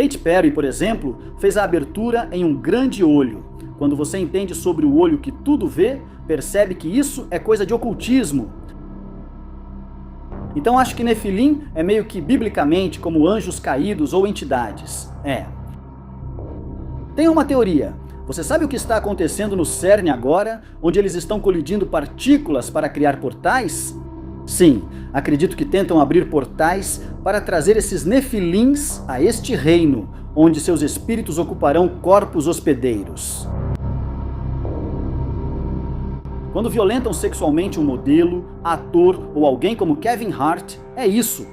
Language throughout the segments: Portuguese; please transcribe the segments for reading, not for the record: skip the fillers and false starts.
Katy Perry, por exemplo, fez a abertura em um grande olho. Quando você entende sobre o olho que tudo vê, percebe que isso é coisa de ocultismo. Então acho que Nefilim é meio que biblicamente como anjos caídos ou entidades. Tem uma teoria. Você sabe o que está acontecendo no CERN agora, onde eles estão colidindo partículas para criar portais? Sim, acredito que tentam abrir portais para trazer esses Nefilins a este reino, onde seus espíritos ocuparão corpos hospedeiros. Quando violentam sexualmente um modelo, ator ou alguém como Kevin Hart, é isso.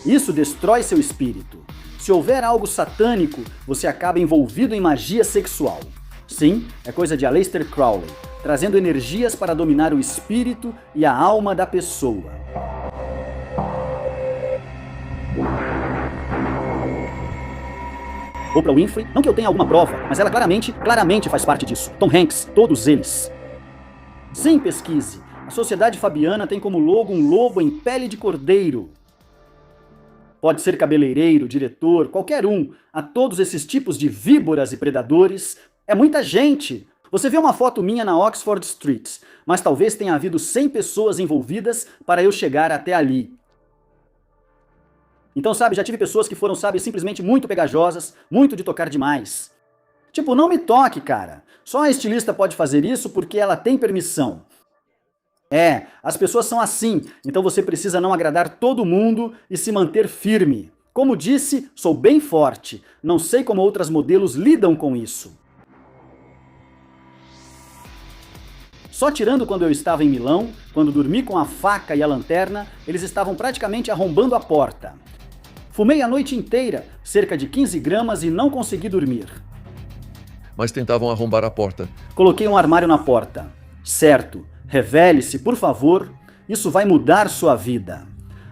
Isso destrói seu espírito. Se houver algo satânico, você acaba envolvido em magia sexual. Sim, é coisa de Aleister Crowley, trazendo energias para dominar o espírito e a alma da pessoa. Oprah Winfrey, não que eu tenha alguma prova, mas ela claramente faz parte disso. Tom Hanks, todos eles. Sim, pesquise. A Sociedade Fabiana tem como logo um lobo em pele de cordeiro. Pode ser cabeleireiro, diretor, qualquer um. A todos esses tipos de víboras e predadores. É muita gente. Você vê uma foto minha na Oxford Street, mas talvez tenha havido 100 pessoas envolvidas para eu chegar até ali. Então, sabe, já tive pessoas que foram, sabe, simplesmente muito pegajosas, muito de tocar demais. Tipo, não me toque, cara. Só a estilista pode fazer isso porque ela tem permissão. As pessoas são assim, então você precisa não agradar todo mundo e se manter firme. Como disse, sou bem forte. Não sei como outras modelos lidam com isso. Só tirando quando eu estava em Milão, quando dormi com a faca e a lanterna, eles estavam praticamente arrombando a porta. Fumei a noite inteira, cerca de 15 gramas e não consegui dormir. Mas tentavam arrombar a porta. Coloquei um armário na porta. Certo, revele-se, por favor, isso vai mudar sua vida.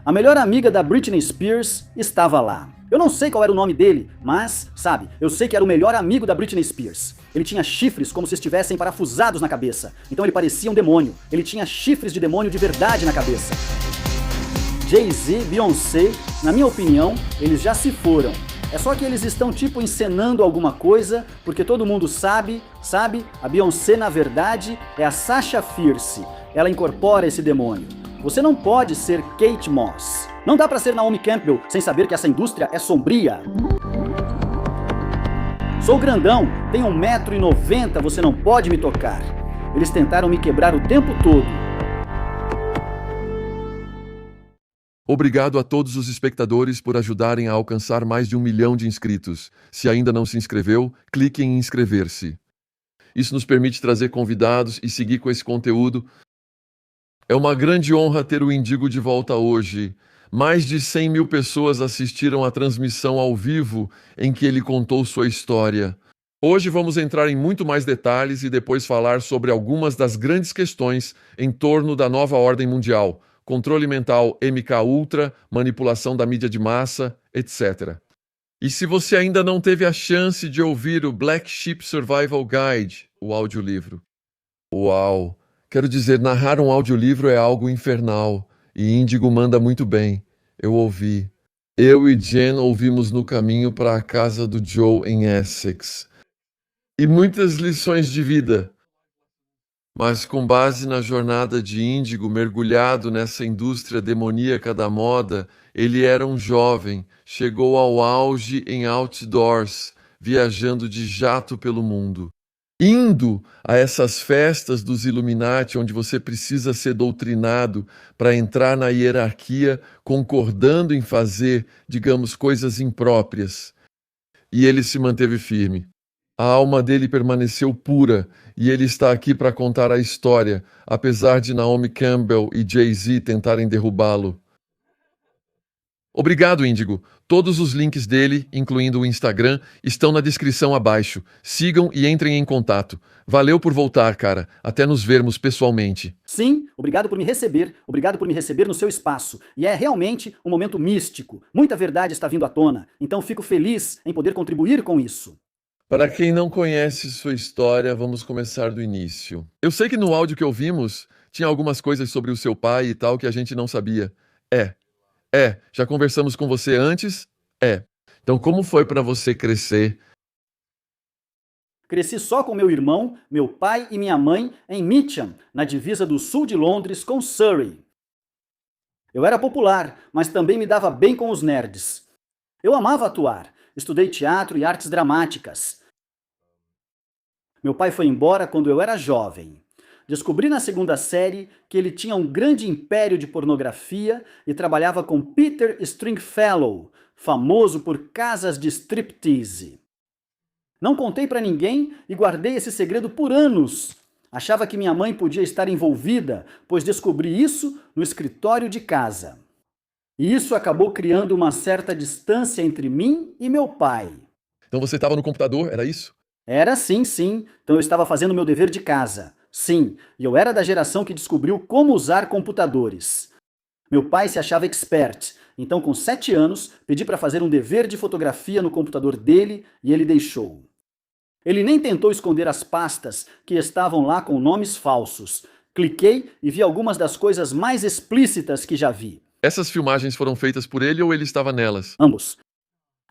A melhor amiga da Britney Spears estava lá. Eu não sei qual era o nome dele, mas, sabe, eu sei que era o melhor amigo da Britney Spears. Ele tinha chifres como se estivessem parafusados na cabeça, então ele parecia um demônio. Ele tinha chifres de demônio de verdade na cabeça. Jay-Z, Beyoncé, na minha opinião, eles já se foram. É só que eles estão tipo encenando alguma coisa, porque todo mundo sabe, a Beyoncé na verdade é a Sasha Fierce. Ela incorpora esse demônio. Você não pode ser Kate Moss. Não dá pra ser Naomi Campbell sem saber que essa indústria é sombria. Sou grandão, tenho 1,90 m, você não pode me tocar. Eles tentaram me quebrar o tempo todo. Obrigado a todos os espectadores por ajudarem a alcançar mais de 1 milhão de inscritos. Se ainda não se inscreveu, clique em inscrever-se. Isso nos permite trazer convidados e seguir com esse conteúdo. É uma grande honra ter o Índigo de volta hoje. Mais de 100 mil pessoas assistiram à transmissão ao vivo em que ele contou sua história. Hoje vamos entrar em muito mais detalhes e depois falar sobre algumas das grandes questões em torno da nova ordem mundial. Controle mental MK Ultra, manipulação da mídia de massa, etc. E se você ainda não teve a chance de ouvir o Black Sheep Survival Guide, o audiolivro. Uau! Quero dizer, narrar um audiolivro é algo infernal, e Índigo manda muito bem. Eu ouvi. Eu e Jen ouvimos no caminho para a casa do Joe em Essex. E muitas lições de vida. Mas com base na jornada de Índigo mergulhado nessa indústria demoníaca da moda, ele era um jovem, chegou ao auge em outdoors, viajando de jato pelo mundo. Indo a essas festas dos Illuminati, onde você precisa ser doutrinado para entrar na hierarquia, concordando em fazer, digamos, coisas impróprias. E ele se manteve firme. A alma dele permaneceu pura e ele está aqui para contar a história, apesar de Naomi Campbell e Jay-Z tentarem derrubá-lo. Obrigado, Índigo. Todos os links dele, incluindo o Instagram, estão na descrição abaixo. Sigam e entrem em contato. Valeu por voltar, cara. Até nos vermos pessoalmente. Sim, obrigado por me receber. Obrigado por me receber no seu espaço. E é realmente um momento místico. Muita verdade está vindo à tona. Então fico feliz em poder contribuir com isso. Para quem não conhece sua história, vamos começar do início. Eu sei que no áudio que ouvimos, tinha algumas coisas sobre o seu pai e tal que a gente não sabia. Já conversamos com você antes? Então, como foi para você crescer? Cresci só com meu irmão, meu pai e minha mãe em Mitcham, na divisa do sul de Londres com Surrey. Eu era popular, mas também me dava bem com os nerds. Eu amava atuar, estudei teatro e artes dramáticas. Meu pai foi embora quando eu era jovem. Descobri na segunda série que ele tinha um grande império de pornografia e trabalhava com Peter Stringfellow, famoso por casas de striptease. Não contei para ninguém e guardei esse segredo por anos. Achava que minha mãe podia estar envolvida, pois descobri isso no escritório de casa. E isso acabou criando uma certa distância entre mim e meu pai. Então você estava no computador, era isso? Era sim, sim. Então eu estava fazendo meu dever de casa. Sim, e eu era da geração que descobriu como usar computadores. Meu pai se achava expert, então com 7 anos pedi para fazer um dever de fotografia no computador dele e ele deixou. Ele nem tentou esconder as pastas que estavam lá com nomes falsos. Cliquei e vi algumas das coisas mais explícitas que já vi. Essas filmagens foram feitas por ele ou ele estava nelas? Ambos.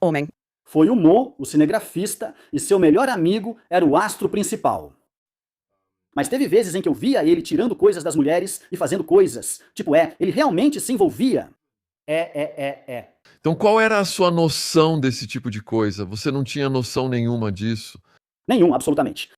Homem. Foi o Mo, o cinegrafista, e seu melhor amigo era o astro principal. Mas teve vezes em que eu via ele tirando coisas das mulheres e fazendo coisas. Tipo, ele realmente se envolvia. Então qual era a sua noção desse tipo de coisa? Você não tinha noção nenhuma disso? Nenhum, absolutamente.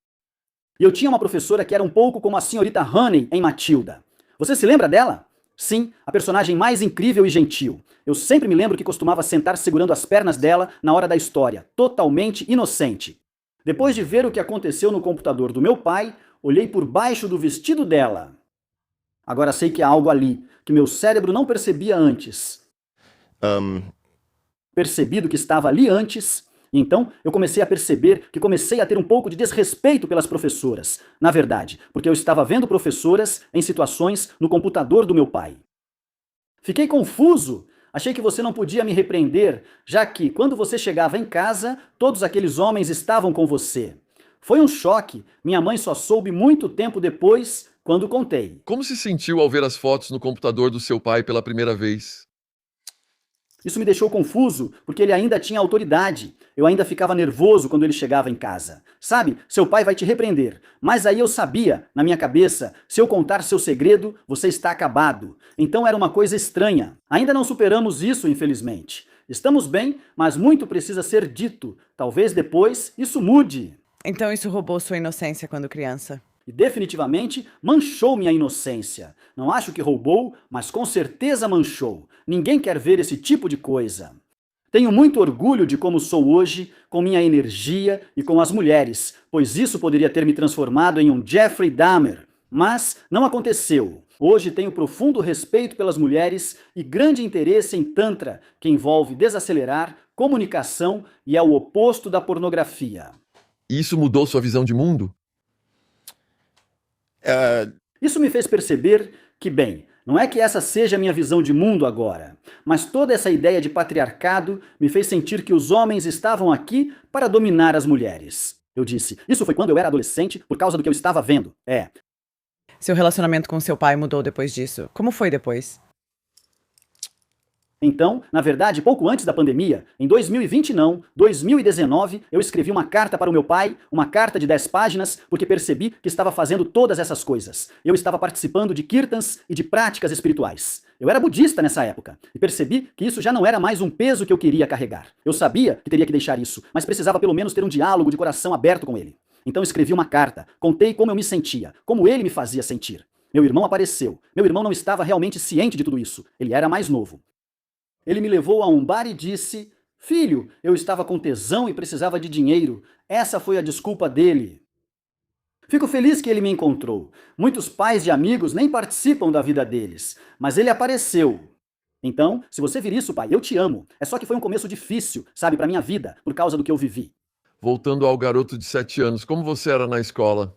E eu tinha uma professora que era um pouco como a senhorita Honey em Matilda. Você se lembra dela? Sim, a personagem mais incrível e gentil. Eu sempre me lembro que costumava sentar segurando as pernas dela na hora da história, totalmente inocente. Depois de ver o que aconteceu no computador do meu pai, olhei por baixo do vestido dela. Agora sei que há algo ali, que meu cérebro não percebia antes. Percebido que estava ali antes, então eu comecei a perceber que comecei a ter um pouco de desrespeito pelas professoras. Na verdade, porque eu estava vendo professoras em situações no computador do meu pai. Fiquei confuso. Achei que você não podia me repreender, já que, quando você chegava em casa, todos aqueles homens estavam com você. Foi um choque. Minha mãe só soube muito tempo depois, quando contei. Como se sentiu ao ver as fotos no computador do seu pai pela primeira vez? Isso me deixou confuso, porque ele ainda tinha autoridade. Eu ainda ficava nervoso quando ele chegava em casa. Sabe, seu pai vai te repreender. Mas aí eu sabia, na minha cabeça, se eu contar seu segredo, você está acabado. Então era uma coisa estranha. Ainda não superamos isso, infelizmente. Estamos bem, mas muito precisa ser dito. Talvez depois isso mude. Então isso roubou sua inocência quando criança. E definitivamente manchou minha inocência. Não acho que roubou, mas com certeza manchou. Ninguém quer ver esse tipo de coisa. Tenho muito orgulho de como sou hoje, com minha energia e com as mulheres, pois isso poderia ter me transformado em um Jeffrey Dahmer. Mas não aconteceu. Hoje tenho profundo respeito pelas mulheres e grande interesse em Tantra, que envolve desacelerar, comunicação e é o oposto da pornografia. Isso mudou sua visão de mundo? Isso me fez perceber que, bem, não é que essa seja a minha visão de mundo agora, mas toda essa ideia de patriarcado me fez sentir que os homens estavam aqui para dominar as mulheres. Eu disse, isso foi quando eu era adolescente, por causa do que eu estava vendo. Seu relacionamento com seu pai mudou depois disso. Como foi depois? Então, na verdade, pouco antes da pandemia, em 2020 não, 2019, eu escrevi uma carta para o meu pai, uma carta de 10 páginas, porque percebi que estava fazendo todas essas coisas. Eu estava participando de kirtans e de práticas espirituais. Eu era budista nessa época, e percebi que isso já não era mais um peso que eu queria carregar. Eu sabia que teria que deixar isso, mas precisava pelo menos ter um diálogo de coração aberto com ele. Então escrevi uma carta, contei como eu me sentia, como ele me fazia sentir. Meu irmão apareceu. Meu irmão não estava realmente ciente de tudo isso. Ele era mais novo. Ele me levou a um bar e disse, filho, eu estava com tesão e precisava de dinheiro. Essa foi a desculpa dele. Fico feliz que ele me encontrou. Muitos pais de amigos nem participam da vida deles, mas ele apareceu. Então, se você vir isso, pai, eu te amo. É só que foi um começo difícil, sabe, para minha vida, por causa do que eu vivi. Voltando ao garoto de 7 anos, como você era na escola?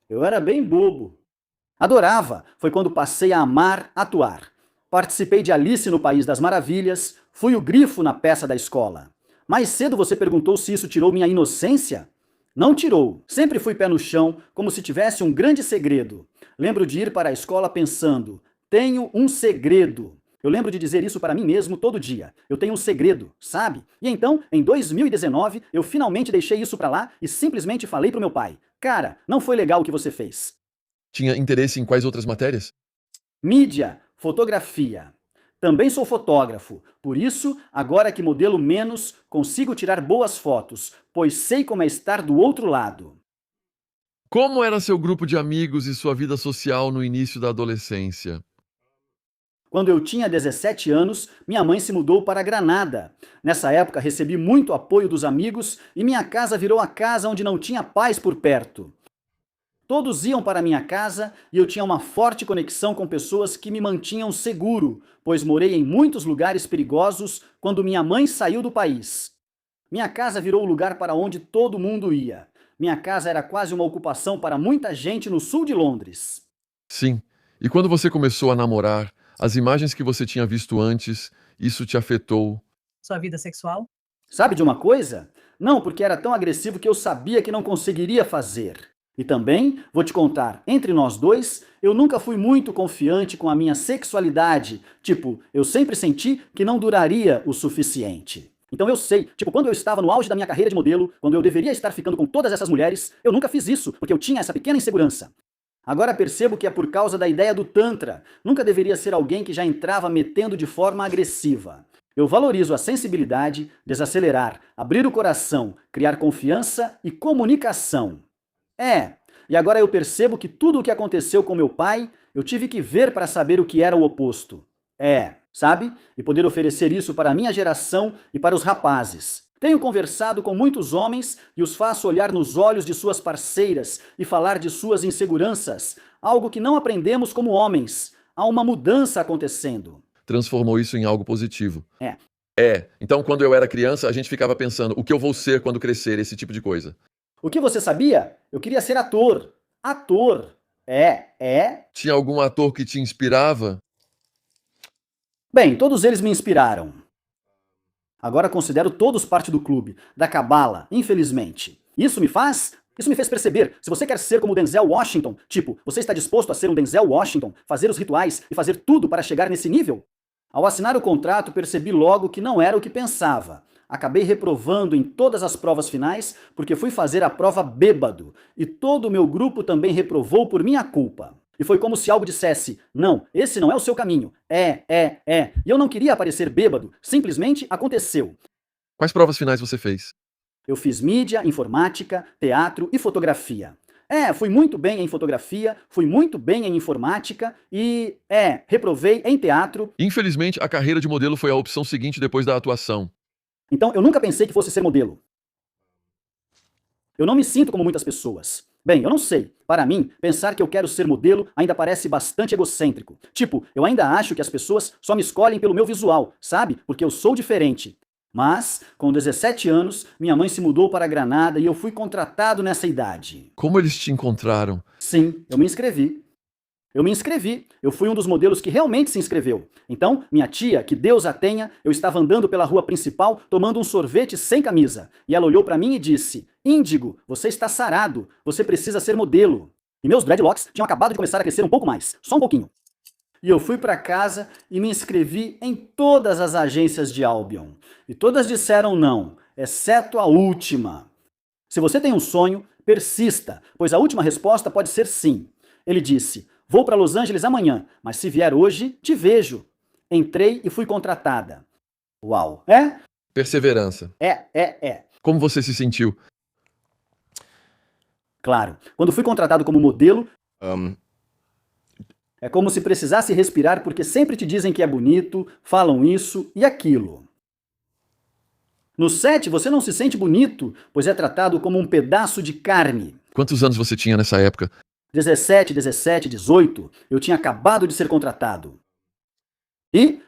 Eu era bem bobo. Adorava. Foi quando passei a amar atuar. Participei de Alice no País das Maravilhas, fui o grifo na peça da escola. Mais cedo você perguntou se isso tirou minha inocência? Não tirou. Sempre fui pé no chão, como se tivesse um grande segredo. Lembro de ir para a escola pensando, tenho um segredo. Eu lembro de dizer isso para mim mesmo todo dia. Eu tenho um segredo, sabe? E então, em 2019, eu finalmente deixei isso pra lá e simplesmente falei pro meu pai: Cara, não foi legal o que você fez. Tinha interesse em quais outras matérias? Mídia, fotografia. Também sou fotógrafo, por isso, agora que modelo menos, consigo tirar boas fotos, pois sei como é estar do outro lado. Como era seu grupo de amigos e sua vida social no início da adolescência? Quando eu tinha 17 anos, minha mãe se mudou para Granada. Nessa época, recebi muito apoio dos amigos e minha casa virou a casa onde não tinha paz por perto. Todos iam para minha casa e eu tinha uma forte conexão com pessoas que me mantinham seguro, pois morei em muitos lugares perigosos quando minha mãe saiu do país. Minha casa virou o lugar para onde todo mundo ia. Minha casa era quase uma ocupação para muita gente no sul de Londres. Sim. E quando você começou a namorar, as imagens que você tinha visto antes, isso te afetou? Sua vida sexual? Sabe de uma coisa? Não, porque era tão agressivo que eu sabia que não conseguiria fazer. E também, vou te contar, entre nós dois, eu nunca fui muito confiante com a minha sexualidade. Tipo, eu sempre senti que não duraria o suficiente. Então eu sei, tipo, quando eu estava no auge da minha carreira de modelo, quando eu deveria estar ficando com todas essas mulheres, eu nunca fiz isso, porque eu tinha essa pequena insegurança. Agora percebo que é por causa da ideia do Tantra. Nunca deveria ser alguém que já entrava metendo de forma agressiva. Eu valorizo a sensibilidade, desacelerar, abrir o coração, criar confiança e comunicação. E agora eu percebo que tudo o que aconteceu com meu pai, eu tive que ver para saber o que era o oposto. Sabe? E poder oferecer isso para a minha geração e para os rapazes. Tenho conversado com muitos homens e os faço olhar nos olhos de suas parceiras e falar de suas inseguranças, algo que não aprendemos como homens. Há uma mudança acontecendo. Transformou isso em algo positivo. É. Então quando eu era criança, a gente ficava pensando, o que eu vou ser quando crescer, esse tipo de coisa. O que você sabia? Eu queria ser ator. Ator. Tinha algum ator que te inspirava? Bem, todos eles me inspiraram. Agora considero todos parte do clube, da cabala, infelizmente. Isso me fez perceber, se você quer ser como Denzel Washington, tipo, você está disposto a ser um Denzel Washington, fazer os rituais e fazer tudo para chegar nesse nível? Ao assinar o contrato, percebi logo que não era o que pensava. Acabei reprovando em todas as provas finais porque fui fazer a prova bêbado, e todo o meu grupo também reprovou por minha culpa. E foi como se algo dissesse, não, esse não é o seu caminho. E eu não queria aparecer bêbado, simplesmente aconteceu. Quais provas finais você fez? Eu fiz mídia, informática, teatro e fotografia. Fui muito bem em fotografia, fui muito bem em informática e, reprovei em teatro. Infelizmente, a carreira de modelo foi a opção seguinte depois da atuação. Então eu nunca pensei que fosse ser modelo. Eu não me sinto como muitas pessoas. Bem, eu não sei. Para mim, pensar que eu quero ser modelo ainda parece bastante egocêntrico. Tipo, eu ainda acho que as pessoas só me escolhem pelo meu visual, sabe? Porque eu sou diferente. Mas, com 17 anos, minha mãe se mudou para Granada e eu fui contratado nessa idade. Como eles te encontraram? Sim, eu me inscrevi. Eu fui um dos modelos que realmente se inscreveu. Então, minha tia, que Deus a tenha, eu estava andando pela rua principal tomando um sorvete sem camisa. E ela olhou para mim e disse, Índigo, você está sarado, você precisa ser modelo. E meus dreadlocks tinham acabado de começar a crescer um pouco mais, só um pouquinho. E eu fui para casa e me inscrevi em todas as agências de Albion. E todas disseram não, exceto a última. Se você tem um sonho, persista, pois a última resposta pode ser sim. Ele disse, vou para Los Angeles amanhã, mas se vier hoje, te vejo. Entrei e fui contratada. Uau, Perseverança. Como você se sentiu? Claro, quando fui contratado como modelo, é como se precisasse respirar porque sempre te dizem que é bonito, falam isso e aquilo. No set, você não se sente bonito, pois é tratado como um pedaço de carne. Quantos anos você tinha nessa época? 17, 18, eu tinha acabado de ser contratado.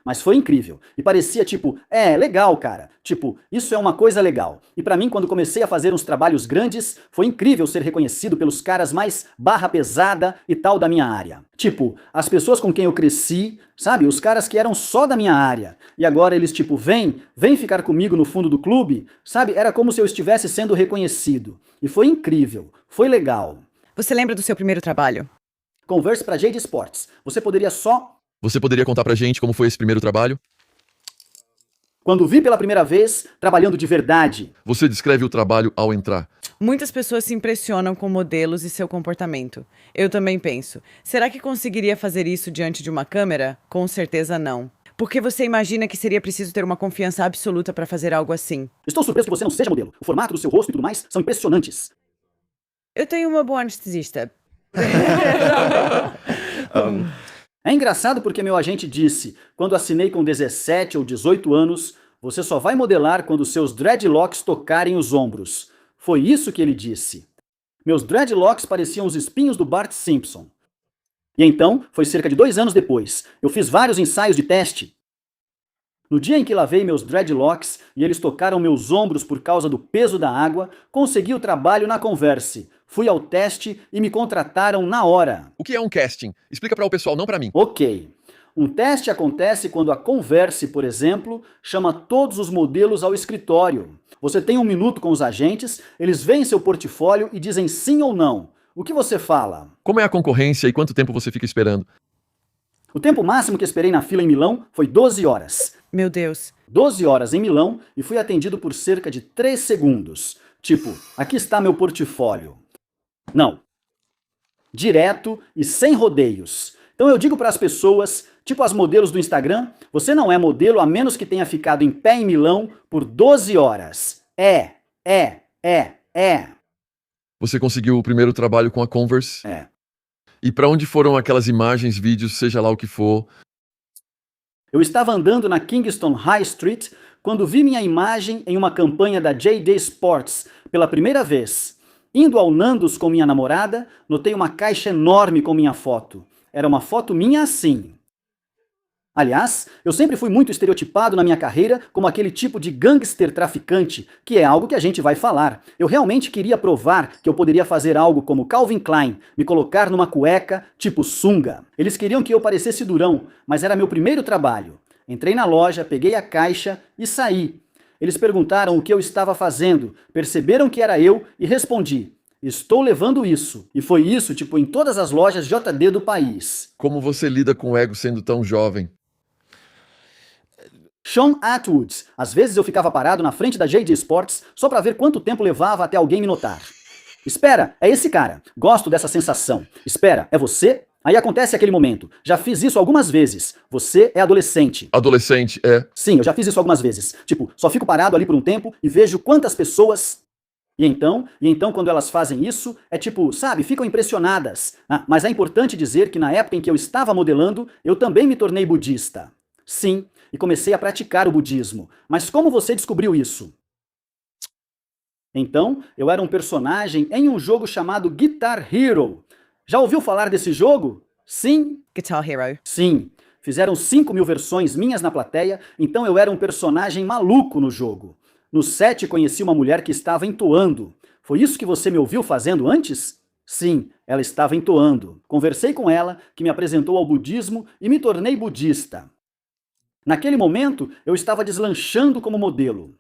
Mas foi incrível. E parecia tipo, legal, cara. Tipo, isso é uma coisa legal. E pra mim, quando comecei a fazer uns trabalhos grandes, foi incrível ser reconhecido pelos caras mais barra pesada e tal da minha área. Tipo, as pessoas com quem eu cresci, sabe? Os caras que eram só da minha área. E agora eles tipo, vem ficar comigo no fundo do clube, sabe? Era como se eu estivesse sendo reconhecido. E foi incrível. Foi legal. Você lembra do seu primeiro trabalho? Converse pra Jade Sports. Você poderia só... Você poderia contar pra gente como foi esse primeiro trabalho? Quando vi pela primeira vez, trabalhando de verdade, Você descreve o trabalho ao entrar. Muitas pessoas se impressionam com modelos e seu comportamento. Eu também penso, será que conseguiria fazer isso diante de uma câmera? Com certeza não. Porque você imagina que seria preciso ter uma confiança absoluta para fazer algo assim? estou surpreso que você não seja modelo. O formato do seu rosto e tudo mais são impressionantes. Eu tenho uma boa anestesista. É engraçado porque meu agente disse, quando assinei com 17 ou 18 anos, você só vai modelar quando seus dreadlocks tocarem os ombros. Foi isso que ele disse. Meus dreadlocks pareciam os espinhos do Bart Simpson. E então, foi cerca de 2 anos depois, eu fiz vários ensaios de teste. No dia em que lavei meus dreadlocks e eles tocaram meus ombros por causa do peso da água, consegui o trabalho na Converse. Fui ao teste e me contrataram na hora. O que é um casting? Explica para o pessoal, não para mim. Ok. Um teste acontece quando a Converse, por exemplo, chama todos os modelos ao escritório. Você tem 1 minuto com os agentes, eles veem seu portfólio e dizem sim ou não. O que você fala? Como é a concorrência e quanto tempo você fica esperando? O tempo máximo que esperei na fila em Milão foi 12 horas. Meu Deus. 12 horas em Milão e fui atendido por cerca de 3 segundos. Tipo, aqui está meu portfólio. Não. Direto e sem rodeios. Então eu digo para as pessoas, tipo as modelos do Instagram, você não é modelo a menos que tenha ficado em pé em Milão por 12 horas. É. Você conseguiu o primeiro trabalho com a Converse? É. E para onde foram aquelas imagens, vídeos, seja lá o que for? Eu estava andando na Kingston High Street quando vi minha imagem em uma campanha da JD Sports pela primeira vez. Indo ao Nandos com minha namorada, notei uma caixa enorme com minha foto. Era uma foto minha assim. Aliás, eu sempre fui muito estereotipado na minha carreira como aquele tipo de gangster traficante, que é algo que a gente vai falar. Eu realmente queria provar que eu poderia fazer algo como Calvin Klein, me colocar numa cueca tipo sunga. Eles queriam que eu parecesse durão, mas era meu primeiro trabalho. Entrei na loja, peguei a caixa e saí. Eles perguntaram o que eu estava fazendo, perceberam que era eu e respondi: estou levando isso. E foi isso, tipo, em todas as lojas JD do país. Como você lida com o ego sendo tão jovem? Sean Atwood. Às vezes eu ficava parado na frente da JD Sports só para ver quanto tempo levava até alguém me notar. Espera, é esse cara. Gosto dessa sensação. Espera, é você? Aí acontece aquele momento. Já fiz isso algumas vezes. Você é adolescente. Adolescente, é. Sim, eu já fiz isso algumas vezes. Tipo, só fico parado ali por um tempo e vejo quantas pessoas... E então, quando elas fazem isso, é tipo, sabe, ficam impressionadas. Mas é importante dizer que na época em que eu estava modelando, eu também me tornei budista. Sim, e comecei a praticar o budismo. Mas como você descobriu isso? Então, eu era um personagem em um jogo chamado Guitar Hero. Já ouviu falar desse jogo? Sim? Guitar Hero. Sim. Fizeram 5.000 versões minhas na plateia, então eu era um personagem maluco no jogo. No set conheci uma mulher que estava entoando. Foi isso que você me ouviu fazendo antes? Sim, ela estava entoando. Conversei com ela, que me apresentou ao budismo e me tornei budista. Naquele momento, eu estava deslanchando como modelo.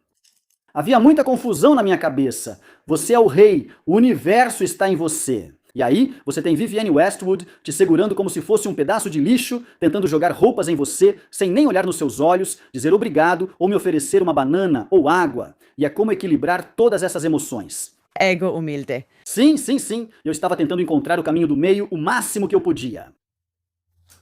Havia muita confusão na minha cabeça. Você é o rei, o universo está em você. E aí, você tem Vivienne Westwood te segurando como se fosse um pedaço de lixo, tentando jogar roupas em você, sem nem olhar nos seus olhos, dizer obrigado ou me oferecer uma banana ou água. E é como equilibrar todas essas emoções. Ego humilde. Sim. Eu estava tentando encontrar o caminho do meio o máximo que eu podia.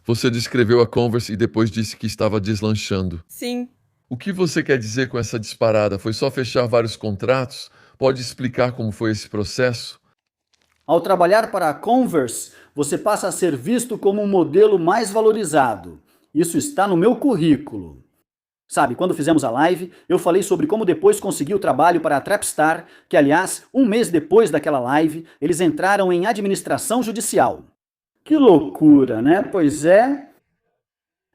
Você descreveu a Converse e depois disse que estava deslanchando. Sim. O que você quer dizer com essa disparada? Foi só fechar vários contratos? Pode explicar como foi esse processo? Ao trabalhar para a Converse, você passa a ser visto como um modelo mais valorizado. Isso está no meu currículo. Sabe, quando fizemos a live, eu falei sobre como depois consegui o trabalho para a Trapstar, que aliás, 1 mês depois daquela live, eles entraram em administração judicial. Que loucura, né? Pois é.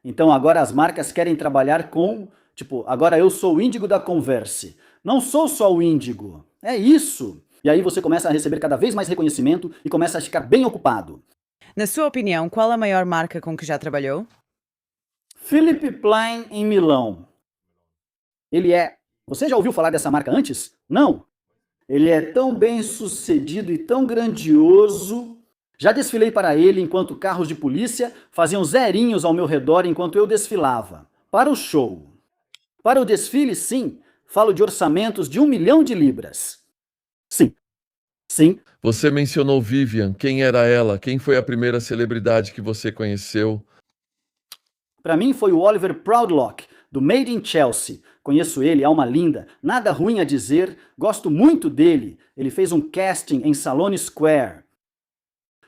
Então agora as marcas querem trabalhar com... Tipo, agora eu sou o índigo da Converse. Não sou só o índigo. É isso. E aí você começa a receber cada vez mais reconhecimento e começa a ficar bem ocupado. Na sua opinião, qual a maior marca com que já trabalhou? Philippe Plein em Milão. Ele é... Você já ouviu falar dessa marca antes? Não. Ele é tão bem sucedido e tão grandioso Já desfilei para ele enquanto carros de polícia faziam zerinhos ao meu redor enquanto eu desfilava. Para o show. Para o desfile, sim, falo de orçamentos de 1 milhão de libras. Sim, sim. Você mencionou Vivian. Quem era ela? Quem foi a primeira celebridade que você conheceu? Para mim foi o Oliver Proudlock, do Made in Chelsea. Conheço ele, alma linda, nada ruim a dizer, gosto muito dele. Ele fez um casting em Salone Square.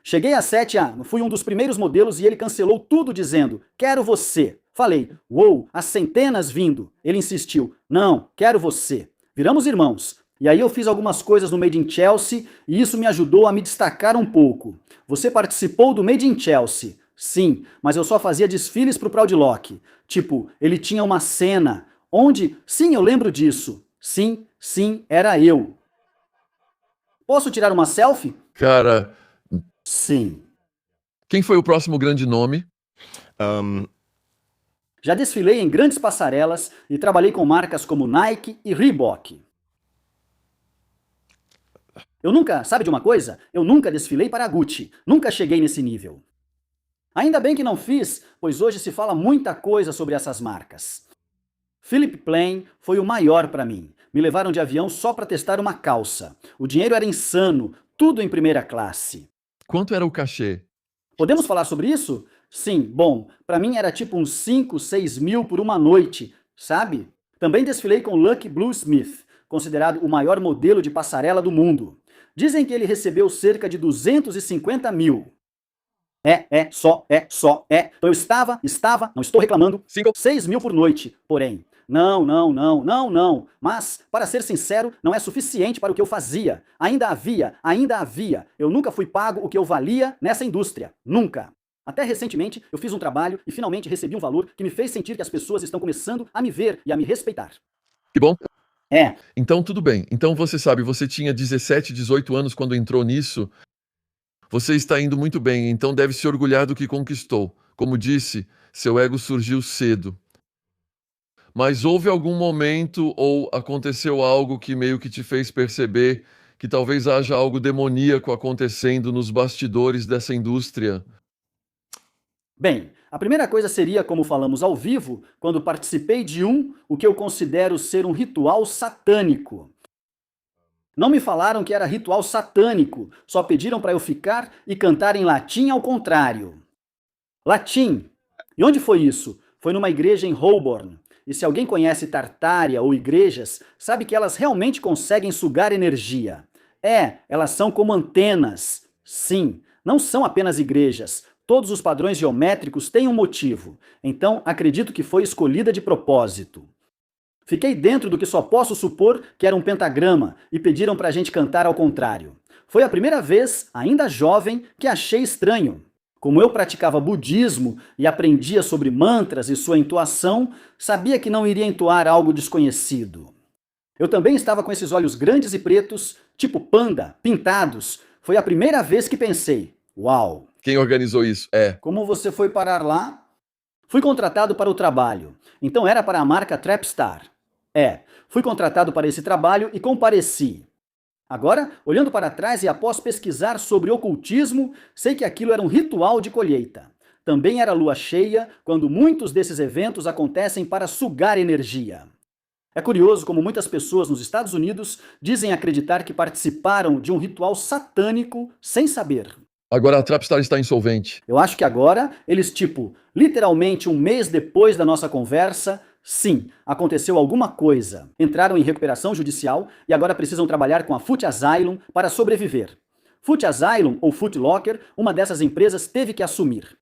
Cheguei às 7 anos, fui um dos primeiros modelos e ele cancelou tudo dizendo, quero você. Falei, uou, as centenas vindo. Ele insistiu, não, quero você. Viramos irmãos. E aí eu fiz algumas coisas no Made in Chelsea e isso me ajudou a me destacar um pouco. Você participou do Made in Chelsea? Sim, mas eu só fazia desfiles pro Proudlock. Tipo, ele tinha uma cena onde, sim, eu lembro disso. Sim, sim, era eu. Posso tirar uma selfie? Cara, Sim. quem foi o próximo grande nome? Já desfilei em grandes passarelas e trabalhei com marcas como Nike e Reebok. Sabe de uma coisa? Eu nunca desfilei para a Gucci, nunca cheguei nesse nível. Ainda bem que não fiz, pois hoje se fala muita coisa sobre essas marcas. Philip Plein foi o maior para mim. Me levaram de avião só para testar uma calça. O dinheiro era insano, tudo em primeira classe. Quanto era o cachê? Podemos falar sobre isso? Sim, bom, para mim era tipo uns 5, 6 mil por uma noite, sabe? Também desfilei com Lucky Blue Smith, considerado o maior modelo de passarela do mundo. Dizem que ele recebeu cerca de 250 mil. Só. Então eu não estou reclamando, 6 mil por noite, porém. Não. Mas, para ser sincero, não é suficiente para o que eu fazia. Ainda havia. Eu nunca fui pago o que eu valia nessa indústria. Nunca. Até recentemente, eu fiz um trabalho e finalmente recebi um valor que me fez sentir que as pessoas estão começando a me ver e a me respeitar. Que bom. É, Então, tudo bem. Então, você sabe, você tinha 17, 18 anos quando entrou nisso. Você está indo muito bem, então deve se orgulhar do que conquistou. Como disse, seu ego surgiu cedo. Mas houve algum momento ou aconteceu algo que meio que te fez perceber que talvez haja algo demoníaco acontecendo nos bastidores dessa indústria? bem, a primeira coisa seria, como falamos ao vivo, quando participei de o que eu considero ser um ritual satânico. Não me falaram que era ritual satânico, só pediram para eu ficar e cantar em latim ao contrário. Latim! E onde foi isso? Foi numa igreja em Holborn. E se alguém conhece Tartária ou igrejas, sabe que elas realmente conseguem sugar energia. Elas são como antenas. Sim, não são apenas igrejas. Todos os padrões geométricos têm um motivo. Então, acredito que foi escolhida de propósito. Fiquei dentro do que só posso supor que era um pentagrama e pediram pra gente cantar ao contrário. Foi a primeira vez, ainda jovem, que achei estranho. Como eu praticava budismo e aprendia sobre mantras e sua entoação, sabia que não iria entoar algo desconhecido. Eu também estava com esses olhos grandes e pretos, tipo panda, pintados. Foi a primeira vez que pensei, uau! Quem organizou isso? Como você foi parar lá? Fui contratado para o trabalho, então era para a marca Trapstar. Fui contratado para esse trabalho e compareci. Agora, olhando para trás e após pesquisar sobre ocultismo, sei que aquilo era um ritual de colheita. Também era lua cheia, quando muitos desses eventos acontecem para sugar energia. É curioso como muitas pessoas nos Estados Unidos dizem acreditar que participaram de um ritual satânico sem saber. Agora a Trapstar está insolvente. Eu acho que agora, eles literalmente um mês depois da nossa conversa, sim, aconteceu alguma coisa. Entraram em recuperação judicial e agora precisam trabalhar com a Foot Asylum para sobreviver. Foot Asylum ou Foot Locker, uma dessas empresas teve que assumir.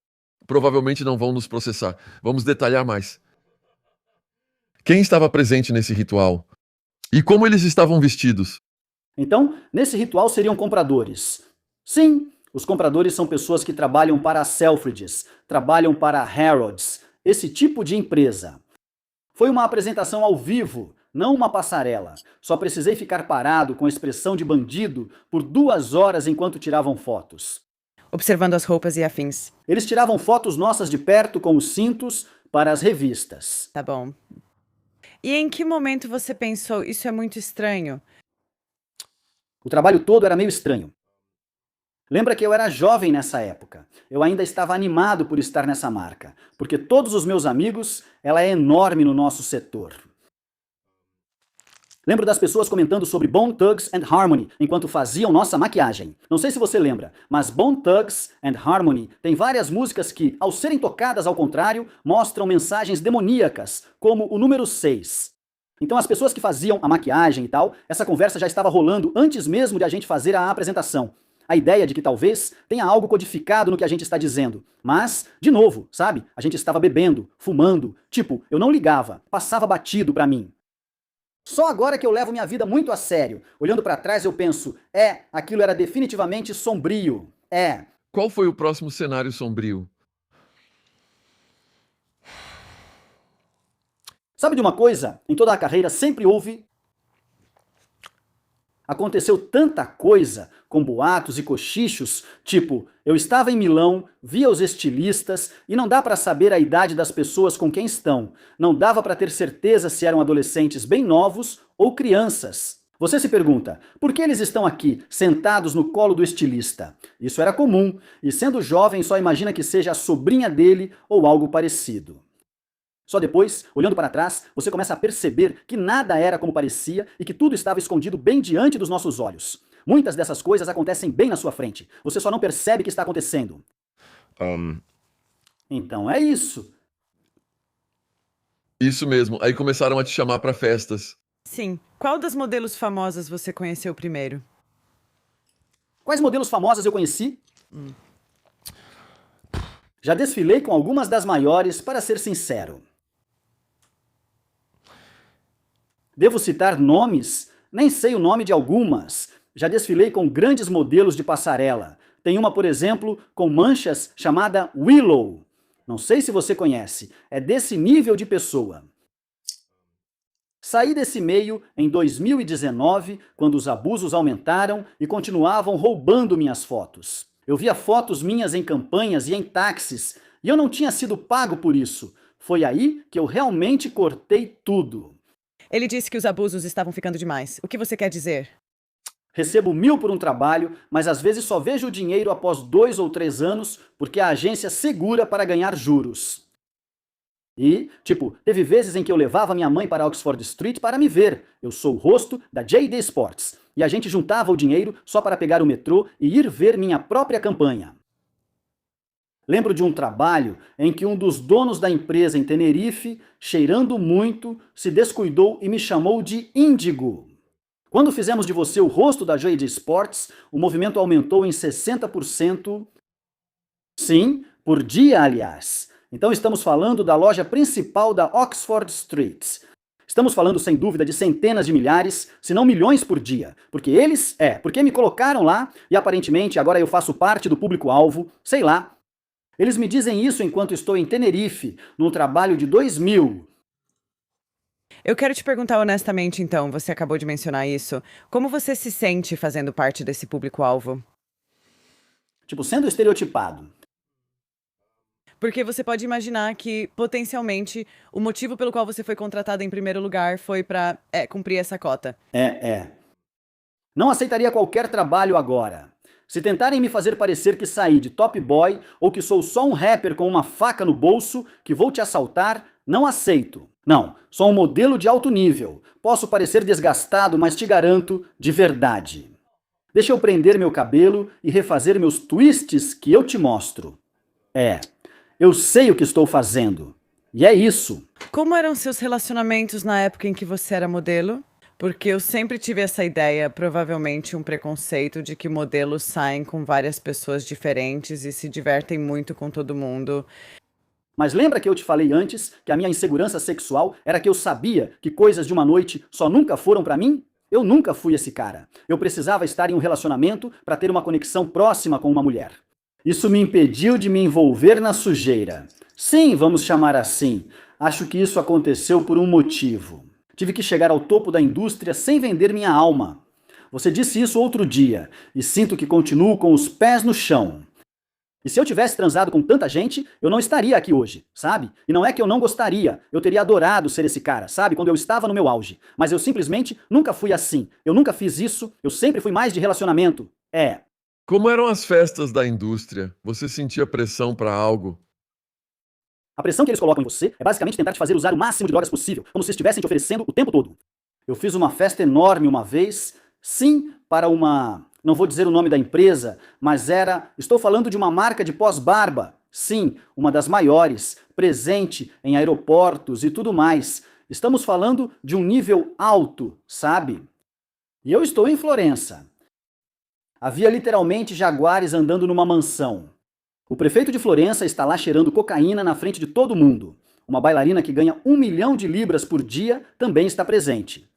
Provavelmente não vão nos processar. Vamos detalhar mais. Quem estava presente nesse ritual? E como eles estavam vestidos? Então, nesse ritual seriam compradores. Sim, os compradores são pessoas que trabalham para a Selfridges, trabalham para a Harrods, esse tipo de empresa. Foi uma apresentação ao vivo, não uma passarela. Só precisei ficar parado com expressão de bandido por 2 horas enquanto tiravam fotos. Observando as roupas e afins. Eles tiravam fotos nossas de perto com os cintos para as revistas. Tá bom. E em que momento você pensou, isso é muito estranho? O trabalho todo era meio estranho. Lembra que eu era jovem nessa época. Eu ainda estava animado por estar nessa marca, porque todos os meus amigos, ela é enorme no nosso setor. Lembro das pessoas comentando sobre Bone Thugs and Harmony enquanto faziam nossa maquiagem. Não sei se você lembra, mas Bone Thugs and Harmony tem várias músicas que, ao serem tocadas ao contrário, mostram mensagens demoníacas, como o número 6. Então as pessoas que faziam a maquiagem e tal, essa conversa já estava rolando antes mesmo de a gente fazer a apresentação. A ideia de que talvez tenha algo codificado no que a gente está dizendo. Mas, de novo, sabe? A gente estava bebendo, fumando. Tipo, eu não ligava, passava batido pra mim. Só agora que eu levo minha vida muito a sério. Olhando pra trás eu penso, aquilo era definitivamente sombrio. Qual foi o próximo cenário sombrio? Sabe de uma coisa? Em toda a carreira sempre aconteceu tanta coisa, com boatos e cochichos, tipo, eu estava em Milão, via os estilistas e não dá pra saber a idade das pessoas com quem estão. Não dava pra ter certeza se eram adolescentes bem novos ou crianças. Você se pergunta, por que eles estão aqui, sentados no colo do estilista? Isso era comum, e sendo jovem só imagina que seja a sobrinha dele ou algo parecido. Só depois, olhando para trás, você começa a perceber que nada era como parecia e que tudo estava escondido bem diante dos nossos olhos. Muitas dessas coisas acontecem bem na sua frente. Você só não percebe que está acontecendo. Então é isso. Isso mesmo. Aí começaram a te chamar para festas. Sim. Qual das modelos famosas você conheceu primeiro? Quais modelos famosas eu conheci? Já desfilei com algumas das maiores, para ser sincero. Devo citar nomes? Nem sei o nome de algumas. Já desfilei com grandes modelos de passarela. Tem uma, por exemplo, com manchas chamada Willow. Não sei se você conhece. É desse nível de pessoa. Saí desse meio em 2019, quando os abusos aumentaram e continuavam roubando minhas fotos. Eu via fotos minhas em campanhas e em táxis, e eu não tinha sido pago por isso. Foi aí que eu realmente cortei tudo. Ele disse que os abusos estavam ficando demais. O que você quer dizer? Recebo 1.000 por um trabalho, mas às vezes só vejo o dinheiro após 2 ou 3 anos, porque a agência segura para ganhar juros. E, teve vezes em que eu levava minha mãe para Oxford Street para me ver. Eu sou o rosto da JD Sports. E a gente juntava o dinheiro só para pegar o metrô e ir ver minha própria campanha. Lembro de um trabalho em que um dos donos da empresa em Tenerife, cheirando muito, se descuidou e me chamou de Índigo. Quando fizemos de você o rosto da JD Sports, o movimento aumentou em 60%. Sim, por dia, aliás. Então estamos falando da loja principal da Oxford Street. Estamos falando, sem dúvida, de centenas de milhares, se não milhões por dia. Porque me colocaram lá e aparentemente agora eu faço parte do público-alvo, sei lá. Eles me dizem isso enquanto estou em Tenerife, num trabalho de 2000. Eu quero te perguntar honestamente, então, você acabou de mencionar isso. Como você se sente fazendo parte desse público-alvo? Sendo estereotipado. Porque você pode imaginar que, potencialmente, o motivo pelo qual você foi contratada em primeiro lugar foi pra cumprir essa cota. Não aceitaria qualquer trabalho agora. Se tentarem me fazer parecer que saí de Top Boy ou que sou só um rapper com uma faca no bolso que vou te assaltar, não aceito. Não, sou um modelo de alto nível. Posso parecer desgastado, mas te garanto, de verdade. Deixa eu prender meu cabelo e refazer meus twists que eu te mostro. Eu sei o que estou fazendo. E é isso. Como eram seus relacionamentos na época em que você era modelo? Porque eu sempre tive essa ideia, provavelmente um preconceito de que modelos saem com várias pessoas diferentes e se divertem muito com todo mundo. Mas lembra que eu te falei antes que a minha insegurança sexual era que eu sabia que coisas de uma noite só nunca foram pra mim? Eu nunca fui esse cara. Eu precisava estar em um relacionamento para ter uma conexão próxima com uma mulher. Isso me impediu de me envolver na sujeira. Sim, vamos chamar assim. Acho que isso aconteceu por um motivo. Tive que chegar ao topo da indústria sem vender minha alma. Você disse isso outro dia, e sinto que continuo com os pés no chão. E se eu tivesse transado com tanta gente, eu não estaria aqui hoje, sabe? E não é que eu não gostaria, eu teria adorado ser esse cara, sabe? Quando eu estava no meu auge. Mas eu simplesmente nunca fui assim. Eu nunca fiz isso, eu sempre fui mais de relacionamento. Como eram as festas da indústria? Você sentia pressão para algo? A pressão que eles colocam em você é basicamente tentar te fazer usar o máximo de drogas possível, como se estivessem te oferecendo o tempo todo. Eu fiz uma festa enorme uma vez, sim, para uma... não vou dizer o nome da empresa, mas estou falando de uma marca de pós-barba. Sim, uma das maiores, presente em aeroportos e tudo mais. Estamos falando de um nível alto, sabe? E eu estou em Florença. Havia literalmente jaguares andando numa mansão. O prefeito de Florença está lá cheirando cocaína na frente de todo mundo. Uma bailarina que ganha 1 milhão de libras por dia também está presente.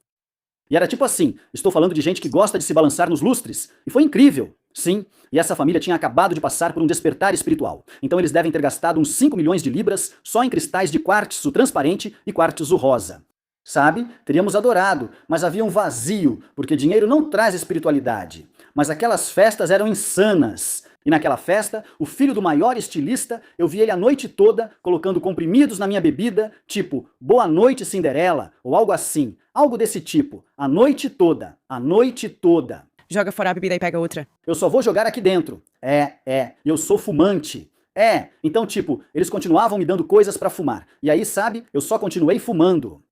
E era tipo assim, estou falando de gente que gosta de se balançar nos lustres. E foi incrível, sim. E essa família tinha acabado de passar por um despertar espiritual. Então eles devem ter gastado uns 5 milhões de libras só em cristais de quartzo transparente e quartzo rosa. Sabe? Teríamos adorado, mas havia um vazio, porque dinheiro não traz espiritualidade. Mas aquelas festas eram insanas. E naquela festa, o filho do maior estilista, eu vi ele a noite toda colocando comprimidos na minha bebida, tipo, Boa Noite Cinderela, ou algo assim. Algo desse tipo. A noite toda. A noite toda. Joga fora a bebida e pega outra. Eu só vou jogar aqui dentro. Eu sou fumante. Então tipo, eles continuavam me dando coisas pra fumar. E aí, sabe, eu só continuei fumando.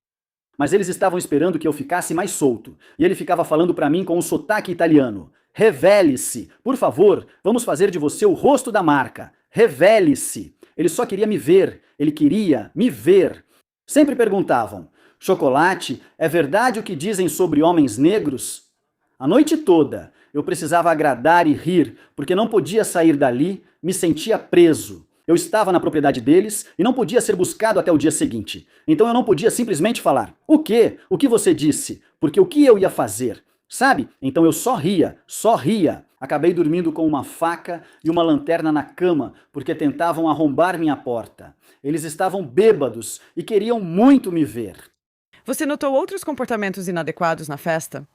Mas eles estavam esperando que eu ficasse mais solto. E ele ficava falando pra mim com um sotaque italiano. Revele-se. Por favor, vamos fazer de você o rosto da marca. Revele-se. Ele só queria me ver. Ele queria me ver. Sempre perguntavam, Chocolate, é verdade o que dizem sobre homens negros? A noite toda eu precisava agradar e rir, porque não podia sair dali, me sentia preso. Eu estava na propriedade deles e não podia ser buscado até o dia seguinte. Então eu não podia simplesmente falar, o quê? O que você disse? Porque o que eu ia fazer? Sabe? Então eu só ria, só ria. Acabei dormindo com uma faca e uma lanterna na cama, porque tentavam arrombar minha porta. Eles estavam bêbados e queriam muito me ver. Você notou outros comportamentos inadequados na festa?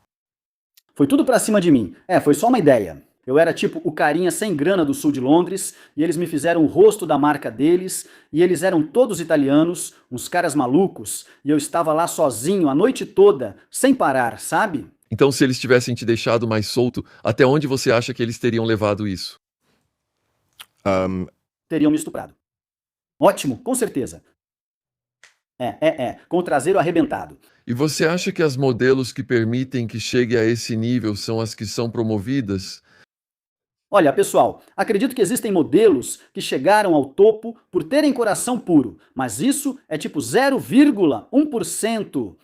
Foi tudo pra cima de mim. Foi só uma ideia. Eu era tipo o carinha sem grana do sul de Londres, e eles me fizeram o rosto da marca deles, e eles eram todos italianos, uns caras malucos, e eu estava lá sozinho a noite toda, sem parar, sabe? Então, se eles tivessem te deixado mais solto, até onde você acha que eles teriam levado isso? Teriam me estuprado. Ótimo, com certeza. Com o traseiro arrebentado. E você acha que as modelos que permitem que chegue a esse nível são as que são promovidas? Olha, pessoal, acredito que existem modelos que chegaram ao topo por terem coração puro, mas isso é tipo 0,1%.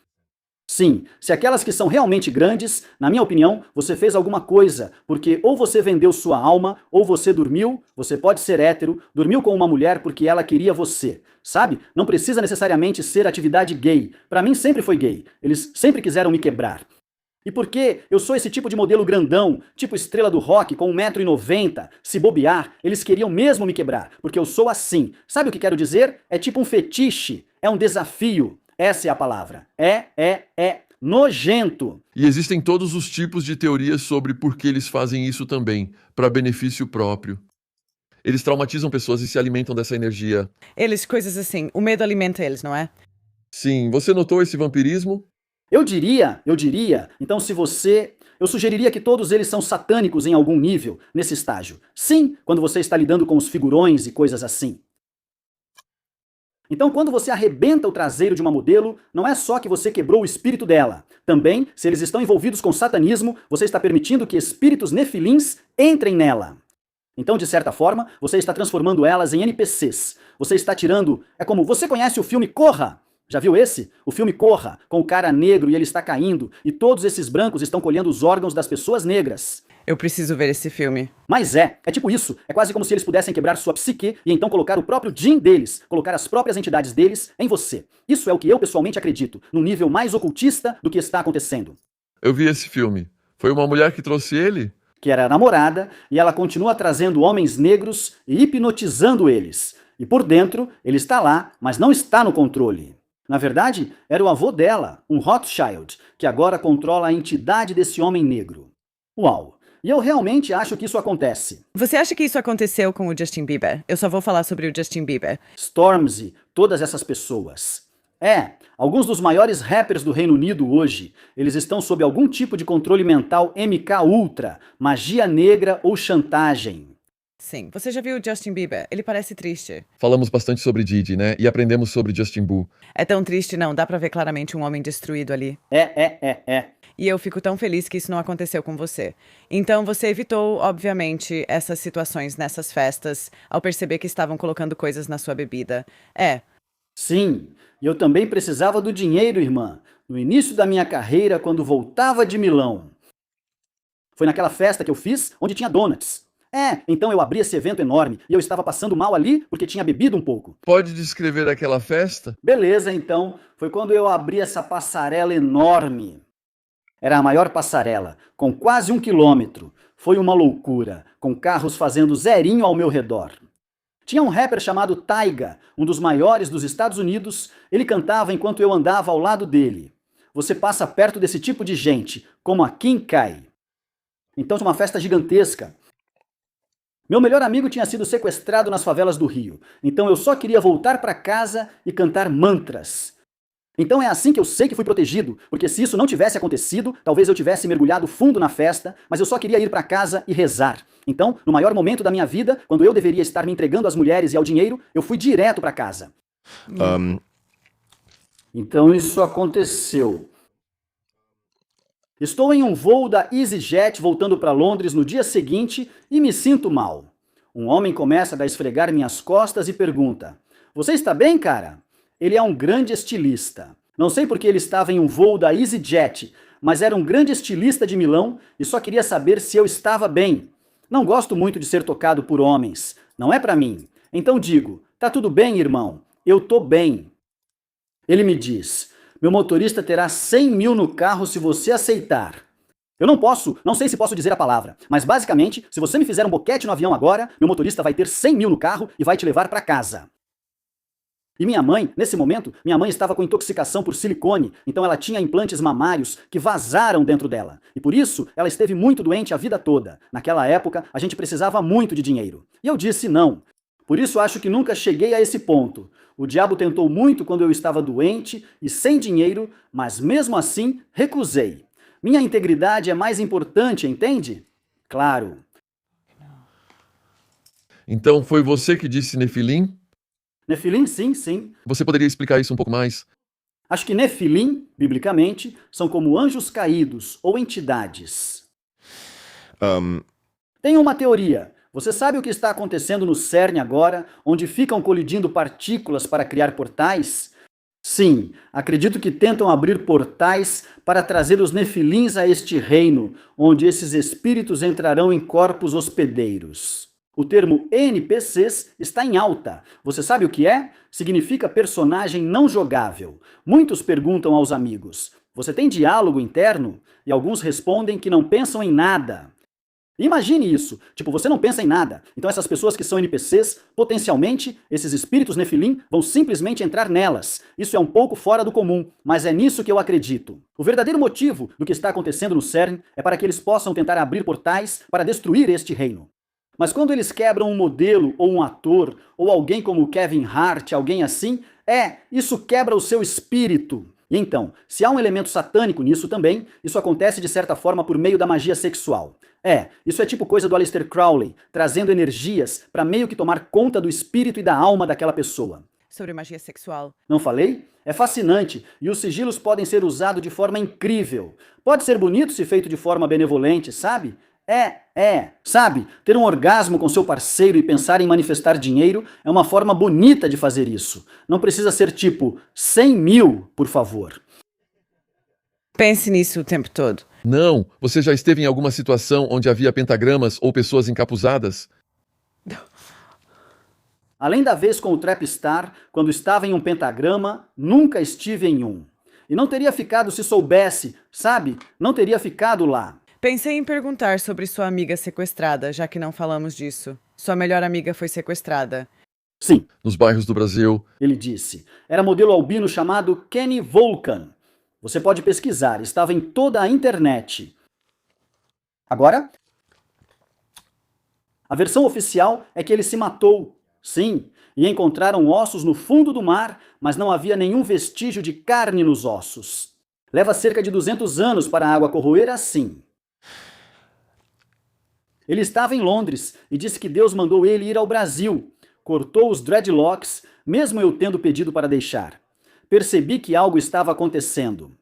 Sim, se aquelas que são realmente grandes, na minha opinião, você fez alguma coisa, porque ou você vendeu sua alma, ou você dormiu, você pode ser hétero, dormiu com uma mulher porque ela queria você, sabe? Não precisa necessariamente ser atividade gay. Pra mim sempre foi gay, eles sempre quiseram me quebrar. E porque eu sou esse tipo de modelo grandão, tipo estrela do rock com 1,90 m, se bobear, eles queriam mesmo me quebrar, porque eu sou assim. Sabe o que quero dizer? É tipo um fetiche, é um desafio. Essa é a palavra. Nojento. E existem todos os tipos de teorias sobre por que eles fazem isso também, para benefício próprio. Eles traumatizam pessoas e se alimentam dessa energia. Coisas assim, o medo alimenta eles, não é? Sim, você notou esse vampirismo? Eu diria. Então eu sugeriria que todos eles são satânicos em algum nível, nesse estágio. Sim, quando você está lidando com os figurões e coisas assim. Então, quando você arrebenta o traseiro de uma modelo, não é só que você quebrou o espírito dela. Também, se eles estão envolvidos com satanismo, você está permitindo que espíritos nefilins entrem nela. Então, de certa forma, você está transformando elas em NPCs. Você está tirando... É como, você conhece o filme Corra? Já viu esse? O filme Corra, com o cara negro e ele está caindo, e todos esses brancos estão colhendo os órgãos das pessoas negras. Eu preciso ver esse filme. Mas é tipo isso. É quase como se eles pudessem quebrar sua psique e então colocar o próprio Jin deles, colocar as próprias entidades deles em você. Isso é o que eu pessoalmente acredito, num nível mais ocultista do que está acontecendo. Eu vi esse filme. Foi uma mulher que trouxe ele? Que era a namorada, e ela continua trazendo homens negros e hipnotizando eles. E por dentro, ele está lá, mas não está no controle. Na verdade, era o avô dela, um Rothschild, que agora controla a entidade desse homem negro. Uau! E eu realmente acho que isso acontece. Você acha que isso aconteceu com o Justin Bieber? Eu só vou falar sobre o Justin Bieber. Stormzy, todas essas pessoas. Alguns dos maiores rappers do Reino Unido hoje, eles estão sob algum tipo de controle mental MK Ultra, magia negra ou chantagem. Sim, você já viu o Justin Bieber? Ele parece triste. Falamos bastante sobre Didi, né? E aprendemos sobre Justin Boo. É tão triste, não. Dá pra ver claramente um homem destruído ali. É. E eu fico tão feliz que isso não aconteceu com você. Então você evitou, obviamente, essas situações nessas festas, ao perceber que estavam colocando coisas na sua bebida. Sim, e eu também precisava do dinheiro, irmã, no início da minha carreira, quando voltava de Milão. Foi naquela festa que eu fiz, onde tinha donuts. Então eu abri esse evento enorme e eu estava passando mal ali porque tinha bebido um pouco. Pode descrever aquela festa? Beleza, então, foi quando eu abri essa passarela enorme. Era a maior passarela, com quase 1 quilômetro. Foi uma loucura, com carros fazendo zerinho ao meu redor. Tinha um rapper chamado Tyga, um dos maiores dos Estados Unidos. Ele cantava enquanto eu andava ao lado dele. Você passa perto desse tipo de gente, como a Kim Kai. Então tinha uma festa gigantesca. Meu melhor amigo tinha sido sequestrado nas favelas do Rio. Então eu só queria voltar para casa e cantar mantras. Então é assim que eu sei que fui protegido, porque se isso não tivesse acontecido, talvez eu tivesse mergulhado fundo na festa, mas eu só queria ir para casa e rezar. Então, no maior momento da minha vida, quando eu deveria estar me entregando às mulheres e ao dinheiro, eu fui direto para casa. Então isso aconteceu. Estou em um voo da EasyJet voltando para Londres no dia seguinte e me sinto mal. Um homem começa a esfregar minhas costas e pergunta: "Você está bem, cara?" Ele é um grande estilista. Não sei porque ele estava em um voo da EasyJet, mas era um grande estilista de Milão e só queria saber se eu estava bem. Não gosto muito de ser tocado por homens. Não é para mim. Então digo: "Tá tudo bem, irmão? Eu tô bem." Ele me diz: "Meu motorista terá 100 mil no carro se você aceitar." Eu não sei se posso dizer a palavra, mas basicamente, se você me fizer um boquete no avião agora, meu motorista vai ter 100 mil no carro e vai te levar para casa. E minha mãe, nesse momento, minha mãe estava com intoxicação por silicone, então ela tinha implantes mamários que vazaram dentro dela. E por isso, ela esteve muito doente a vida toda. Naquela época, a gente precisava muito de dinheiro. E eu disse não. Por isso acho que nunca cheguei a esse ponto. O diabo tentou muito quando eu estava doente e sem dinheiro, mas mesmo assim, recusei. Minha integridade é mais importante, entende? Claro. Então foi você que disse Nefilim? Nefilim, sim. Você poderia explicar isso um pouco mais? Acho que Nefilim, biblicamente, são como anjos caídos ou entidades. Tem uma teoria. Você sabe o que está acontecendo no CERN agora, onde ficam colidindo partículas para criar portais? Sim, acredito que tentam abrir portais para trazer os nefilins a este reino, onde esses espíritos entrarão em corpos hospedeiros. O termo NPCs está em alta. Você sabe o que é? Significa personagem não jogável. Muitos perguntam aos amigos: "Você tem diálogo interno?" E alguns respondem que não pensam em nada. Imagine isso, tipo, você não pensa em nada. Então essas pessoas que são NPCs, potencialmente, esses espíritos Nefilim vão simplesmente entrar nelas. Isso é um pouco fora do comum, mas é nisso que eu acredito. O verdadeiro motivo do que está acontecendo no CERN é para que eles possam tentar abrir portais para destruir este reino. Mas quando eles quebram um modelo ou um ator, ou alguém como Kevin Hart, alguém assim, isso quebra o seu espírito. E então, se há um elemento satânico nisso também, isso acontece de certa forma por meio da magia sexual. Isso é tipo coisa do Aleister Crowley, trazendo energias para meio que tomar conta do espírito e da alma daquela pessoa. Sobre magia sexual. Não falei? É fascinante, e os sigilos podem ser usados de forma incrível. Pode ser bonito se feito de forma benevolente, sabe? Sabe? Ter um orgasmo com seu parceiro e pensar em manifestar dinheiro é uma forma bonita de fazer isso. Não precisa ser tipo 100 mil, por favor. Pense nisso o tempo todo. Não, você já esteve em alguma situação onde havia pentagramas ou pessoas encapuzadas? Além da vez com o Trapstar, quando estava em um pentagrama, nunca estive em um. E não teria ficado se soubesse, sabe? Não teria ficado lá. Pensei em perguntar sobre sua amiga sequestrada, já que não falamos disso. Sua melhor amiga foi sequestrada. Sim, Nos bairros do Brasil. ele disse. Era modelo albino chamado Kenny Vulcan. Você pode pesquisar, estava em toda a internet. Agora, a versão oficial é que ele se matou. Sim, e encontraram ossos no fundo do mar, mas não havia nenhum vestígio de carne nos ossos. Leva cerca de 200 anos para a água corroer assim. Ele estava em Londres e disse que Deus mandou ele ir ao Brasil. Cortou os dreadlocks, mesmo eu tendo pedido para deixar. Percebi que algo estava acontecendo.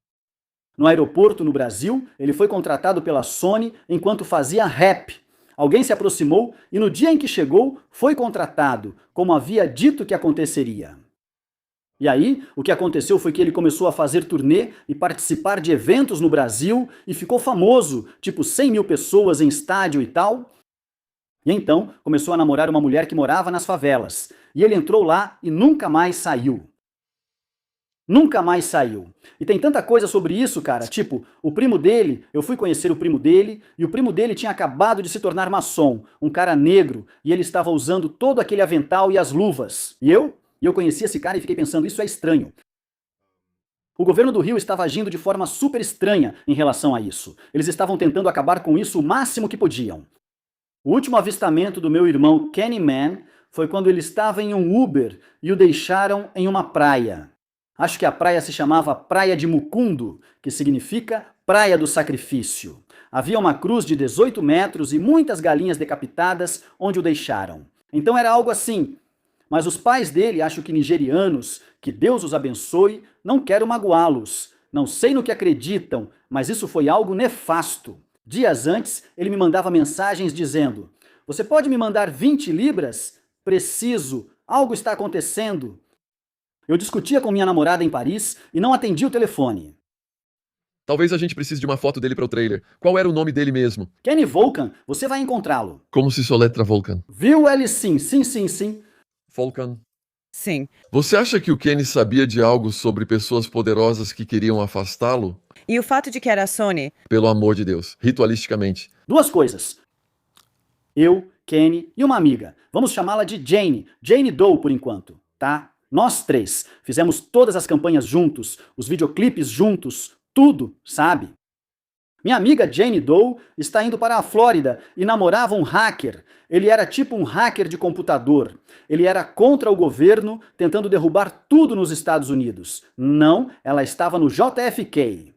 No aeroporto, no Brasil, ele foi contratado pela Sony enquanto fazia rap. Alguém se aproximou e no dia em que chegou, foi contratado, como havia dito que aconteceria. E aí, o que aconteceu foi que ele começou a fazer turnê e participar de eventos no Brasil e ficou famoso, tipo 100 mil pessoas em estádio e tal. E então, começou a namorar uma mulher que morava nas favelas. E ele entrou lá e nunca mais saiu. Nunca mais saiu. E tem tanta coisa sobre isso, cara, tipo, o primo dele, eu fui conhecer o primo dele, e o primo dele tinha acabado de se tornar maçom, um cara negro, e ele estava usando todo aquele avental e as luvas. E eu conheci esse cara e fiquei pensando, isso é estranho. O governo do Rio estava agindo de forma super estranha em relação a isso. Eles estavam tentando acabar com isso o máximo que podiam. O último avistamento do meu irmão Kenny Man foi quando ele estava em um Uber e o deixaram em uma praia. Acho que a praia se chamava Praia de Mucundo, que significa Praia do Sacrifício. Havia uma cruz de 18 metros e muitas galinhas decapitadas onde o deixaram. Então era algo assim. Mas os pais dele, acho que nigerianos, que Deus os abençoe, não quero magoá-los. Não sei no que acreditam, mas isso foi algo nefasto. Dias antes, ele me mandava mensagens dizendo: "Você pode me mandar 20 libras? Preciso, algo está acontecendo." Eu discutia com minha namorada em Paris e não atendi o telefone. Talvez a gente precise de uma foto dele para o trailer. Qual era o nome dele mesmo? Kenny Volcan, você vai encontrá-lo. Como se soletra Vulcan? Viu ele sim, sim, sim, sim. Vulcan. Sim. Você acha que o Kenny sabia de algo sobre pessoas poderosas que queriam afastá-lo? E o fato de que era a Sony? Pelo amor de Deus, ritualisticamente. Duas coisas. Eu, Kenny e uma amiga. Vamos chamá-la de Jane. Jane Doe por enquanto, tá? Nós três fizemos todas as campanhas juntos, os videoclipes juntos, tudo, sabe? Minha amiga Jane Doe está indo para a Flórida e namorava um hacker. Ele era tipo um hacker de computador. Ele era contra o governo, tentando derrubar tudo nos Estados Unidos. Não, ela estava no JFK.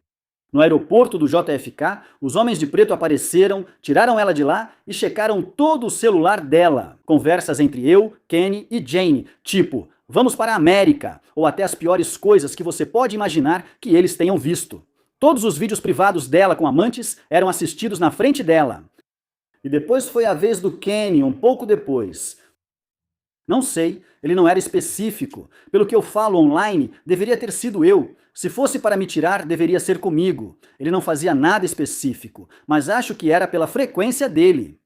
No aeroporto do JFK, os homens de preto apareceram, tiraram ela de lá e checaram todo o celular dela. Conversas entre eu, Kenny e Jane, tipo: "Vamos para a América", ou até as piores coisas que você pode imaginar que eles tenham visto. Todos os vídeos privados dela com amantes eram assistidos na frente dela. E depois foi a vez do Kenny, um pouco depois. Não sei, ele não era específico. Pelo que eu falo online, deveria ter sido eu. Se fosse para me tirar, deveria ser comigo. Ele não fazia nada específico, mas acho que era pela frequência dele.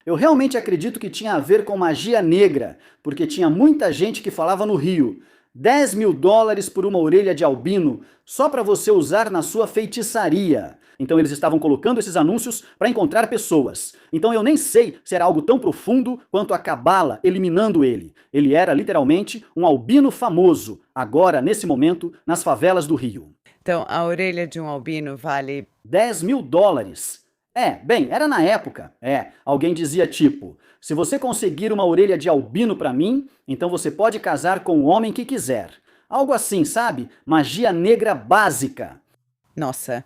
Eu realmente acredito que tinha a ver com magia negra, porque tinha muita gente que falava no Rio: $10.000 por uma orelha de albino, só para você usar na sua feitiçaria. Então eles estavam colocando esses anúncios para encontrar pessoas. Então eu nem sei se era algo tão profundo quanto a cabala eliminando ele. Ele era literalmente um albino famoso, agora, nesse momento, nas favelas do Rio. Então, a orelha de um albino vale... $10.000. Bem, era na época. Alguém dizia tipo: "Se você conseguir uma orelha de albino pra mim, então você pode casar com o homem que quiser." Algo assim, sabe? Magia negra básica. Nossa,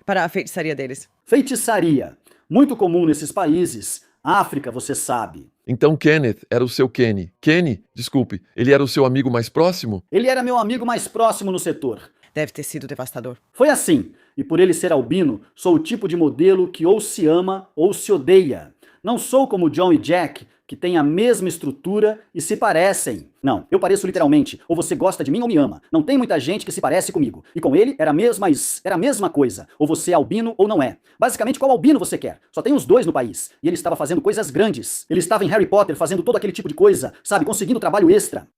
para a feitiçaria deles. Feitiçaria. Muito comum nesses países. África, você sabe. Então Kenneth era o seu Kenny. Kenny, desculpe, ele era o seu amigo mais próximo? Ele era meu amigo mais próximo no setor. Deve ter sido devastador. Foi assim, e por ele ser albino, sou o tipo de modelo que ou se ama ou se odeia. Não sou como John e Jack, que têm a mesma estrutura e se parecem. Não, eu pareço literalmente, ou você gosta de mim ou me ama. Não tem muita gente que se parece comigo. E com ele era a mesma coisa. Ou você é albino ou não é. Basicamente, qual albino você quer? Só tem os dois no país. E ele estava fazendo coisas grandes. Ele estava em Harry Potter fazendo todo aquele tipo de coisa, sabe? Conseguindo trabalho extra.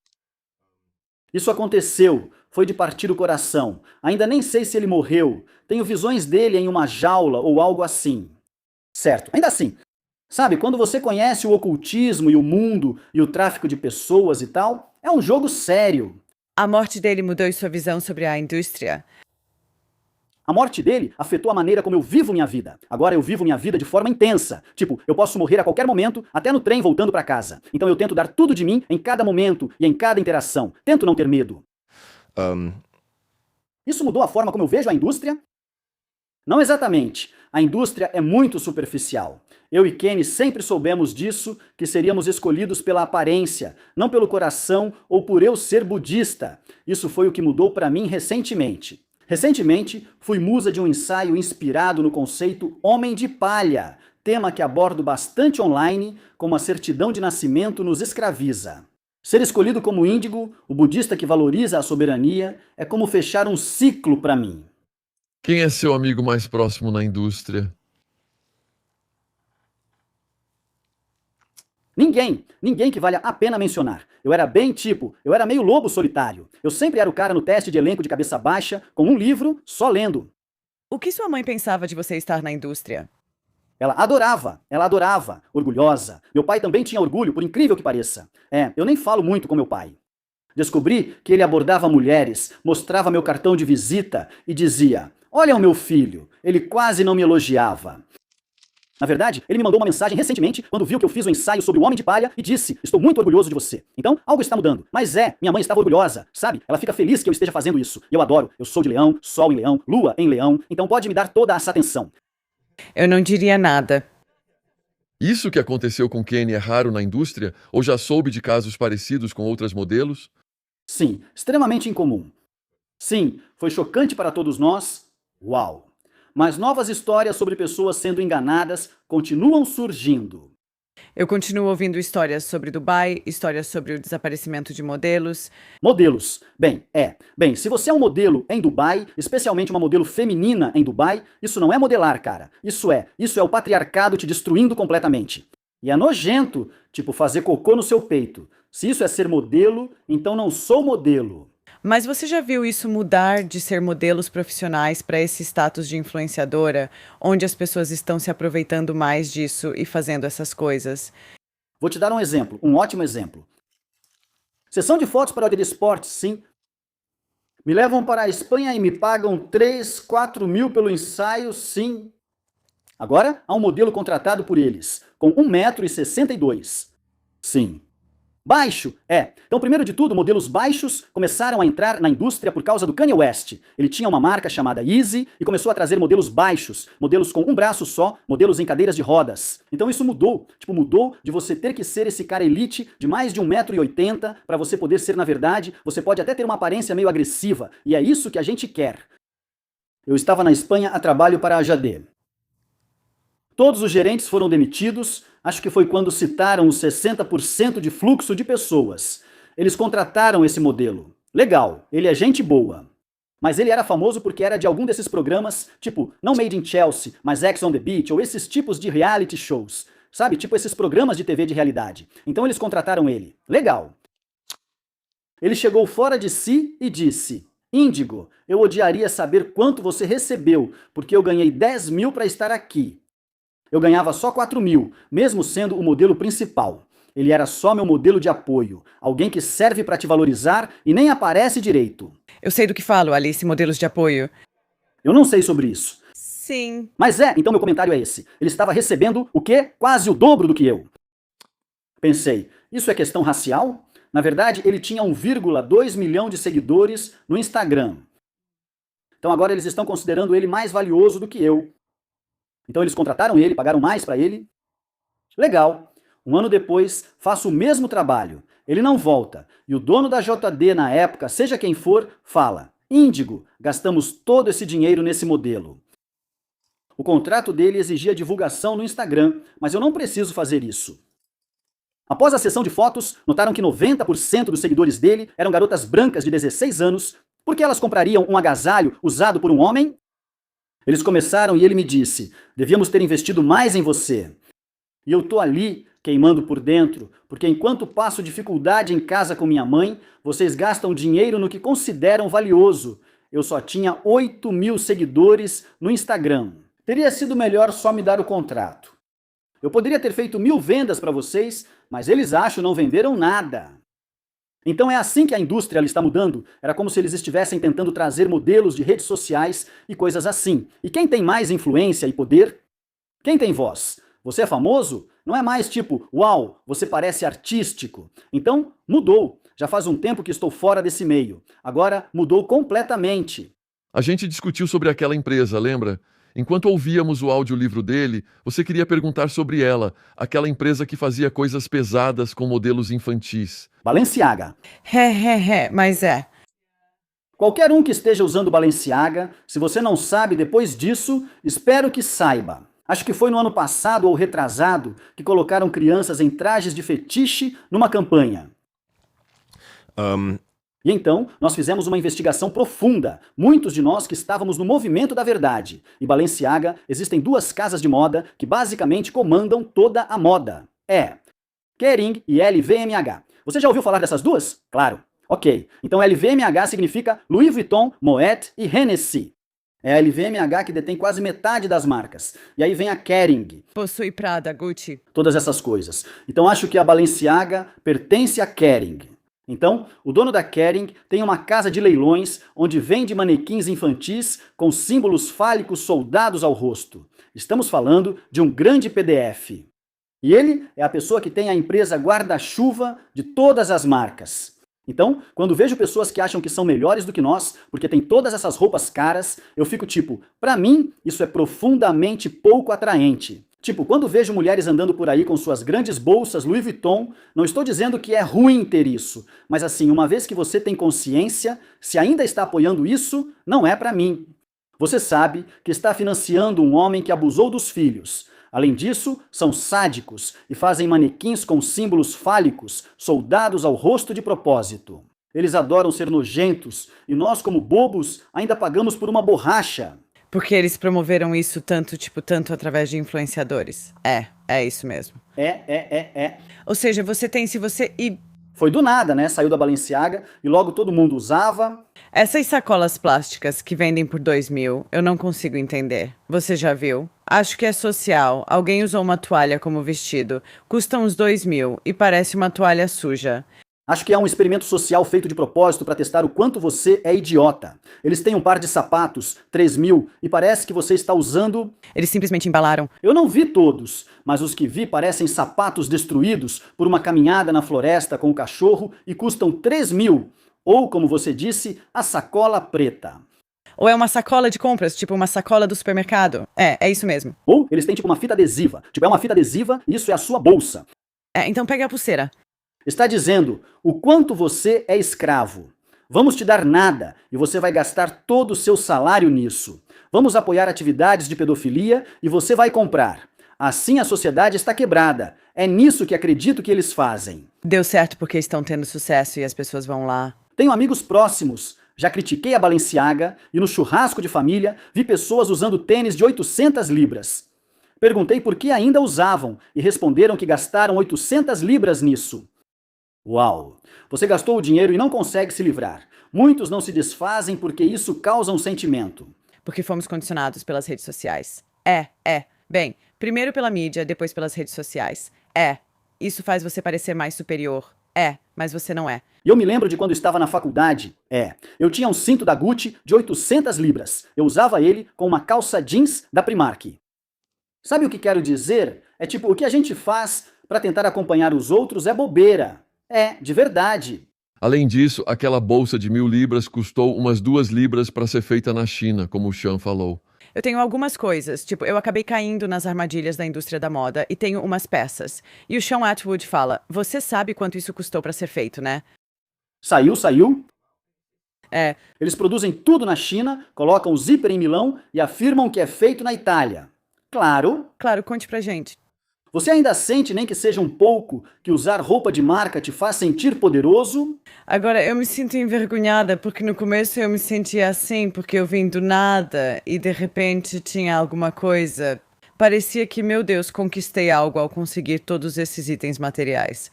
Isso aconteceu. Foi de partir o coração. Ainda nem sei se ele morreu. Tenho visões dele em uma jaula ou algo assim. Certo. Ainda assim, sabe, quando você conhece o ocultismo e o mundo e o tráfico de pessoas e tal, é um jogo sério. A morte dele mudou sua visão sobre a indústria? A morte dele afetou a maneira como eu vivo minha vida. Agora eu vivo minha vida de forma intensa. Tipo, eu posso morrer a qualquer momento, até no trem voltando para casa. Então eu tento dar tudo de mim em cada momento e em cada interação. Tento não ter medo. Isso mudou a forma como eu vejo a indústria? Não exatamente. A indústria é muito superficial. Eu e Kenny sempre soubemos disso, que seríamos escolhidos pela aparência, não pelo coração ou por eu ser budista. Isso foi o que mudou para mim recentemente. Recentemente, fui musa de um ensaio inspirado no conceito Homem de Palha, tema que abordo bastante online, como a certidão de nascimento nos escraviza. Ser escolhido como índigo, o budista que valoriza a soberania, é como fechar um ciclo para mim. Quem é seu amigo mais próximo na indústria? Ninguém que valha a pena mencionar. Eu era meio lobo solitário. Eu sempre era o cara no teste de elenco de cabeça baixa, com um livro, só lendo. O que sua mãe pensava de você estar na indústria? Ela adorava, orgulhosa. Meu pai também tinha orgulho, por incrível que pareça. Eu nem falo muito com meu pai. Descobri que ele abordava mulheres, mostrava meu cartão de visita e dizia: "Olha o meu filho, ele quase não me elogiava." Na verdade, ele me mandou uma mensagem recentemente quando viu que eu fiz um ensaio sobre o Homem de Palha e disse: "Estou muito orgulhoso de você." Então, algo está mudando. Mas minha mãe estava orgulhosa, sabe? Ela fica feliz que eu esteja fazendo isso. E eu adoro. Eu sou de leão, sol em leão, lua em leão, então pode me dar toda essa atenção. Eu não diria nada. Isso que aconteceu com Kenny é raro na indústria? Ou já soube de casos parecidos com outras modelos? Sim, extremamente incomum. Sim, foi chocante para todos nós. Uau! Mas novas histórias sobre pessoas sendo enganadas continuam surgindo. Eu continuo ouvindo histórias sobre Dubai, histórias sobre o desaparecimento de modelos. Modelos. Bem, se você é um modelo em Dubai, especialmente uma modelo feminina em Dubai, isso não é modelar, cara. Isso é o patriarcado te destruindo completamente. E é nojento, tipo, fazer cocô no seu peito. Se isso é ser modelo, então não sou modelo. Mas você já viu isso mudar de ser modelos profissionais para esse status de influenciadora, onde as pessoas estão se aproveitando mais disso e fazendo essas coisas? Vou te dar um exemplo, um ótimo exemplo. Sessão de fotos para o de esportes, sim. Me levam para a Espanha e me pagam 3, 4 mil pelo ensaio, sim. Agora, há um modelo contratado por eles, com 1,62 m. Sim. Baixo, Então, primeiro de tudo, modelos baixos começaram a entrar na indústria por causa do Kanye West. Ele tinha uma marca chamada Yeezy e começou a trazer modelos baixos, modelos com um braço só, modelos em cadeiras de rodas. Então isso mudou, mudou de você ter que ser esse cara elite de mais de 1,80 m para você poder ser, na verdade, você pode até ter uma aparência meio agressiva, e é isso que a gente quer. Eu estava na Espanha a trabalho para a Jadê. Todos os gerentes foram demitidos, acho que foi quando citaram os 60% de fluxo de pessoas. Eles contrataram esse modelo. Legal, ele é gente boa. Mas ele era famoso porque era de algum desses programas, tipo, não Made in Chelsea, mas Ex on the Beach, ou esses tipos de reality shows. Sabe, tipo esses programas de TV de realidade. Então eles contrataram ele. Legal. Ele chegou fora de si e disse: "Índigo, eu odiaria saber quanto você recebeu, porque eu ganhei 10 mil para estar aqui. Eu ganhava só 4 mil, mesmo sendo o modelo principal. Ele era só meu modelo de apoio, alguém que serve para te valorizar e nem aparece direito." Eu sei do que falo, Alice, modelos de apoio. Eu não sei sobre isso. Sim. Mas então meu comentário é esse. Ele estava recebendo o quê? Quase o dobro do que eu. Pensei, isso é questão racial? Na verdade, ele tinha 1,2 milhão de seguidores no Instagram. Então agora eles estão considerando ele mais valioso do que eu. Então eles contrataram ele, pagaram mais para ele. Legal. Um ano depois, faço o mesmo trabalho. Ele não volta. E o dono da JD na época, seja quem for, fala: "Índigo, gastamos todo esse dinheiro nesse modelo." O contrato dele exigia divulgação no Instagram, mas eu não preciso fazer isso. Após a sessão de fotos, notaram que 90% dos seguidores dele eram garotas brancas de 16 anos. Por que elas comprariam um agasalho usado por um homem? Eles começaram e ele me disse: "Devíamos ter investido mais em você." E eu tô ali, queimando por dentro, porque enquanto passo dificuldade em casa com minha mãe, vocês gastam dinheiro no que consideram valioso. Eu só tinha 8 mil seguidores no Instagram. Teria sido melhor só me dar o contrato. Eu poderia ter feito 1000 vendas para vocês, mas eles não venderam nada. Então é assim que a indústria ela está mudando? Era como se eles estivessem tentando trazer modelos de redes sociais e coisas assim. E quem tem mais influência e poder? Quem tem voz? Você é famoso? Não é mais tipo, uau, você parece artístico. Então, mudou. Já faz um tempo que estou fora desse meio. Agora mudou completamente. A gente discutiu sobre aquela empresa, lembra? Enquanto ouvíamos o audiolivro dele, você queria perguntar sobre ela, aquela empresa que fazia coisas pesadas com modelos infantis. Balenciaga. Mas é. Qualquer um que esteja usando Balenciaga, se você não sabe depois disso, espero que saiba. Acho que foi no ano passado ou retrasado que colocaram crianças em trajes de fetiche numa campanha. E então, nós fizemos uma investigação profunda, muitos de nós que estávamos no movimento da verdade. E Balenciaga, existem duas casas de moda que basicamente comandam toda a moda. Kering e LVMH. Você já ouviu falar dessas duas? Claro. Ok, então LVMH significa Louis Vuitton, Moet e Hennessy. É a LVMH que detém quase metade das marcas. E aí vem a Kering. Possui Prada, Gucci. Todas essas coisas. Então acho que a Balenciaga pertence a Kering. Então, o dono da Kering tem uma casa de leilões onde vende manequins infantis com símbolos fálicos soldados ao rosto. Estamos falando de um grande PDF. E ele é a pessoa que tem a empresa guarda-chuva de todas as marcas. Então, quando vejo pessoas que acham que são melhores do que nós, porque tem todas essas roupas caras, eu fico tipo, pra mim, isso é profundamente pouco atraente. Tipo, quando vejo mulheres andando por aí com suas grandes bolsas Louis Vuitton, não estou dizendo que é ruim ter isso, mas assim, uma vez que você tem consciência, se ainda está apoiando isso, não é pra mim. Você sabe que está financiando um homem que abusou dos filhos. Além disso, são sádicos e fazem manequins com símbolos fálicos, soldados ao rosto de propósito. Eles adoram ser nojentos e nós, como bobos, ainda pagamos por uma borracha. Porque eles promoveram isso tanto através de influenciadores. É isso mesmo. Ou seja, Foi do nada, né? Saiu da Balenciaga e logo todo mundo usava. Essas sacolas plásticas que vendem por 2.000, eu não consigo entender. Você já viu? Acho que é social. Alguém usou uma toalha como vestido. Custa uns 2.000 e parece uma toalha suja. Acho que é um experimento social feito de propósito para testar o quanto você é idiota. Eles têm um par de sapatos, 3.000, e parece que você está usando... Eles simplesmente embalaram. Eu não vi todos, mas os que vi parecem sapatos destruídos por uma caminhada na floresta com o cachorro e custam 3.000. Ou, como você disse, a sacola preta. Ou é uma sacola de compras, tipo uma sacola do supermercado. É isso mesmo. Ou eles têm tipo uma fita adesiva. Tipo, é uma fita adesiva e isso é a sua bolsa. Então pega a pulseira. Está dizendo o quanto você é escravo. Vamos te dar nada e você vai gastar todo o seu salário nisso. Vamos apoiar atividades de pedofilia e você vai comprar. Assim a sociedade está quebrada. É nisso que acredito que eles fazem. Deu certo porque estão tendo sucesso e as pessoas vão lá. Tenho amigos próximos. Já critiquei a Balenciaga e no churrasco de família vi pessoas usando tênis de 800 libras. Perguntei por que ainda usavam e responderam que gastaram 800 libras nisso. Uau! Você gastou o dinheiro e não consegue se livrar. Muitos não se desfazem porque isso causa um sentimento. Porque fomos condicionados pelas redes sociais. Bem, primeiro pela mídia, depois pelas redes sociais. Isso faz você parecer mais superior. Mas você não é. E eu me lembro de quando estava na faculdade. Eu tinha um cinto da Gucci de 800 libras. Eu usava ele com uma calça jeans da Primark. Sabe o que quero dizer? É tipo, o que a gente faz para tentar acompanhar os outros é bobeira. De verdade. Além disso, aquela bolsa de 1.000 libras custou umas 2 libras para ser feita na China, como o Sean falou. Eu tenho algumas coisas, tipo, eu acabei caindo nas armadilhas da indústria da moda e tenho umas peças. E o Sean Atwood fala, você sabe quanto isso custou para ser feito, né? Saiu? É. Eles produzem tudo na China, colocam o zíper em Milão e afirmam que é feito na Itália. Claro. Claro, conte pra gente. Você ainda sente, nem que seja um pouco, que usar roupa de marca te faz sentir poderoso? Agora, eu me sinto envergonhada, porque no começo eu me sentia assim, porque eu vim do nada e de repente tinha alguma coisa. Parecia que, meu Deus, conquistei algo ao conseguir todos esses itens materiais.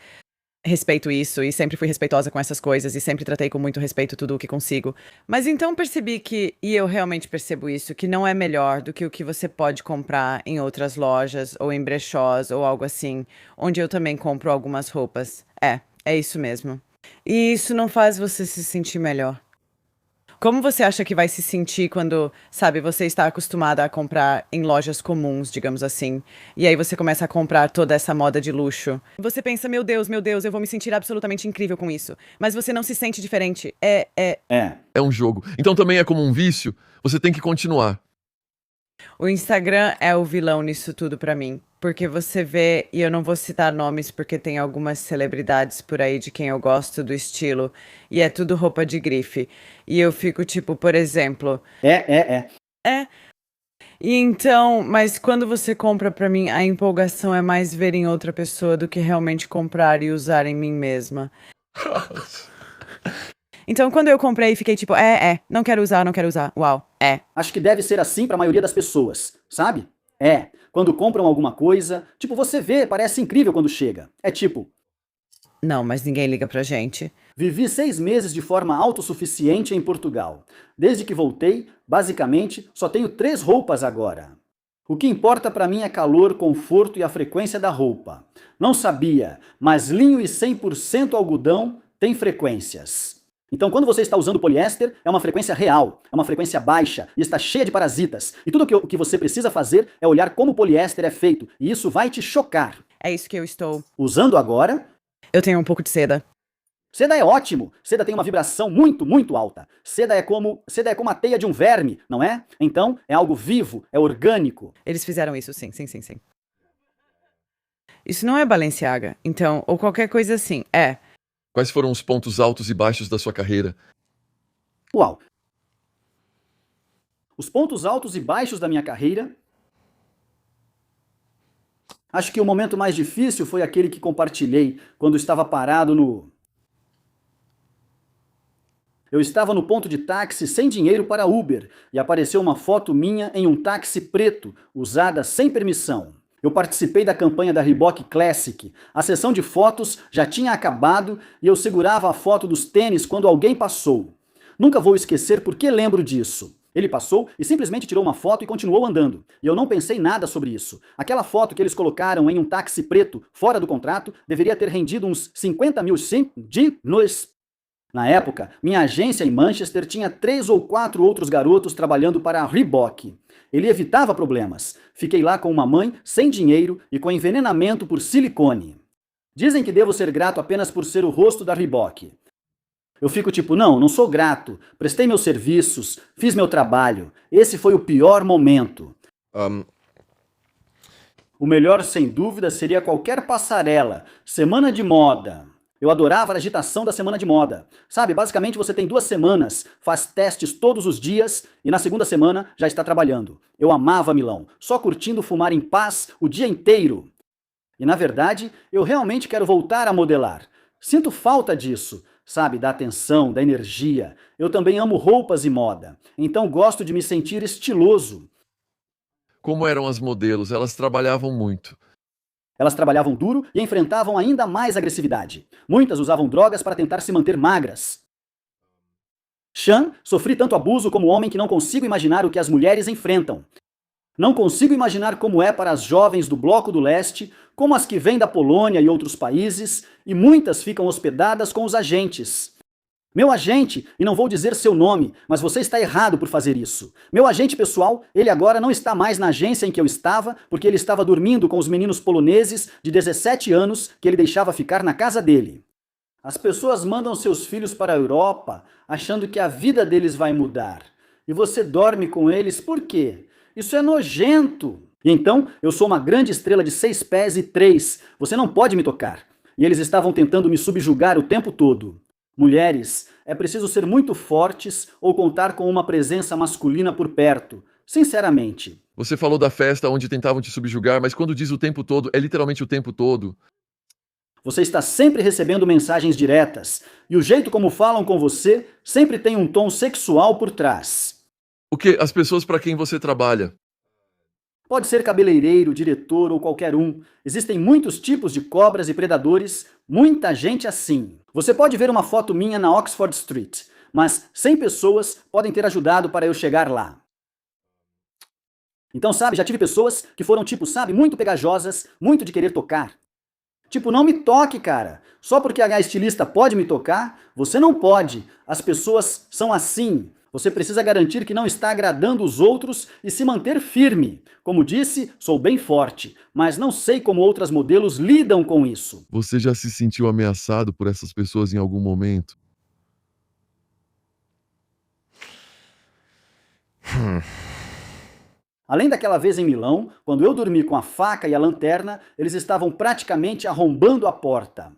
Respeito isso e sempre fui respeitosa com essas coisas e sempre tratei com muito respeito tudo o que consigo. Mas então percebi que, e eu realmente percebo isso, que não é melhor do que o que você pode comprar em outras lojas ou em brechós ou algo assim, onde eu também compro algumas roupas. É isso mesmo. E isso não faz você se sentir melhor. Como você acha que vai se sentir quando, sabe, você está acostumada a comprar em lojas comuns, digamos assim, e aí você começa a comprar toda essa moda de luxo? Você pensa, meu Deus, eu vou me sentir absolutamente incrível com isso. Mas você não se sente diferente. É, É um jogo. Então também é como um vício. Você tem que continuar. O Instagram é o vilão nisso tudo pra mim. Porque você vê, e eu não vou citar nomes porque tem algumas celebridades por aí de quem eu gosto do estilo, e é tudo roupa de grife. E eu fico tipo, por exemplo, é. E então, mas quando você compra pra mim, a empolgação é mais ver em outra pessoa do que realmente comprar e usar em mim mesma. Então, quando eu comprei, fiquei tipo, não quero usar, não quero usar. Uau, Acho que deve ser assim para a maioria das pessoas, sabe? Quando compram alguma coisa, tipo, você vê, parece incrível quando chega. É tipo, Não, mas ninguém liga pra gente. vivi 6 meses de forma autossuficiente em Portugal. Desde que voltei, basicamente, só tenho 3 roupas agora. O que importa para mim é calor, conforto e a frequência da roupa. Não sabia, mas linho e 100% algodão têm frequências. Então, quando você está usando poliéster, é uma frequência real, é uma frequência baixa e está cheia de parasitas. E tudo o que você precisa fazer é olhar como o poliéster é feito, e isso vai te chocar. É isso que eu estou. Usando agora, Eu tenho um pouco de seda. seda é ótimo. Seda tem uma vibração muito, muito alta. Seda é como a teia de um verme, não é? Então, é algo vivo, é orgânico. Eles fizeram isso, sim. Isso não é Balenciaga, então, ou qualquer coisa assim. É. Quais foram os pontos altos e baixos da sua carreira? Uau! Os pontos altos e baixos da minha carreira. Acho que o momento mais difícil foi aquele que compartilhei quando estava parado no. Eu estava no ponto de táxi sem dinheiro para Uber e apareceu uma foto minha em um táxi preto, usada sem permissão. Eu participei da campanha da Reebok Classic. A sessão de fotos já tinha acabado e eu segurava a foto dos tênis quando alguém passou. Nunca vou esquecer porque lembro disso. Ele passou e simplesmente tirou uma foto e continuou andando. E eu não pensei nada sobre isso. Aquela foto que eles colocaram em um táxi preto, fora do contrato, deveria ter rendido uns 50 mil nos. Na época, minha agência em Manchester tinha 3 ou 4 outros garotos trabalhando para a Reebok. Ele evitava problemas. Fiquei lá com uma mãe, sem dinheiro e com envenenamento por silicone. Dizem que devo ser grato apenas por ser o rosto da Reebok. Eu fico tipo, não sou grato. Prestei meus serviços, fiz meu trabalho. Esse foi o pior momento. O melhor, sem dúvida, seria qualquer passarela, semana de moda. Eu adorava a agitação da semana de moda. Sabe, basicamente você tem 2 semanas, faz testes todos os dias e na segunda semana já está trabalhando. Eu amava Milão, só curtindo fumar em paz o dia inteiro. E na verdade, eu realmente quero voltar a modelar. Sinto falta disso, sabe, da atenção, da energia. Eu também amo roupas e moda, então gosto de me sentir estiloso. Como eram as modelos? Elas trabalhavam muito. Elas trabalhavam duro e enfrentavam ainda mais agressividade. Muitas usavam drogas para tentar se manter magras. Sean, sofri tanto abuso como homem que não consigo imaginar o que as mulheres enfrentam. Não consigo imaginar como é para as jovens do Bloco do Leste, como as que vêm da Polônia e outros países, e muitas ficam hospedadas com os agentes. Meu agente, e não vou dizer seu nome, mas você está errado por fazer isso. Meu agente pessoal, ele agora não está mais na agência em que eu estava, porque ele estava dormindo com os meninos poloneses de 17 anos que ele deixava ficar na casa dele. As pessoas mandam seus filhos para a Europa achando que a vida deles vai mudar. E você dorme com eles por quê? Isso é nojento. E então, eu sou uma grande estrela de 6 pés e 3. Você não pode me tocar. E eles estavam tentando me subjugar o tempo todo. Mulheres, é preciso ser muito fortes ou contar com uma presença masculina por perto. Sinceramente. Você falou da festa onde tentavam te subjugar, mas quando diz o tempo todo, é literalmente o tempo todo. Você está sempre recebendo mensagens diretas, e o jeito como falam com você sempre tem um tom sexual por trás. O que? As pessoas para quem você trabalha. Pode ser cabeleireiro, diretor ou qualquer um. Existem muitos tipos de cobras e predadores, muita gente assim. Você pode ver uma foto minha na Oxford Street, mas 100 pessoas podem ter ajudado para eu chegar lá. Então, sabe, já tive pessoas que foram tipo, sabe, muito pegajosas, muito de querer tocar. Tipo, não me toque, cara. Só porque a estilista pode me tocar, você não pode. As pessoas são assim. Você precisa garantir que não está agradando os outros e se manter firme. Como disse, sou bem forte, mas não sei como outras modelos lidam com isso. Você já se sentiu ameaçado por essas pessoas em algum momento? Além daquela vez em Milão, quando eu dormi com a faca e a lanterna, eles estavam praticamente arrombando a porta.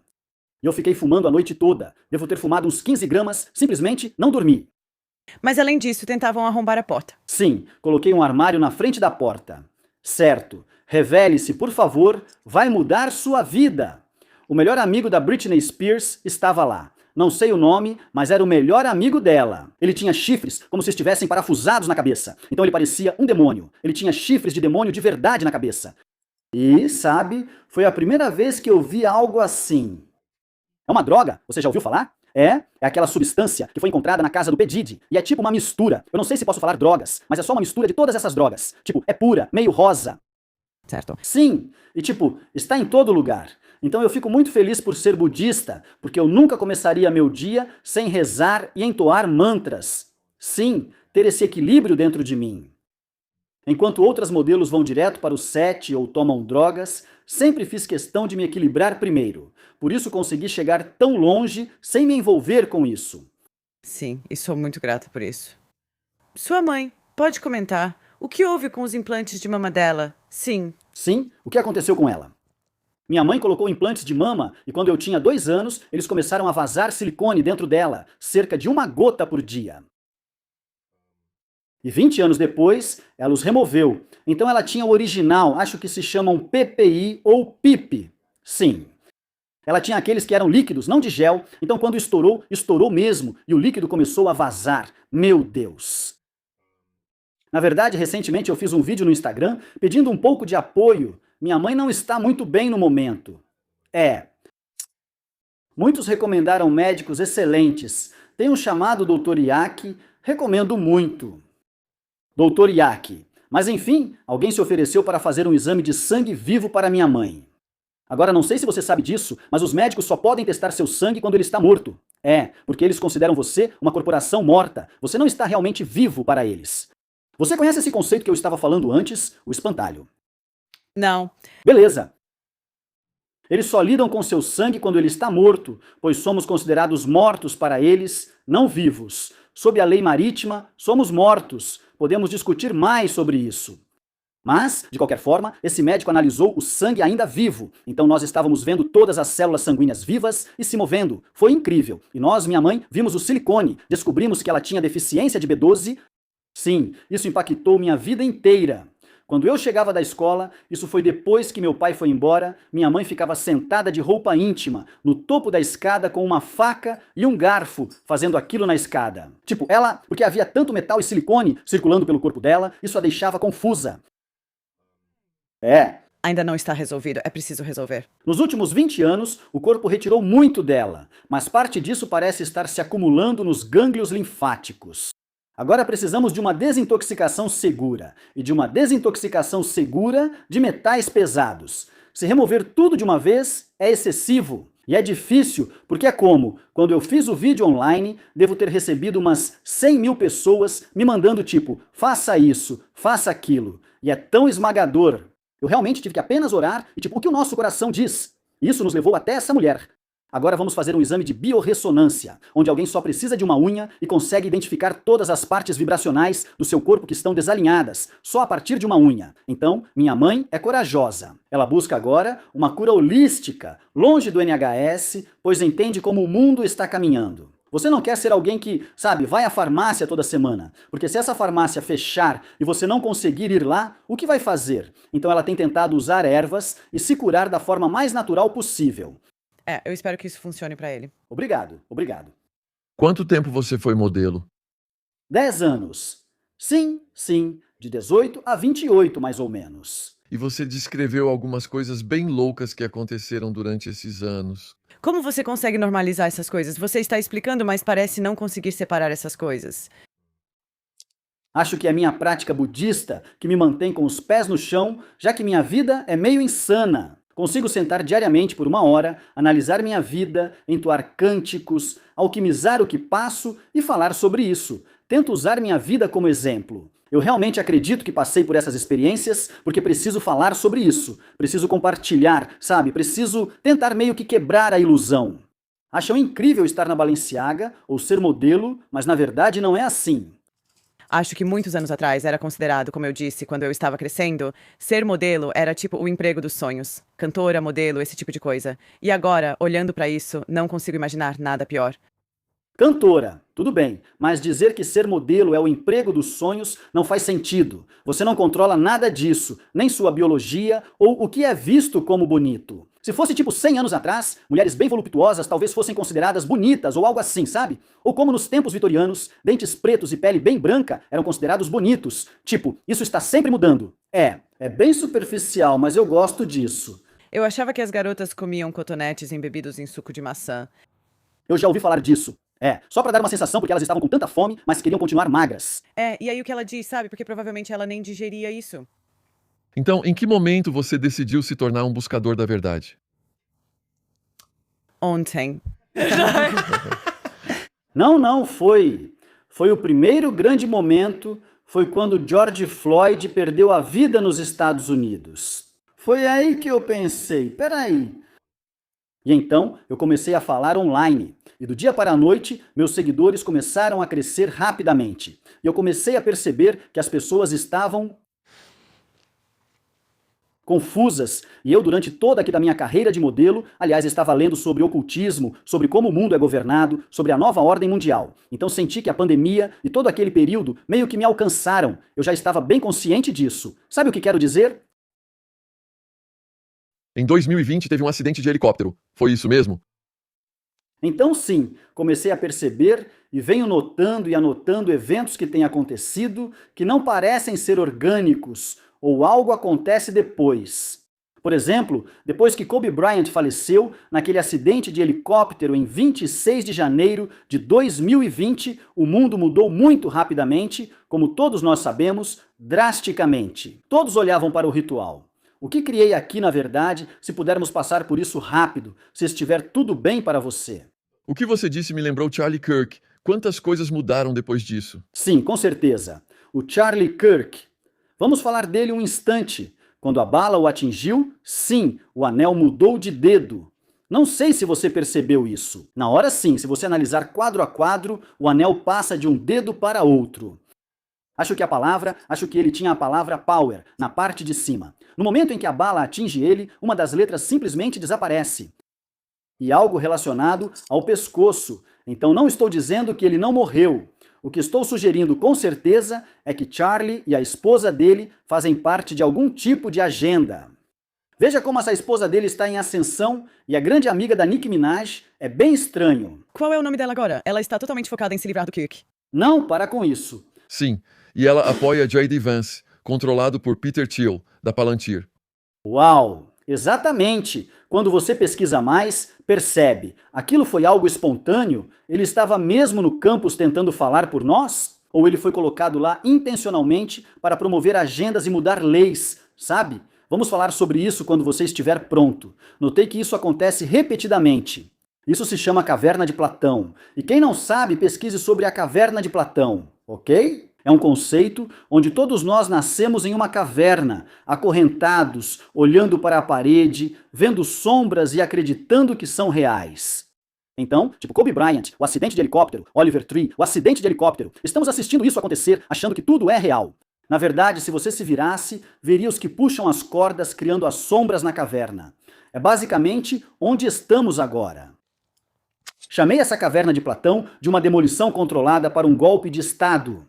E eu fiquei fumando a noite toda. Devo ter fumado uns 15 gramas, simplesmente não dormi. Mas além disso, tentavam arrombar a porta. Sim, coloquei um armário na frente da porta. Certo. Revele-se, por favor, vai mudar sua vida. O melhor amigo da Britney Spears estava lá. Não sei o nome, mas era o melhor amigo dela. Ele tinha chifres, como se estivessem parafusados na cabeça. Então ele parecia um demônio. Ele tinha chifres de demônio de verdade na cabeça. E, sabe, foi a primeira vez que eu vi algo assim. É uma droga, você já ouviu falar? É aquela substância que foi encontrada na casa do P. Diddy, e é tipo uma mistura. Eu não sei se posso falar drogas, mas é só uma mistura de todas essas drogas. Tipo, é pura, meio rosa. Certo. Sim, e tipo, está em todo lugar. Então eu fico muito feliz por ser budista, porque eu nunca começaria meu dia sem rezar e entoar mantras. Sim, ter esse equilíbrio dentro de mim. Enquanto outras modelos vão direto para o set ou tomam drogas, sempre fiz questão de me equilibrar primeiro. Por isso consegui chegar tão longe sem me envolver com isso. Sim, e sou muito grata por isso. Sua mãe, pode comentar. O que houve com os implantes de mama dela? Sim. Sim, o que aconteceu com ela? Minha mãe colocou implantes de mama e quando eu tinha 2 anos, eles começaram a vazar silicone dentro dela, cerca de 1 gota por dia. E 20 anos depois, ela os removeu. Então ela tinha o original, acho que se chamam PPI ou PIP. Sim. Ela tinha aqueles que eram líquidos, não de gel. Então quando estourou, estourou mesmo e o líquido começou a vazar. Meu Deus. Na verdade, recentemente eu fiz um vídeo no Instagram pedindo um pouco de apoio. Minha mãe não está muito bem no momento. Muitos recomendaram médicos excelentes. Tem um chamado Dr. Iaki, recomendo muito. Dr. Iaki. Mas enfim, alguém se ofereceu para fazer um exame de sangue vivo para minha mãe. Agora, não sei se você sabe disso, mas os médicos só podem testar seu sangue quando ele está morto. Porque eles consideram você uma corporação morta. Você não está realmente vivo para eles. Você conhece esse conceito que eu estava falando antes? O espantalho. Não. Beleza. Eles só lidam com seu sangue quando ele está morto, pois somos considerados mortos para eles, não vivos. Sob a lei marítima, somos mortos. Podemos discutir mais sobre isso. Mas, de qualquer forma, esse médico analisou o sangue ainda vivo. Então nós estávamos vendo todas as células sanguíneas vivas e se movendo. Foi incrível. E nós, minha mãe, vimos o silicone. Descobrimos que ela tinha deficiência de B12. Sim, isso impactou minha vida inteira. Quando eu chegava da escola, isso foi depois que meu pai foi embora, minha mãe ficava sentada de roupa íntima, no topo da escada com uma faca e um garfo, fazendo aquilo na escada. Tipo, ela, porque havia tanto metal e silicone circulando pelo corpo dela, isso a deixava confusa. Ainda não está resolvido, é preciso resolver. Nos últimos 20 anos, o corpo retirou muito dela, mas parte disso parece estar se acumulando nos gânglios linfáticos. Agora precisamos de uma desintoxicação segura, e de uma desintoxicação segura de metais pesados. Se remover tudo de uma vez é excessivo. E é difícil, porque é como, quando eu fiz o vídeo online, devo ter recebido umas 100 mil pessoas me mandando tipo, faça isso, faça aquilo. E é tão esmagador. Eu realmente tive que apenas orar e tipo, o que o nosso coração diz? Isso nos levou até essa mulher. Agora vamos fazer um exame de biorressonância, onde alguém só precisa de uma unha e consegue identificar todas as partes vibracionais do seu corpo que estão desalinhadas, só a partir de uma unha. Então, minha mãe é corajosa. Ela busca agora uma cura holística, longe do NHS, pois entende como o mundo está caminhando. Você não quer ser alguém que, sabe, vai à farmácia toda semana, porque se essa farmácia fechar e você não conseguir ir lá, o que vai fazer? Então ela tem tentado usar ervas e se curar da forma mais natural possível. Eu espero que isso funcione pra ele. Obrigado. Quanto tempo você foi modelo? 10 anos. Sim, de 18 a 28, mais ou menos. E você descreveu algumas coisas bem loucas que aconteceram durante esses anos. Como você consegue normalizar essas coisas? Você está explicando, mas parece não conseguir separar essas coisas. Acho que é minha prática budista que me mantém com os pés no chão, já que minha vida é meio insana. Consigo sentar diariamente por 1 hora, analisar minha vida, entoar cânticos, alquimizar o que passo e falar sobre isso. Tento usar minha vida como exemplo. Eu realmente acredito que passei por essas experiências porque preciso falar sobre isso. Preciso compartilhar, sabe? Preciso tentar meio que quebrar a ilusão. Acham incrível estar na Balenciaga ou ser modelo, mas na verdade não é assim. Acho que muitos anos atrás era considerado, como eu disse, quando eu estava crescendo, ser modelo era tipo o emprego dos sonhos. Cantora, modelo, esse tipo de coisa. E agora, olhando pra isso, não consigo imaginar nada pior. Cantora, tudo bem, mas dizer que ser modelo é o emprego dos sonhos não faz sentido. Você não controla nada disso, nem sua biologia ou o que é visto como bonito. Se fosse tipo 100 anos atrás, mulheres bem voluptuosas talvez fossem consideradas bonitas ou algo assim, sabe? Ou como nos tempos vitorianos, dentes pretos e pele bem branca eram considerados bonitos. Tipo, isso está sempre mudando. É bem superficial, mas eu gosto disso. Eu achava que as garotas comiam cotonetes embebidos em suco de maçã. Eu já ouvi falar disso. Só pra dar uma sensação porque elas estavam com tanta fome, mas queriam continuar magras. E aí o que ela diz, sabe? Porque provavelmente ela nem digeria isso. Então, em que momento você decidiu se tornar um buscador da verdade? Ontem. Não, foi. Foi o primeiro grande momento, foi quando George Floyd perdeu a vida nos Estados Unidos. Foi aí que eu pensei, peraí. E então eu comecei a falar online. E do dia para a noite, meus seguidores começaram a crescer rapidamente. E eu comecei a perceber que as pessoas estavam confusas. E eu, durante toda aqui da minha carreira de modelo, aliás, estava lendo sobre ocultismo, sobre como o mundo é governado, sobre a nova ordem mundial. Então senti que a pandemia e todo aquele período meio que me alcançaram. Eu já estava bem consciente disso. Sabe o que quero dizer? Em 2020 teve um acidente de helicóptero. Foi isso mesmo? Então sim, comecei a perceber e venho notando e anotando eventos que têm acontecido que não parecem ser orgânicos ou algo acontece depois. Por exemplo, depois que Kobe Bryant faleceu naquele acidente de helicóptero em 26 de janeiro de 2020, o mundo mudou muito rapidamente, como todos nós sabemos, drasticamente. Todos olhavam para o ritual. O que criei aqui, na verdade, se pudermos passar por isso rápido, se estiver tudo bem para você? O que você disse me lembrou Charlie Kirk. Quantas coisas mudaram depois disso? Sim, com certeza. O Charlie Kirk. Vamos falar dele um instante. Quando a bala o atingiu, sim, o anel mudou de dedo. Não sei se você percebeu isso. Na hora sim, se você analisar quadro a quadro, o anel passa de um dedo para outro. Acho que ele tinha a palavra power na parte de cima. No momento em que a bala atinge ele, uma das letras simplesmente desaparece. E algo relacionado ao pescoço. Então não estou dizendo que ele não morreu. O que estou sugerindo com certeza é que Charlie e a esposa dele fazem parte de algum tipo de agenda. Veja como essa esposa dele está em ascensão e a grande amiga da Nicki Minaj é bem estranho. Qual é o nome dela agora? Ela está totalmente focada em se livrar do Kirk. Não, para com isso. Sim, e ela apoia J.D. Vance, controlado por Peter Thiel, da Palantir. Uau! Exatamente! Quando você pesquisa mais, percebe. Aquilo foi algo espontâneo? Ele estava mesmo no campus tentando falar por nós? Ou ele foi colocado lá intencionalmente para promover agendas e mudar leis, sabe? Vamos falar sobre isso quando você estiver pronto. Notei que isso acontece repetidamente. Isso se chama Caverna de Platão. E quem não sabe, pesquise sobre a Caverna de Platão, ok? É um conceito onde todos nós nascemos em uma caverna, acorrentados, olhando para a parede, vendo sombras e acreditando que são reais. Então, tipo Kobe Bryant, o acidente de helicóptero, Oliver Tree, o acidente de helicóptero, estamos assistindo isso acontecer, achando que tudo é real. Na verdade, se você se virasse, veria os que puxam as cordas criando as sombras na caverna. É basicamente onde estamos agora. Chamei essa caverna de Platão de uma demolição controlada para um golpe de Estado.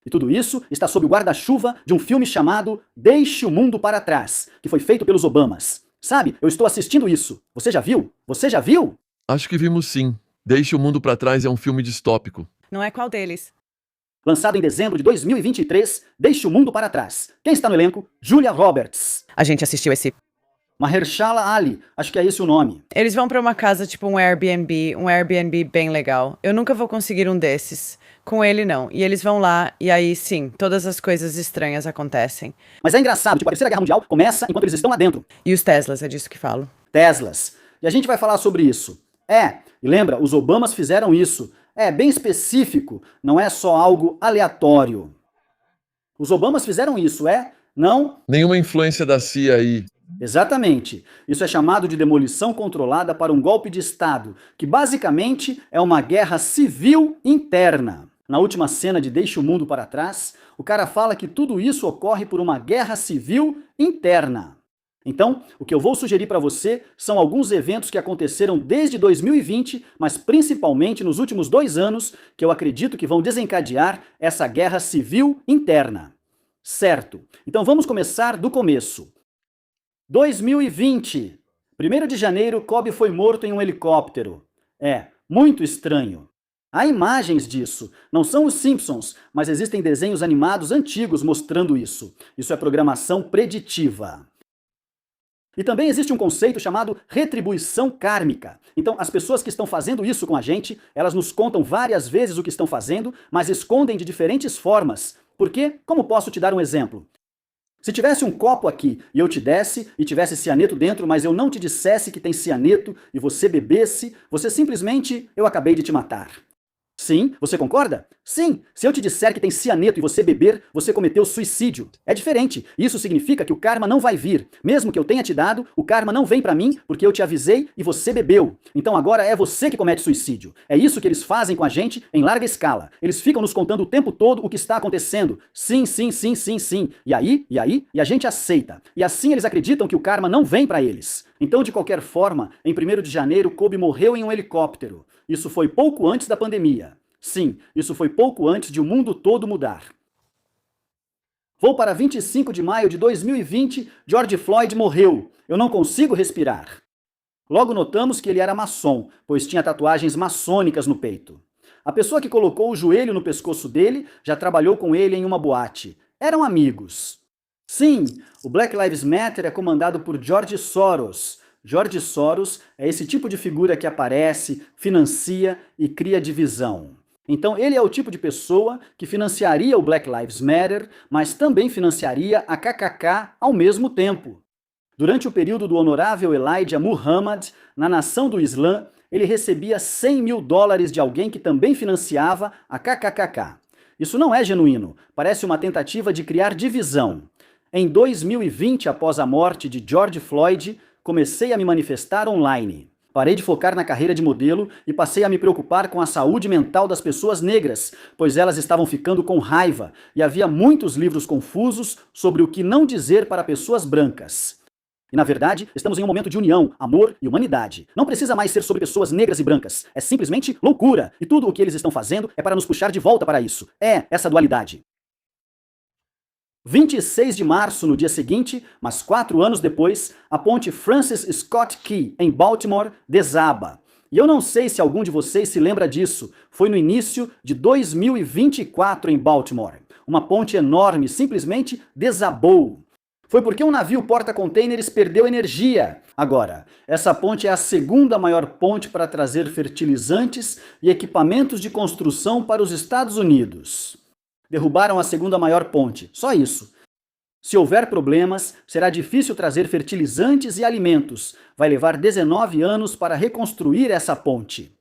E tudo isso está sob o guarda-chuva de um filme chamado Deixe o Mundo para Trás, que foi feito pelos Obamas. Sabe, eu estou assistindo isso. Você já viu? Você já viu? Acho que vimos sim. Deixe o Mundo para Trás é um filme distópico. Não é qual deles? Lançado em dezembro de 2023, Deixe o Mundo para Trás. Quem está no elenco? Julia Roberts. A gente assistiu esse. Mahershala Ali, acho que é esse o nome. Eles vão pra uma casa tipo um Airbnb bem legal. Eu nunca vou conseguir um desses. Com ele não. E eles vão lá e aí sim, todas as coisas estranhas acontecem. Mas é engraçado, tipo, a Terceira Guerra Mundial começa enquanto eles estão lá dentro. E os Teslas, é disso que falo. Teslas. E a gente vai falar sobre isso. E lembra, os Obamas fizeram isso. É bem específico, não é só algo aleatório. Os Obamas fizeram isso, não? Nenhuma influência da CIA aí. Exatamente. Isso é chamado de demolição controlada para um golpe de Estado, que basicamente é uma guerra civil interna. Na última cena de Deixe o Mundo para Trás, o cara fala que tudo isso ocorre por uma guerra civil interna. Então, o que eu vou sugerir para você são alguns eventos que aconteceram desde 2020, mas principalmente nos últimos 2 anos, que eu acredito que vão desencadear essa guerra civil interna. Certo. Então vamos começar do começo. 2020. 1º de janeiro, Kobe foi morto em um helicóptero. Muito estranho. Há imagens disso. Não são os Simpsons, mas existem desenhos animados antigos mostrando isso. Isso é programação preditiva. E também existe um conceito chamado retribuição kármica. Então, as pessoas que estão fazendo isso com a gente, elas nos contam várias vezes o que estão fazendo, mas escondem de diferentes formas. Por quê? Como posso te dar um exemplo? Se tivesse um copo aqui e eu te desse e tivesse cianeto dentro, mas eu não te dissesse que tem cianeto e você bebesse, você simplesmente, eu acabei de te matar. Sim, você concorda? Sim, se eu te disser que tem cianeto e você beber, você cometeu suicídio. É diferente. Isso significa que o karma não vai vir. Mesmo que eu tenha te dado, o karma não vem pra mim porque eu te avisei e você bebeu. Então agora é você que comete suicídio. É isso que eles fazem com a gente em larga escala. Eles ficam nos contando o tempo todo o que está acontecendo. Sim, sim, sim, sim, sim. E a gente aceita. E assim eles acreditam que o karma não vem pra eles. Então, de qualquer forma, em 1º de janeiro, Kobe morreu em um helicóptero. Isso foi pouco antes da pandemia. Sim, isso foi pouco antes de o mundo todo mudar. Vou para 25 de maio de 2020, George Floyd morreu. Eu não consigo respirar. Logo notamos que ele era maçom, pois tinha tatuagens maçônicas no peito. A pessoa que colocou o joelho no pescoço dele já trabalhou com ele em uma boate. Eram amigos. Sim, o Black Lives Matter é comandado por George Soros. George Soros é esse tipo de figura que aparece, financia e cria divisão. Então ele é o tipo de pessoa que financiaria o Black Lives Matter, mas também financiaria a KKK ao mesmo tempo. Durante o período do honorável Elijah Muhammad, na nação do Islã, ele recebia $100 mil de alguém que também financiava a KKK. Isso não é genuíno, parece uma tentativa de criar divisão. Em 2020, após a morte de George Floyd, comecei a me manifestar online. Parei de focar na carreira de modelo e passei a me preocupar com a saúde mental das pessoas negras, pois elas estavam ficando com raiva e havia muitos livros confusos sobre o que não dizer para pessoas brancas. E na verdade, estamos em um momento de união, amor e humanidade. Não precisa mais ser sobre pessoas negras e brancas. É simplesmente loucura. E tudo o que eles estão fazendo é para nos puxar de volta para isso. É essa dualidade. 26 de março, no dia seguinte, mas 4 anos depois, a ponte Francis Scott Key, em Baltimore, desaba. E eu não sei se algum de vocês se lembra disso. Foi no início de 2024 em Baltimore. Uma ponte enorme simplesmente desabou. Foi porque um navio porta-contêineres perdeu energia. Agora, essa ponte é a 2ª maior ponte para trazer fertilizantes e equipamentos de construção para os Estados Unidos. Derrubaram a 2ª maior ponte, só isso. Se houver problemas, será difícil trazer fertilizantes e alimentos. Vai levar 19 anos para reconstruir essa ponte.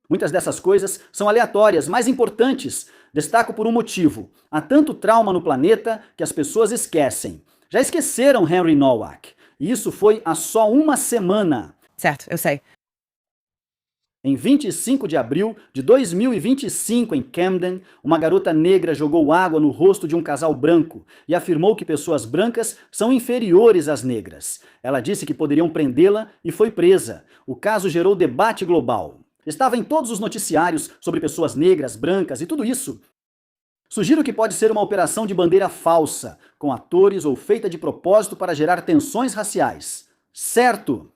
Muitas dessas coisas são aleatórias, mas importantes. Destaco por um motivo. Há tanto trauma no planeta que as pessoas esquecem. Já esqueceram Henry Nowak. E isso foi há só uma semana. Certo, eu sei. Em 25 de abril de 2025, em Camden, uma garota negra jogou água no rosto de um casal branco e afirmou que pessoas brancas são inferiores às negras. Ela disse que poderiam prendê-la e foi presa. O caso gerou debate global. Estava em todos os noticiários sobre pessoas negras, brancas e tudo isso. Sugiro que pode ser uma operação de bandeira falsa, com atores ou feita de propósito para gerar tensões raciais. Certo!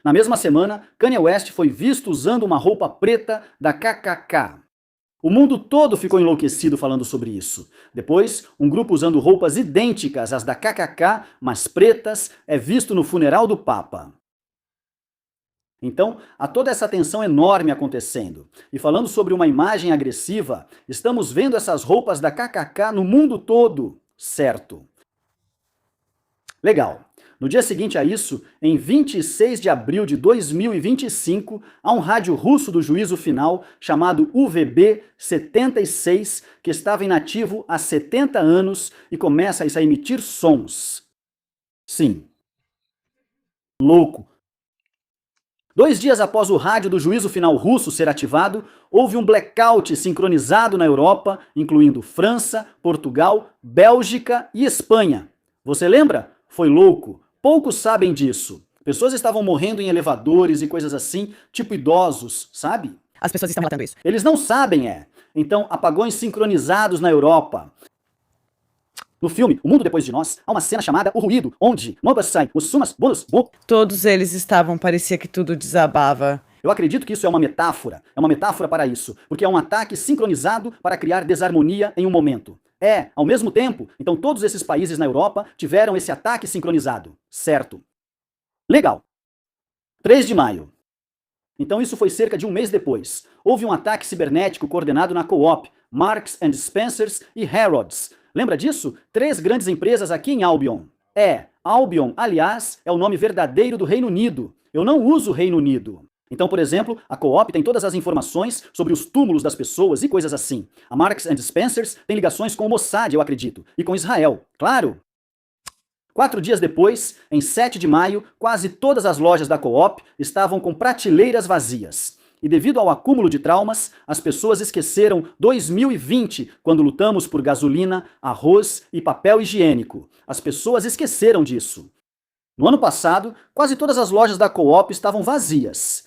Na mesma semana, Kanye West foi visto usando uma roupa preta da KKK. O mundo todo ficou enlouquecido falando sobre isso. Depois, um grupo usando roupas idênticas às da KKK, mas pretas, é visto no funeral do Papa. Então, há toda essa tensão enorme acontecendo. E falando sobre uma imagem agressiva, estamos vendo essas roupas da KKK no mundo todo, certo? Legal. No dia seguinte a isso, em 26 de abril de 2025, há um rádio russo do juízo final chamado UVB-76, que estava inativo há 70 anos e começa a emitir sons. Sim. Louco. 2 dias após o rádio do juízo final russo ser ativado, houve um blackout sincronizado na Europa, incluindo França, Portugal, Bélgica e Espanha. Você lembra? Foi louco. Poucos sabem disso. Pessoas estavam morrendo em elevadores e coisas assim, tipo idosos, sabe? As pessoas estão relatando isso. Eles não sabem, é. Então, apagões sincronizados na Europa. No filme O Mundo Depois de Nós, há uma cena chamada O Ruído, onde Todos eles estavam, parecia que tudo desabava. Eu acredito que isso é uma metáfora para isso, porque é um ataque sincronizado para criar desarmonia em um momento. Ao mesmo tempo, então todos esses países na Europa tiveram esse ataque sincronizado, certo? Legal. 3 de maio. Então isso foi cerca de um mês depois. Houve um ataque cibernético coordenado na Co-op, Marks and Spencers e Harrods. Lembra disso? 3 grandes empresas aqui em Albion. Albion, aliás, é o nome verdadeiro do Reino Unido. Eu não uso Reino Unido. Então, por exemplo, a Co-op tem todas as informações sobre os túmulos das pessoas e coisas assim. A Marks and Spencers tem ligações com o Mossad, eu acredito, e com Israel, claro. 4 dias depois, em 7 de maio, quase todas as lojas da Co-op estavam com prateleiras vazias. E devido ao acúmulo de traumas, as pessoas esqueceram 2020, quando lutamos por gasolina, arroz e papel higiênico. As pessoas esqueceram disso. No ano passado, quase todas as lojas da Co-op estavam vazias.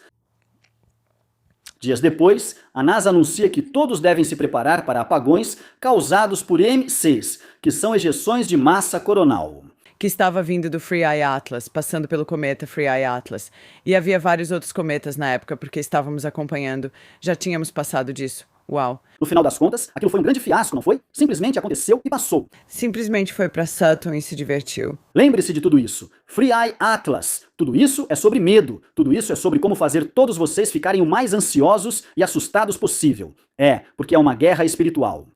Dias depois, a NASA anuncia que todos devem se preparar para apagões causados por EMCs, que são ejeções de massa coronal. Que estava vindo do Free Eye Atlas, passando pelo cometa Free Eye Atlas. E havia vários outros cometas na época, porque estávamos acompanhando. Já tínhamos passado disso. Uau. No final das contas, aquilo foi um grande fiasco, não foi? Simplesmente aconteceu e passou. Simplesmente foi para Sutton e se divertiu. Lembre-se de tudo isso. Free Eye Atlas. Tudo isso é sobre medo. Tudo isso é sobre como fazer todos vocês ficarem o mais ansiosos e assustados possível. Porque é uma guerra espiritual.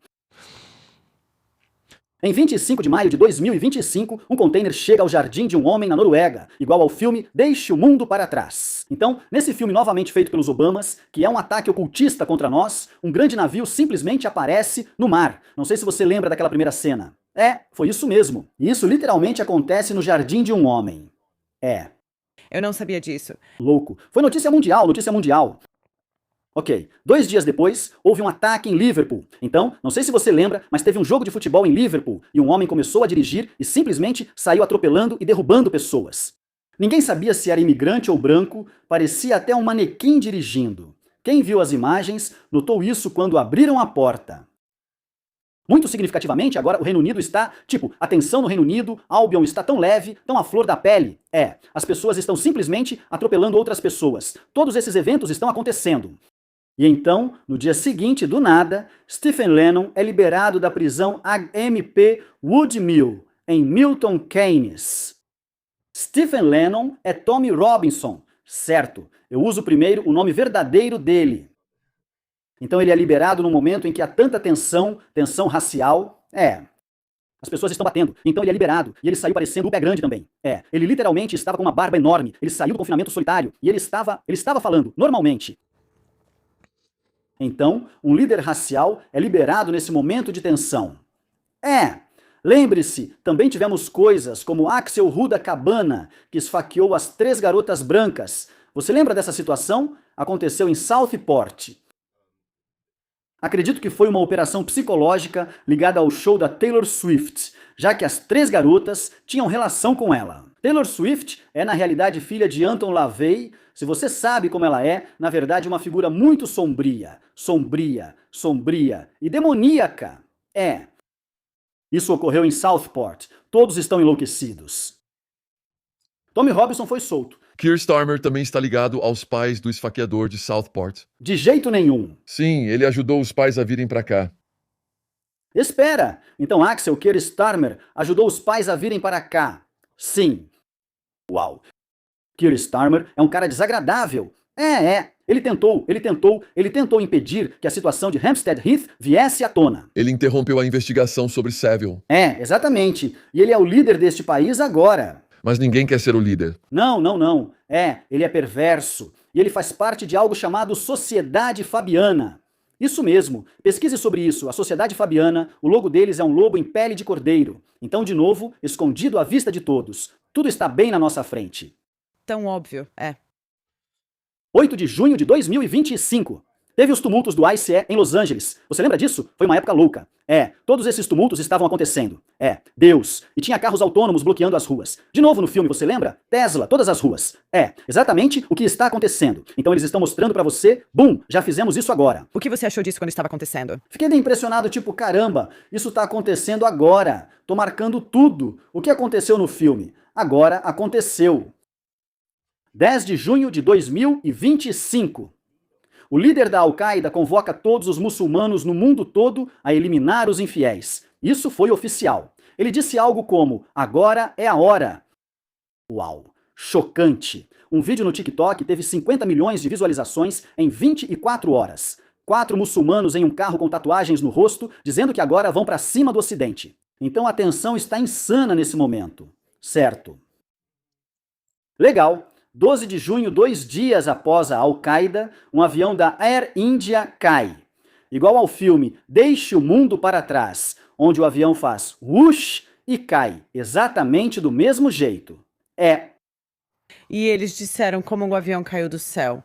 Em 25 de maio de 2025, um container chega ao jardim de um homem na Noruega, igual ao filme Deixe o Mundo para Trás. Então, nesse filme novamente feito pelos Obamas, que é um ataque ocultista contra nós, um grande navio simplesmente aparece no mar. Não sei se você lembra daquela primeira cena. Foi isso mesmo. E isso literalmente acontece no jardim de um homem. Eu não sabia disso. Louco. Foi notícia mundial, notícia mundial. Ok, 2 dias depois, houve um ataque em Liverpool. Então, não sei se você lembra, mas teve um jogo de futebol em Liverpool e um homem começou a dirigir e simplesmente saiu atropelando e derrubando pessoas. Ninguém sabia se era imigrante ou branco, parecia até um manequim dirigindo. Quem viu as imagens notou isso quando abriram a porta. Muito significativamente, agora o Reino Unido está, a tensão no Reino Unido, Albion está tão leve, tão à flor da pele. As pessoas estão simplesmente atropelando outras pessoas. Todos esses eventos estão acontecendo. E então, no dia seguinte, do nada, Stephen Lennon é liberado da prisão MP Woodmill, em Milton Keynes. Stephen Lennon é Tommy Robinson, certo? Eu uso primeiro o nome verdadeiro dele. Então ele é liberado num momento em que há tanta tensão racial. As pessoas estão batendo. Então ele é liberado. E ele saiu parecendo o pé grande também. Ele literalmente estava com uma barba enorme. Ele saiu do confinamento solitário. E ele estava falando normalmente. Então, um líder racial é liberado nesse momento de tensão. Lembre-se, também tivemos coisas como Axel Ruda Cabana, que esfaqueou as 3 garotas brancas. Você lembra dessa situação? Aconteceu em Southport. Acredito que foi uma operação psicológica ligada ao show da Taylor Swift, já que as 3 garotas tinham relação com ela. Taylor Swift é na realidade filha de Anton LaVey. Se você sabe como ela é, na verdade uma figura muito sombria e demoníaca. Isso ocorreu em Southport. Todos estão enlouquecidos. Tommy Robinson foi solto. Keir Starmer também está ligado aos pais do esfaqueador de Southport. De jeito nenhum. Sim, ele ajudou os pais a virem para cá. Espera! Então Axel Keir Starmer ajudou os pais a virem para cá. Sim. Uau! Keir Starmer é um cara desagradável. Ele tentou impedir que a situação de Hampstead Heath viesse à tona. Ele interrompeu a investigação sobre Savile. Exatamente. E ele é o líder deste país agora. Mas ninguém quer ser o líder. Não. Ele é perverso. E ele faz parte de algo chamado Sociedade Fabiana. Isso mesmo. Pesquise sobre isso. A Sociedade Fabiana, o logo deles é um lobo em pele de cordeiro. Então, de novo, escondido à vista de todos. Tudo está bem na nossa frente. Tão óbvio, 8 de junho de 2025. Teve os tumultos do ICE em Los Angeles. Você lembra disso? Foi uma época louca. Todos esses tumultos estavam acontecendo. Deus. E tinha carros autônomos bloqueando as ruas. De novo no filme, você lembra? Tesla, todas as ruas. Exatamente o que está acontecendo. Então eles estão mostrando pra você, já fizemos isso agora. O que você achou disso quando estava acontecendo? Fiquei bem impressionado, tipo, caramba, isso tá acontecendo agora. Tô marcando tudo. O que aconteceu no filme? Agora aconteceu. 10 de junho de 2025. O líder da Al-Qaeda convoca todos os muçulmanos no mundo todo a eliminar os infiéis. Isso foi oficial. Ele disse algo como, agora é a hora. Uau, chocante. Um vídeo no TikTok teve 50 milhões de visualizações em 24 horas. 4 muçulmanos em um carro com tatuagens no rosto, dizendo que agora vão para cima do Ocidente. Então a tensão está insana nesse momento. Certo. Legal. 12 de junho, 2 dias após a Al-Qaeda, um avião da Air India cai. Igual ao filme Deixe o Mundo para Trás, onde o avião faz whoosh e cai, exatamente do mesmo jeito. E eles disseram como o avião caiu do céu.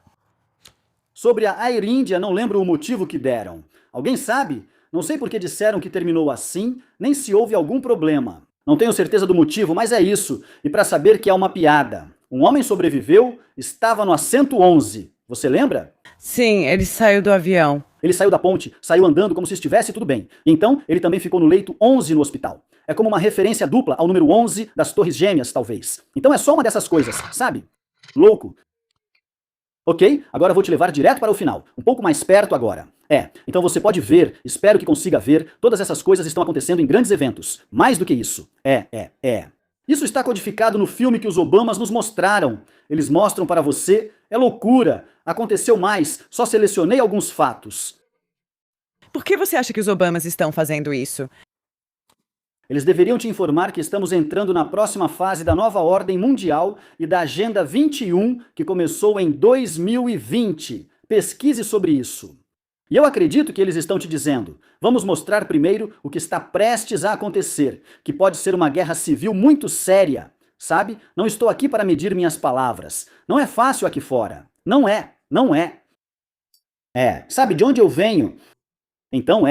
Sobre a Air India, não lembro o motivo que deram. Alguém sabe? Não sei por que disseram que terminou assim, nem se houve algum problema. Não tenho certeza do motivo, mas é isso. E para saber que é uma piada. Um homem sobreviveu, estava no assento 11. Você lembra? Sim, ele saiu do avião. Ele saiu da ponte, saiu andando como se estivesse tudo bem. Então, ele também ficou no leito 11 no hospital. É como uma referência dupla ao número 11 das Torres Gêmeas, talvez. Então é só uma dessas coisas, sabe? Louco. Ok, agora eu vou te levar direto para o final. Um pouco mais perto agora. Então você pode ver, espero que consiga ver, todas essas coisas estão acontecendo em grandes eventos. Mais do que isso. Isso está codificado no filme que os Obamas nos mostraram. Eles mostram para você, é loucura. Aconteceu mais, só selecionei alguns fatos. Por que você acha que os Obamas estão fazendo isso? Eles deveriam te informar que estamos entrando na próxima fase da nova ordem mundial e da Agenda 21, que começou em 2020. Pesquise sobre isso. E eu acredito que eles estão te dizendo, vamos mostrar primeiro o que está prestes a acontecer, que pode ser uma guerra civil muito séria. Sabe? Não estou aqui para medir minhas palavras. Não é fácil aqui fora. Não é. Sabe de onde eu venho? Então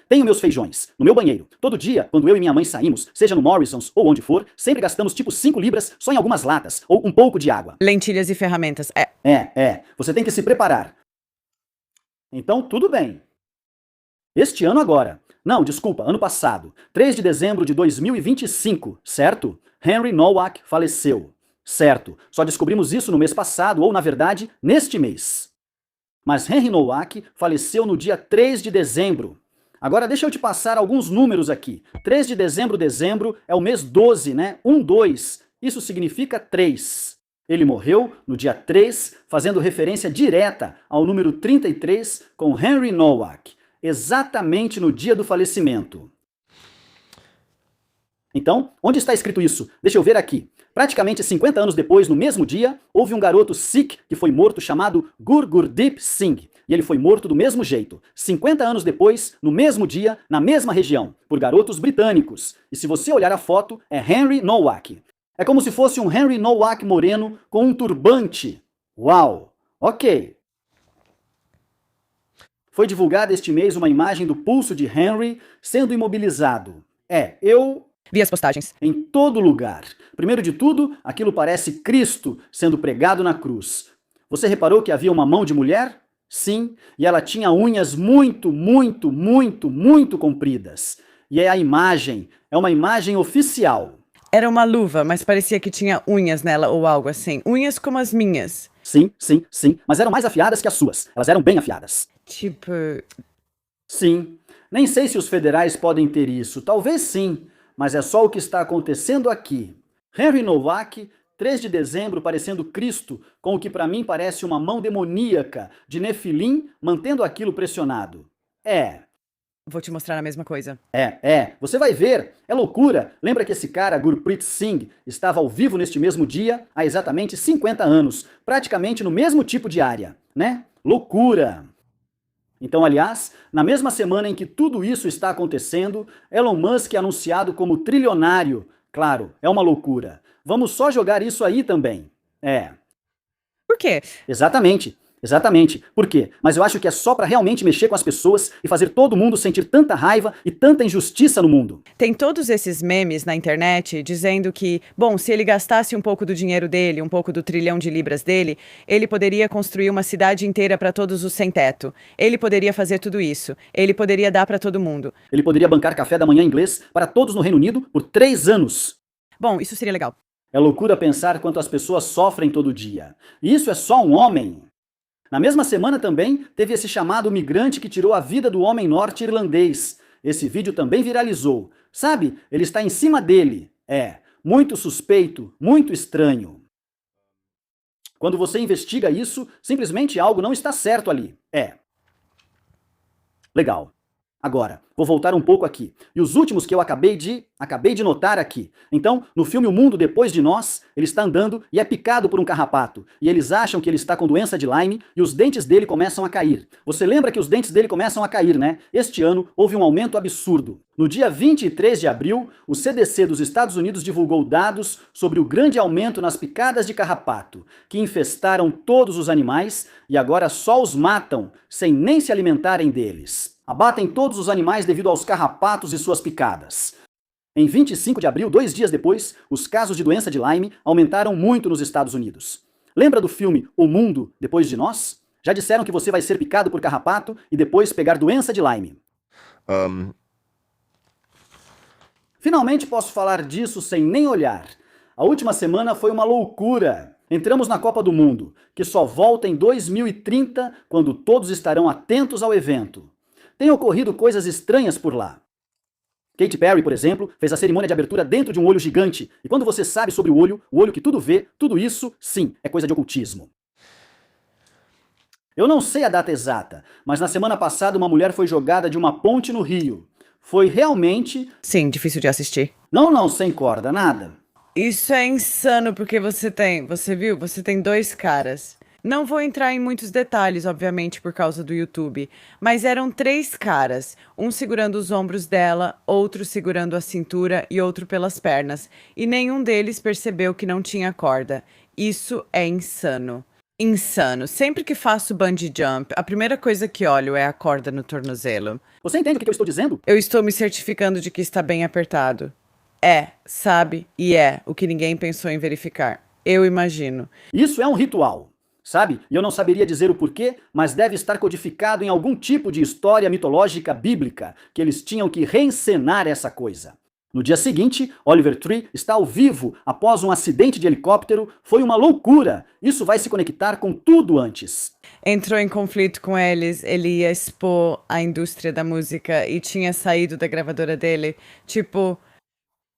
Tenho meus feijões no meu banheiro. Todo dia, quando eu e minha mãe saímos, seja no Morrison's ou onde for, sempre gastamos tipo 5 libras só em algumas latas, ou um pouco de água. Lentilhas e ferramentas, Você tem que se preparar. Então, tudo bem. Este ano agora. Não, desculpa, ano passado. 3 de dezembro de 2025, certo? Henry Nowak faleceu. Certo, só descobrimos isso no mês passado, ou na verdade, neste mês. Mas Henry Nowak faleceu no dia 3 de dezembro. Agora deixa eu te passar alguns números aqui. 3 de dezembro é o mês 12, né? 1-2. Isso significa 3. Ele morreu no dia 3, fazendo referência direta ao número 33 com Henry Nowak, exatamente no dia do falecimento. Então, onde está escrito isso? Deixa eu ver aqui. Praticamente 50 anos depois, no mesmo dia, houve um garoto Sikh que foi morto chamado Gurdeep Singh. E ele foi morto do mesmo jeito. 50 anos depois, no mesmo dia, na mesma região, por garotos britânicos. E se você olhar a foto, é Henry Nowak. É como se fosse um Henry Nowak moreno com um turbante. Uau! Ok. Foi divulgada este mês uma imagem do pulso de Henry sendo imobilizado. Eu vi as postagens. Em todo lugar. Primeiro de tudo, aquilo parece Cristo sendo pregado na cruz. Você reparou que havia uma mão de mulher? Sim, e ela tinha unhas muito compridas. E é uma imagem oficial. Era uma luva, mas parecia que tinha unhas nela ou algo assim. Unhas como as minhas. Sim, mas eram mais afiadas que as suas. Elas eram bem afiadas. Tipo... Sim, nem sei se os federais podem ter isso. Talvez sim, mas é só o que está acontecendo aqui. Henry Nowak 3 de dezembro parecendo Cristo, com o que para mim parece uma mão demoníaca de Nefilim mantendo aquilo pressionado. Vou te mostrar a mesma coisa. Você vai ver, é loucura. Lembra que esse cara, Gurpreet Singh, estava ao vivo neste mesmo dia, há exatamente 50 anos, praticamente no mesmo tipo de área, né? Loucura! Então, aliás, na mesma semana em que tudo isso está acontecendo, Elon Musk é anunciado como trilionário. Claro, é uma loucura. Vamos só jogar isso aí também. Por quê? Exatamente. Por quê? Mas eu acho que é só pra realmente mexer com as pessoas e fazer todo mundo sentir tanta raiva e tanta injustiça no mundo. Tem todos esses memes na internet dizendo que, bom, se ele gastasse um pouco do dinheiro dele, um pouco do trilhão de libras dele, ele poderia construir uma cidade inteira para todos os sem-teto. Ele poderia fazer tudo isso. Ele poderia dar para todo mundo. Ele poderia bancar café da manhã em inglês para todos no Reino Unido por 3 anos. Bom, isso seria legal. É loucura pensar quanto as pessoas sofrem todo dia. E isso é só um homem. Na mesma semana também teve esse chamado migrante que tirou a vida do homem norte-irlandês. Esse vídeo também viralizou. Sabe, ele está em cima dele. Muito suspeito, muito estranho. Quando você investiga isso, simplesmente algo não está certo ali. Legal. Agora, vou voltar um pouco aqui. E os últimos que eu acabei de notar aqui. Então, no filme O Mundo Depois de Nós, ele está andando e é picado por um carrapato. E eles acham que ele está com doença de Lyme e os dentes dele começam a cair. Você lembra que os dentes dele começam a cair, né? Este ano houve um aumento absurdo. No dia 23 de abril, o CDC dos Estados Unidos divulgou dados sobre o grande aumento nas picadas de carrapato, que infestaram todos os animais e agora só os matam, sem nem se alimentarem deles. Abatem todos os animais devido aos carrapatos e suas picadas. Em 25 de abril, 2 dias depois, os casos de doença de Lyme aumentaram muito nos Estados Unidos. Lembra do filme O Mundo Depois de Nós? Já disseram que você vai ser picado por carrapato e depois pegar doença de Lyme. Finalmente posso falar disso sem nem olhar. A última semana foi uma loucura. Entramos na Copa do Mundo, que só volta em 2030, quando todos estarão atentos ao evento. Tem ocorrido coisas estranhas por lá. Katy Perry, por exemplo, fez a cerimônia de abertura dentro de um olho gigante. E quando você sabe sobre o olho que tudo vê, tudo isso, sim, é coisa de ocultismo. Eu não sei a data exata, mas na semana passada uma mulher foi jogada de uma ponte no Rio. Foi realmente... Sim, difícil de assistir. Não, sem corda, nada. Isso é insano, porque você tem 2 caras. Não vou entrar em muitos detalhes, obviamente, por causa do YouTube, mas eram 3 caras, um segurando os ombros dela, outro segurando a cintura e outro pelas pernas, e nenhum deles percebeu que não tinha corda. Isso é insano. Insano. Sempre que faço bungee jump, a primeira coisa que olho é a corda no tornozelo. Você entende o que eu estou dizendo? Eu estou me certificando de que está bem apertado. Sabe, e o que ninguém pensou em verificar. Eu imagino. Isso é um ritual. Sabe? E eu não saberia dizer o porquê, mas deve estar codificado em algum tipo de história mitológica bíblica, que eles tinham que reencenar essa coisa. No dia seguinte, Oliver Tree está ao vivo após um acidente de helicóptero. Foi uma loucura. Isso vai se conectar com tudo antes. Entrou em conflito com eles, ele ia expor a indústria da música e tinha saído da gravadora dele.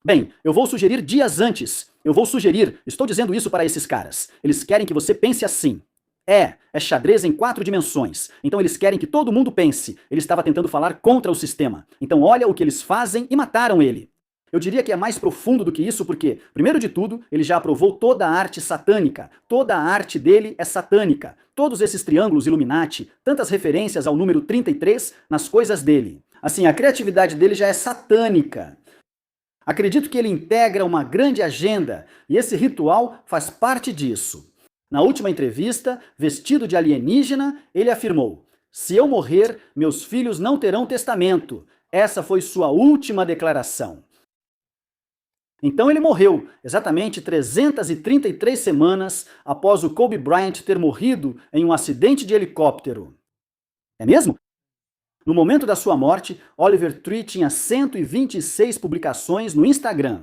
Bem, eu vou sugerir dias antes. Estou dizendo isso para esses caras. Eles querem que você pense assim. É xadrez em 4 dimensões. Então eles querem que todo mundo pense. Ele estava tentando falar contra o sistema. Então olha o que eles fazem e mataram ele. Eu diria que é mais profundo do que isso porque, primeiro de tudo, ele já aprovou toda a arte satânica. Toda a arte dele é satânica. Todos esses triângulos Illuminati, tantas referências ao número 33 nas coisas dele. Assim, a criatividade dele já é satânica. Acredito que ele integra uma grande agenda e esse ritual faz parte disso. Na última entrevista, vestido de alienígena, ele afirmou: "Se eu morrer, meus filhos não terão testamento." Essa foi sua última declaração. Então ele morreu, exatamente 333 semanas após o Kobe Bryant ter morrido em um acidente de helicóptero. É mesmo? No momento da sua morte, Oliver Tree tinha 126 publicações no Instagram.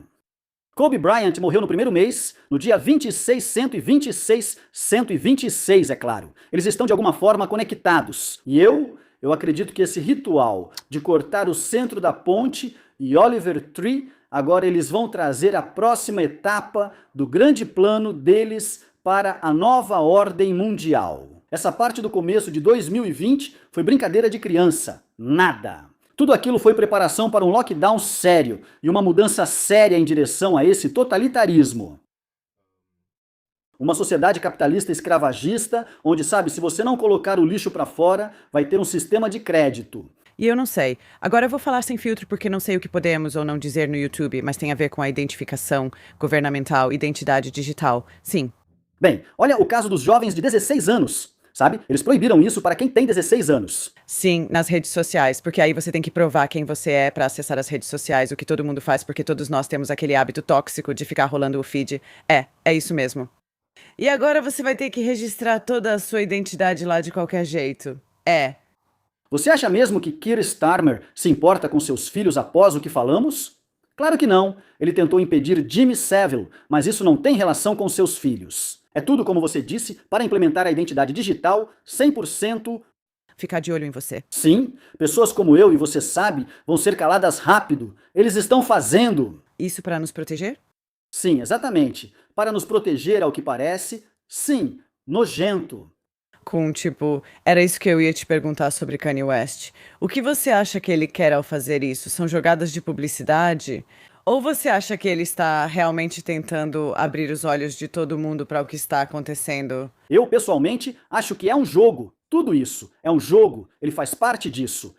Kobe Bryant morreu no primeiro mês, no dia 26, 126, é claro. Eles estão de alguma forma conectados. E eu acredito que esse ritual de cortar o centro da ponte e Oliver Tree Agora eles vão trazer a próxima etapa do grande plano deles para a nova ordem mundial. Essa parte do começo de 2020 foi brincadeira de criança. Nada. Tudo aquilo foi preparação para um lockdown sério e uma mudança séria em direção a esse totalitarismo. Uma sociedade capitalista escravagista, onde, sabe, se você não colocar o lixo para fora, vai ter um sistema de crédito. E eu não sei. Agora eu vou falar sem filtro porque não sei o que podemos ou não dizer no YouTube, mas tem a ver com a identificação governamental, identidade digital. Sim. Bem, olha o caso dos jovens de 16 anos, sabe? Eles proibiram isso para quem tem 16 anos. Sim, nas redes sociais, porque aí você tem que provar quem você é para acessar as redes sociais, o que todo mundo faz, porque todos nós temos aquele hábito tóxico de ficar rolando o feed. É isso mesmo. E agora você vai ter que registrar toda a sua identidade lá de qualquer jeito. Você acha mesmo que Keir Starmer se importa com seus filhos após o que falamos? Claro que não. Ele tentou impedir Jimmy Savile, mas isso não tem relação com seus filhos. É tudo, como você disse, para implementar a identidade digital 100%. Ficar de olho em você. Sim, pessoas como eu e você sabe vão ser caladas rápido. Eles estão fazendo. Isso para nos proteger? Sim, exatamente. Para nos proteger ao que parece, sim, nojento. Era isso que eu ia te perguntar sobre Kanye West. O que você acha que ele quer ao fazer isso? São jogadas de publicidade? Ou você acha que ele está realmente tentando abrir os olhos de todo mundo para o que está acontecendo? Eu, pessoalmente, acho que é um jogo. Tudo isso é um jogo. Ele faz parte disso.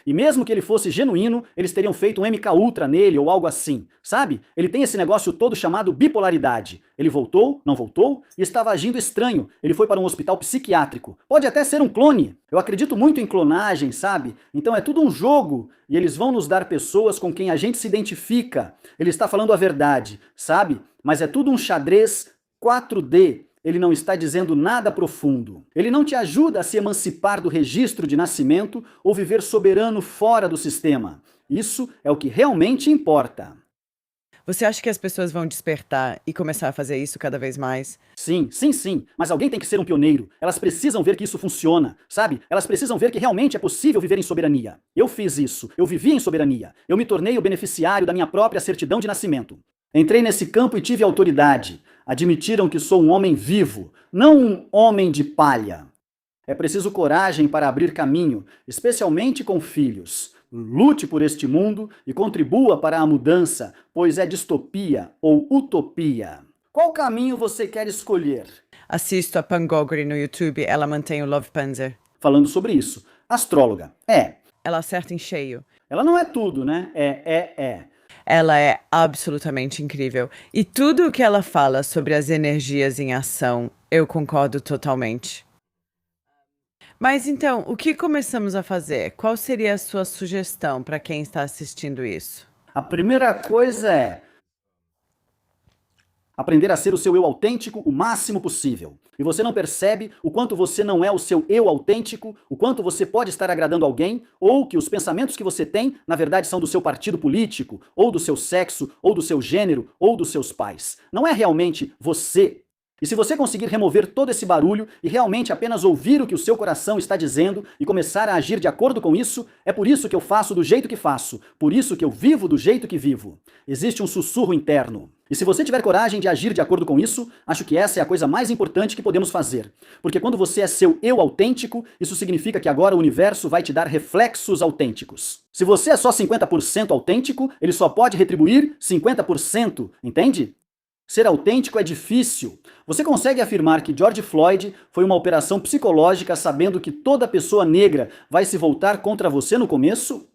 E mesmo que ele fosse genuíno, eles teriam feito um MK Ultra nele ou algo assim, sabe? Ele tem esse negócio todo chamado bipolaridade. Ele voltou, não voltou e estava agindo estranho. Ele foi para um hospital psiquiátrico. Pode até ser um clone. Eu acredito muito em clonagem, sabe? Então é tudo um jogo e eles vão nos dar pessoas com quem a gente se identifica. Ele está falando a verdade, sabe? Mas é tudo um xadrez 4D. Ele não está dizendo nada profundo. Ele não te ajuda a se emancipar do registro de nascimento ou viver soberano fora do sistema. Isso é o que realmente importa. Você acha que as pessoas vão despertar e começar a fazer isso cada vez mais? Sim. Mas alguém tem que ser um pioneiro. Elas precisam ver que isso funciona, sabe? Elas precisam ver que realmente é possível viver em soberania. Eu fiz isso. Eu vivi em soberania. Eu me tornei o beneficiário da minha própria certidão de nascimento. Entrei nesse campo e tive autoridade. Admitiram que sou um homem vivo, não um homem de palha. É preciso coragem para abrir caminho, especialmente com filhos. Lute por este mundo e contribua para a mudança, pois é distopia ou utopia. Qual caminho você quer escolher? Assisto a Pangogri no YouTube, ela mantém o Love Panzer. Falando sobre isso, astróloga. Ela acerta em cheio. Ela não é tudo, né? Ela é absolutamente incrível. E tudo o que ela fala sobre as energias em ação, eu concordo totalmente. Mas então, o que começamos a fazer? Qual seria a sua sugestão para quem está assistindo isso? A primeira coisa é aprender a ser o seu eu autêntico o máximo possível. E você não percebe o quanto você não é o seu eu autêntico, o quanto você pode estar agradando alguém, ou que os pensamentos que você tem, na verdade, são do seu partido político, ou do seu sexo, ou do seu gênero, ou dos seus pais. Não é realmente você. E se você conseguir remover todo esse barulho e realmente apenas ouvir o que o seu coração está dizendo e começar a agir de acordo com isso, é por isso que eu faço do jeito que faço, por isso que eu vivo do jeito que vivo. Existe um sussurro interno. E se você tiver coragem de agir de acordo com isso, acho que essa é a coisa mais importante que podemos fazer. Porque quando você é seu eu autêntico, isso significa que agora o universo vai te dar reflexos autênticos. Se você é só 50% autêntico, ele só pode retribuir 50%, entende? Ser autêntico é difícil. Você consegue afirmar que George Floyd foi uma operação psicológica sabendo que toda pessoa negra vai se voltar contra você no começo?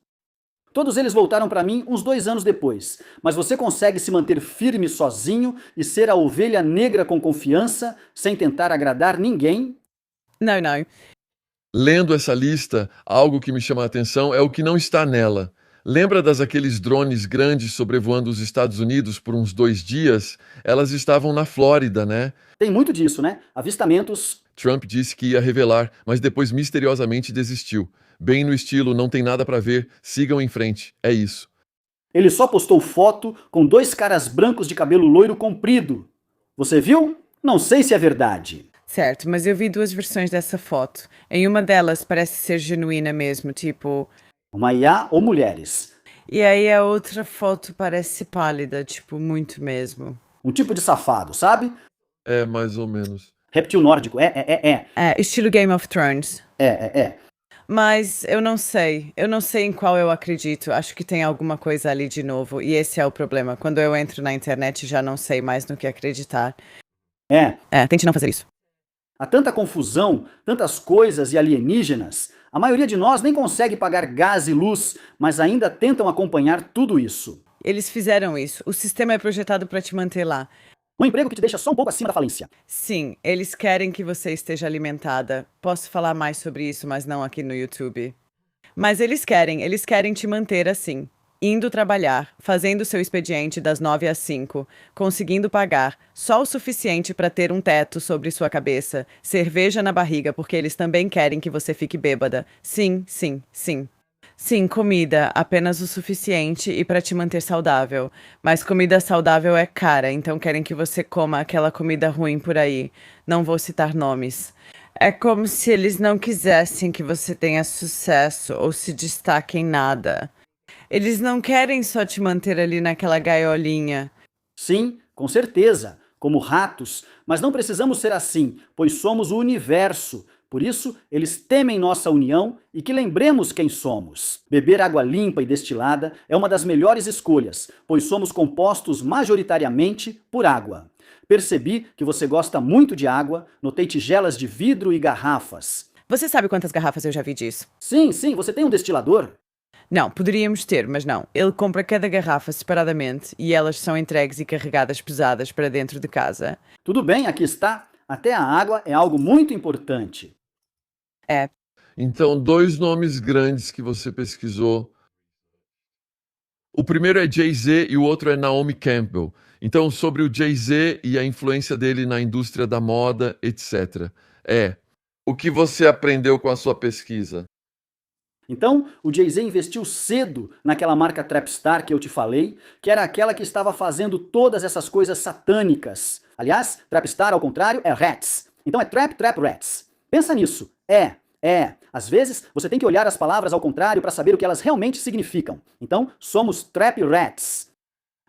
Todos eles voltaram para mim uns 2 anos depois, mas você consegue se manter firme sozinho e ser a ovelha negra com confiança, sem tentar agradar ninguém? Não. Lendo essa lista, algo que me chama a atenção é o que não está nela. Lembra daqueles drones grandes sobrevoando os Estados Unidos por uns 2 dias? Elas estavam na Flórida, né? Tem muito disso, né? Avistamentos. Trump disse que ia revelar, mas depois misteriosamente desistiu. Bem no estilo, não tem nada pra ver, sigam em frente, é isso. Ele só postou foto com 2 caras brancos de cabelo loiro comprido. Você viu? Não sei se é verdade. Certo, mas eu vi 2 versões dessa foto. Em uma delas parece ser genuína mesmo, tipo... Uma IA ou mulheres? E aí a outra foto parece pálida, tipo, muito mesmo. Um tipo de safado, sabe? É, mais ou menos. Reptil nórdico, é. É, estilo Game of Thrones. É. Mas eu não sei. Eu não sei em qual eu acredito. Acho que tem alguma coisa ali de novo. E esse é o problema. Quando eu entro na internet, já não sei mais no que acreditar. Tente não fazer isso. Há tanta confusão, tantas coisas e alienígenas. A maioria de nós nem consegue pagar gás e luz, mas ainda tentam acompanhar tudo isso. Eles fizeram isso. O sistema é projetado para te manter lá. Um emprego que te deixa só um pouco acima da falência. Sim, eles querem que você esteja alimentada. Posso falar mais sobre isso, mas não aqui no YouTube. Mas eles querem te manter assim. Indo trabalhar, fazendo seu expediente das 9 às 5, conseguindo pagar só o suficiente para ter um teto sobre sua cabeça, cerveja na barriga, porque eles também querem que você fique bêbada. Sim. Sim, comida, apenas o suficiente e para te manter saudável. Mas comida saudável é cara, então querem que você coma aquela comida ruim por aí. Não vou citar nomes. É como se eles não quisessem que você tenha sucesso ou se destaque em nada. Eles não querem só te manter ali naquela gaiolinha. Sim, com certeza, como ratos, mas não precisamos ser assim, pois somos o universo. Por isso, eles temem nossa união e que lembremos quem somos. Beber água limpa e destilada é uma das melhores escolhas, pois somos compostos majoritariamente por água. Percebi que você gosta muito de água, notei tigelas de vidro e garrafas. Você sabe quantas garrafas eu já vi disso? Sim, você tem um destilador? Não, poderíamos ter, mas não. Ele compra cada garrafa separadamente e elas são entregues e carregadas pesadas para dentro de casa. Tudo bem, aqui está. Até a água é algo muito importante. É. Então, 2 nomes grandes que você pesquisou. O primeiro é Jay-Z e o outro é Naomi Campbell. Então, sobre o Jay-Z e a influência dele na indústria da moda, etc. O que você aprendeu com a sua pesquisa? Então, o Jay-Z investiu cedo naquela marca Trapstar que eu te falei, que era aquela que estava fazendo todas essas coisas satânicas. Aliás, Trapstar, ao contrário, é Rats. Então é Trap, Rats. Pensa nisso. Às vezes, você tem que olhar as palavras ao contrário para saber o que elas realmente significam. Então, somos Trap Rats.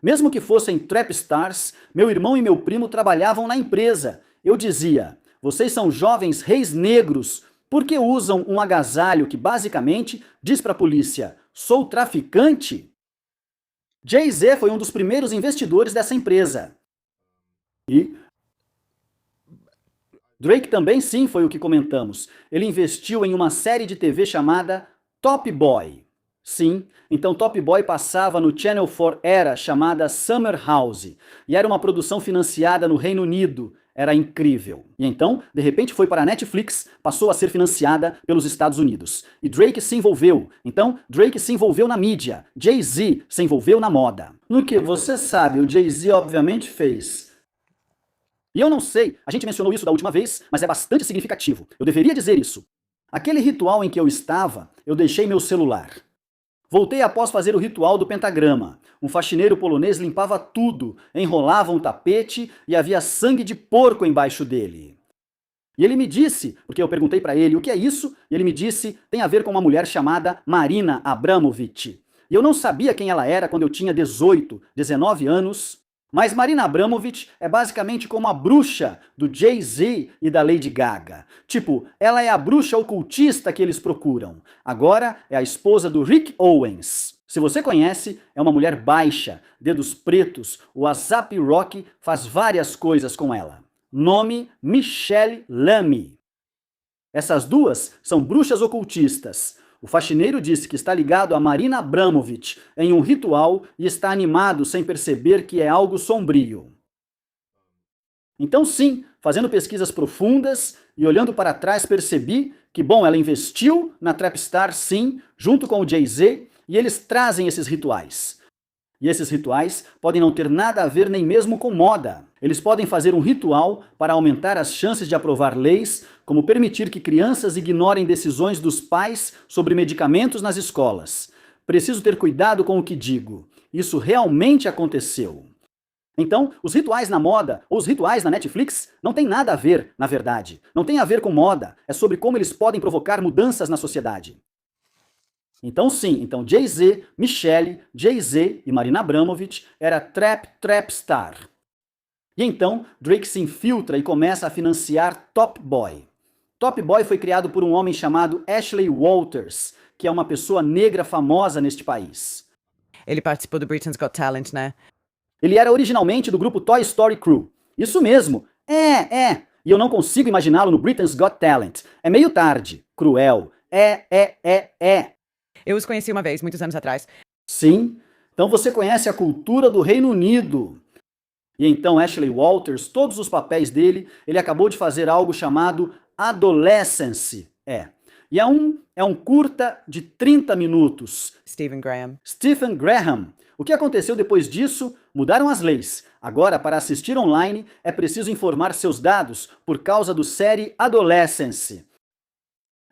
Mesmo que fossem Trapstars, meu irmão e meu primo trabalhavam na empresa. Eu dizia, vocês são jovens reis negros, por que usam um agasalho que basicamente diz para a polícia, sou traficante? Jay-Z foi um dos primeiros investidores dessa empresa. E Drake também sim foi o que comentamos. Ele investiu em uma série de TV chamada Top Boy. Sim, então Top Boy passava no Channel 4 Era chamada Summer House. E era uma produção financiada no Reino Unido. Era incrível. E então, de repente foi para a Netflix, passou a ser financiada pelos Estados Unidos. E Drake se envolveu. Então, Drake se envolveu na mídia. Jay-Z se envolveu na moda. No que você sabe, o Jay-Z obviamente fez. E eu não sei, a gente mencionou isso da última vez, mas é bastante significativo. Eu deveria dizer isso. Aquele ritual em que eu estava, eu deixei meu celular. Voltei após fazer o ritual do pentagrama. Um faxineiro polonês limpava tudo, enrolava um tapete e havia sangue de porco embaixo dele. E ele me disse, porque eu perguntei para ele o que é isso, e ele me disse, tem a ver com uma mulher chamada Marina Abramovic. E eu não sabia quem ela era quando eu tinha 18, 19 anos, mas Marina Abramovic é basicamente como a bruxa do Jay-Z e da Lady Gaga. Tipo, ela é a bruxa ocultista que eles procuram. Agora é a esposa do Rick Owens. Se você conhece, é uma mulher baixa, dedos pretos, o WhatsApp Rock faz várias coisas com ela. Nome Michelle Lamy. Essas duas são bruxas ocultistas. O faxineiro disse que está ligado a Marina Abramovic em um ritual e está animado sem perceber que é algo sombrio. Então sim, fazendo pesquisas profundas e olhando para trás percebi que, bom, ela investiu na Trapstar sim, junto com o Jay-Z, e eles trazem esses rituais. E esses rituais podem não ter nada a ver nem mesmo com moda. Eles podem fazer um ritual para aumentar as chances de aprovar leis, como permitir que crianças ignorem decisões dos pais sobre medicamentos nas escolas. Preciso ter cuidado com o que digo. Isso realmente aconteceu. Então, os rituais na moda ou os rituais na Netflix não têm nada a ver, na verdade. Não tem a ver com moda. É sobre como eles podem provocar mudanças na sociedade. Então sim, então Jay-Z, Michelle, Jay-Z e Marina Abramovic era Trap Star. E então Drake se infiltra e começa a financiar Top Boy. Top Boy foi criado por um homem chamado Ashley Walters, que é uma pessoa negra famosa neste país. Ele participou do Britain's Got Talent, né? Ele era originalmente do grupo Toy Story Crew. Isso mesmo. E eu não consigo imaginá-lo no Britain's Got Talent. É meio tarde. Cruel. Eu os conheci uma vez, muitos anos atrás. Sim. Então você conhece a cultura do Reino Unido. E então Ashley Walters, todos os papéis dele, ele acabou de fazer algo chamado Adolescence. E é um curta de 30 minutos. Stephen Graham. O que aconteceu depois disso? Mudaram as leis. Agora, para assistir online, é preciso informar seus dados por causa do série Adolescence.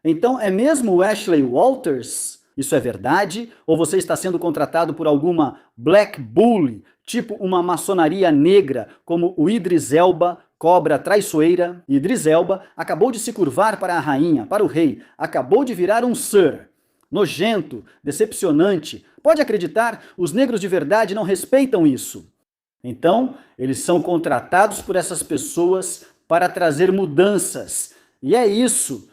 Então, é mesmo o Ashley Walters? Isso é verdade? Ou você está sendo contratado por alguma Black Bully, tipo uma maçonaria negra, como o Idris Elba, cobra traiçoeira? Idris Elba acabou de se curvar para a rainha, para o rei, acabou de virar um Sir. Nojento, decepcionante. Pode acreditar, os negros de verdade não respeitam isso. Então, eles são contratados por essas pessoas para trazer mudanças. E é isso.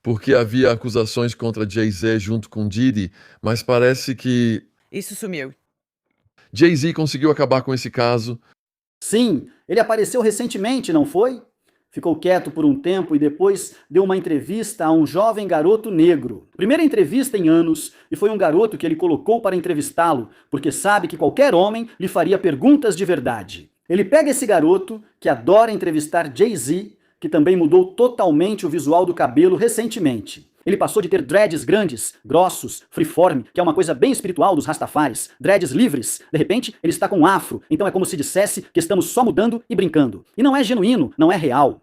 Porque havia acusações contra Jay-Z junto com Diddy, mas parece que Isso sumiu. Jay-Z conseguiu acabar com esse caso. Sim, ele apareceu recentemente, não foi? Ficou quieto por um tempo e depois deu uma entrevista a um jovem garoto negro. Primeira entrevista em anos, e foi um garoto que ele colocou para entrevistá-lo, porque sabe que qualquer homem lhe faria perguntas de verdade. Ele pega esse garoto, que adora entrevistar Jay-Z, que também mudou totalmente o visual do cabelo recentemente. Ele passou de ter dreads grandes, grossos, freeform, que é uma coisa bem espiritual dos Rastafaris, dreads livres. De repente, ele está com um afro, então é como se dissesse que estamos só mudando e brincando. E não é genuíno, não é real.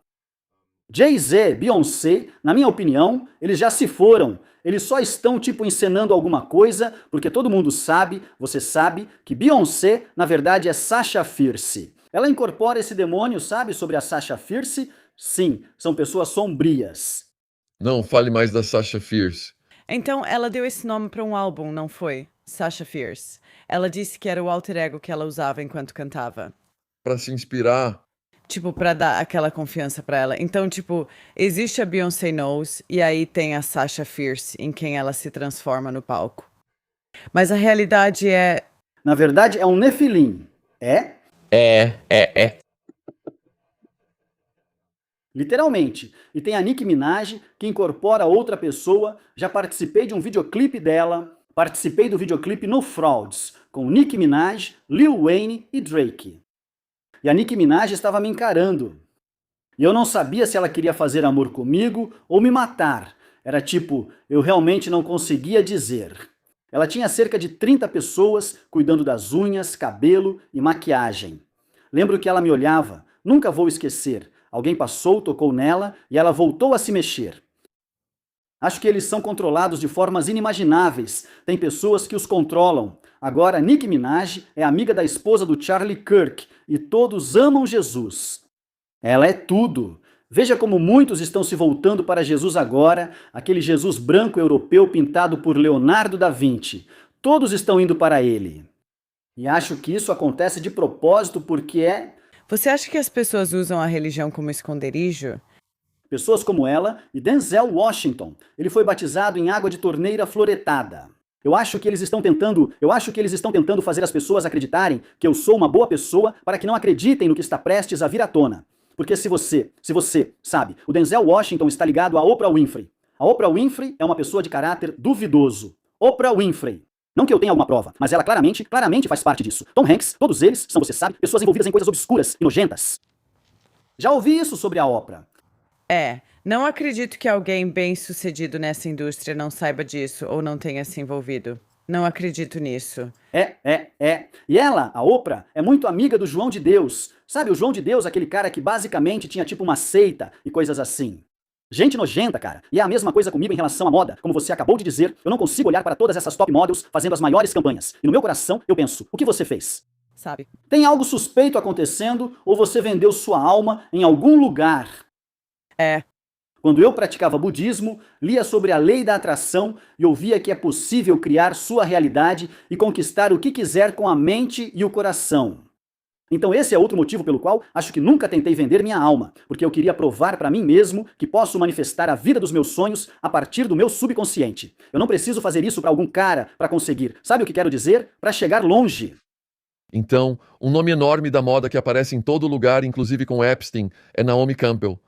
Jay-Z, Beyoncé, na minha opinião, eles já se foram. Eles só estão, encenando alguma coisa, porque todo mundo sabe, você sabe, que Beyoncé, na verdade, é Sasha Fierce. Ela incorpora esse demônio, sabe, sobre a Sasha Fierce? Sim, são pessoas sombrias. Não, fale mais da Sasha Fierce. Então, ela deu esse nome para um álbum, não foi? Sasha Fierce. Ela disse que era o alter ego que ela usava enquanto cantava. Para se inspirar. Pra dar aquela confiança pra ela. Então, existe a Beyoncé Knowles e aí tem a Sasha Fierce, em quem ela se transforma no palco. Mas a realidade é... Na verdade, é um Nefilim. É? É. Literalmente. E tem a Nicki Minaj, que incorpora outra pessoa. Já participei de um videoclipe dela. Participei do videoclipe no Frauds, com Nicki Minaj, Lil Wayne e Drake. E a Nicki Minaj estava me encarando. E eu não sabia se ela queria fazer amor comigo ou me matar. Era eu realmente não conseguia dizer. Ela tinha cerca de 30 pessoas cuidando das unhas, cabelo e maquiagem. Lembro que ela me olhava, nunca vou esquecer. Alguém passou, tocou nela e ela voltou a se mexer. Acho que eles são controlados de formas inimagináveis. Tem pessoas que os controlam. Agora, Nicki Minaj é amiga da esposa do Charlie Kirk e todos amam Jesus. Ela é tudo. Veja como muitos estão se voltando para Jesus agora, aquele Jesus branco europeu pintado por Leonardo da Vinci. Todos estão indo para ele. E acho que isso acontece de propósito porque Você acha que as pessoas usam a religião como esconderijo? Pessoas como ela e Denzel Washington. Ele foi batizado em água de torneira fluoretada. Eu acho que eles estão tentando fazer as pessoas acreditarem que eu sou uma boa pessoa para que não acreditem no que está prestes a vir à tona. Porque se você sabe, o Denzel Washington está ligado a Oprah Winfrey. A Oprah Winfrey é uma pessoa de caráter duvidoso. Oprah Winfrey. Não que eu tenha alguma prova, mas ela claramente faz parte disso. Tom Hanks, todos eles são, você sabe, pessoas envolvidas em coisas obscuras e nojentas. Já ouvi isso sobre a Oprah. Não acredito que alguém bem-sucedido nessa indústria não saiba disso ou não tenha se envolvido. Não acredito nisso. E ela, a Oprah, é muito amiga do João de Deus. Sabe, o João de Deus, aquele cara que basicamente tinha uma seita e coisas assim. Gente nojenta, cara. E é a mesma coisa comigo em relação à moda. Como você acabou de dizer, eu não consigo olhar para todas essas top models fazendo as maiores campanhas. E no meu coração, eu penso, o que você fez? Sabe? Tem algo suspeito acontecendo ou você vendeu sua alma em algum lugar? Quando eu praticava budismo, lia sobre a lei da atração e ouvia que é possível criar sua realidade e conquistar o que quiser com a mente e o coração. Então esse é outro motivo pelo qual acho que nunca tentei vender minha alma, porque eu queria provar para mim mesmo que posso manifestar a vida dos meus sonhos a partir do meu subconsciente. Eu não preciso fazer isso para algum cara para conseguir. Sabe o que quero dizer? Para chegar longe. Então, um nome enorme da moda que aparece em todo lugar, inclusive com Epstein, é Naomi Campbell.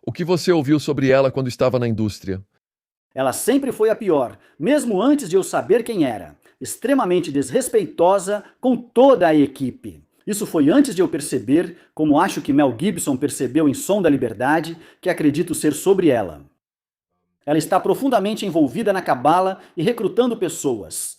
O que você ouviu sobre ela quando estava na indústria? Ela sempre foi a pior, mesmo antes de eu saber quem era. Extremamente desrespeitosa com toda a equipe. Isso foi antes de eu perceber, como acho que Mel Gibson percebeu em Som da Liberdade, que acredito ser sobre ela. Ela está profundamente envolvida na cabala e recrutando pessoas.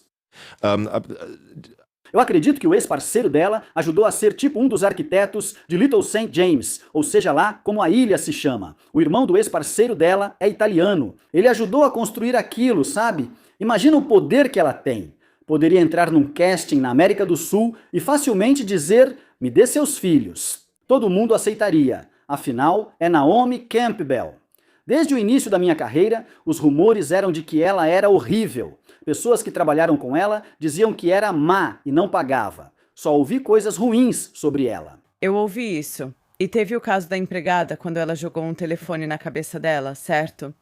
Eu acredito que o ex-parceiro dela ajudou a ser tipo um dos arquitetos de Little St. James, ou seja lá como a ilha se chama. O irmão do ex-parceiro dela é italiano. Ele ajudou a construir aquilo, sabe? Imagina o poder que ela tem. Poderia entrar num casting na América do Sul e facilmente dizer, me dê seus filhos. Todo mundo aceitaria. Afinal, é Naomi Campbell. Desde o início da minha carreira, os rumores eram de que ela era horrível. Pessoas que trabalharam com ela diziam que era má e não pagava. Só ouvi coisas ruins sobre ela. Eu ouvi isso. E teve o caso da empregada quando ela jogou um telefone na cabeça dela, certo?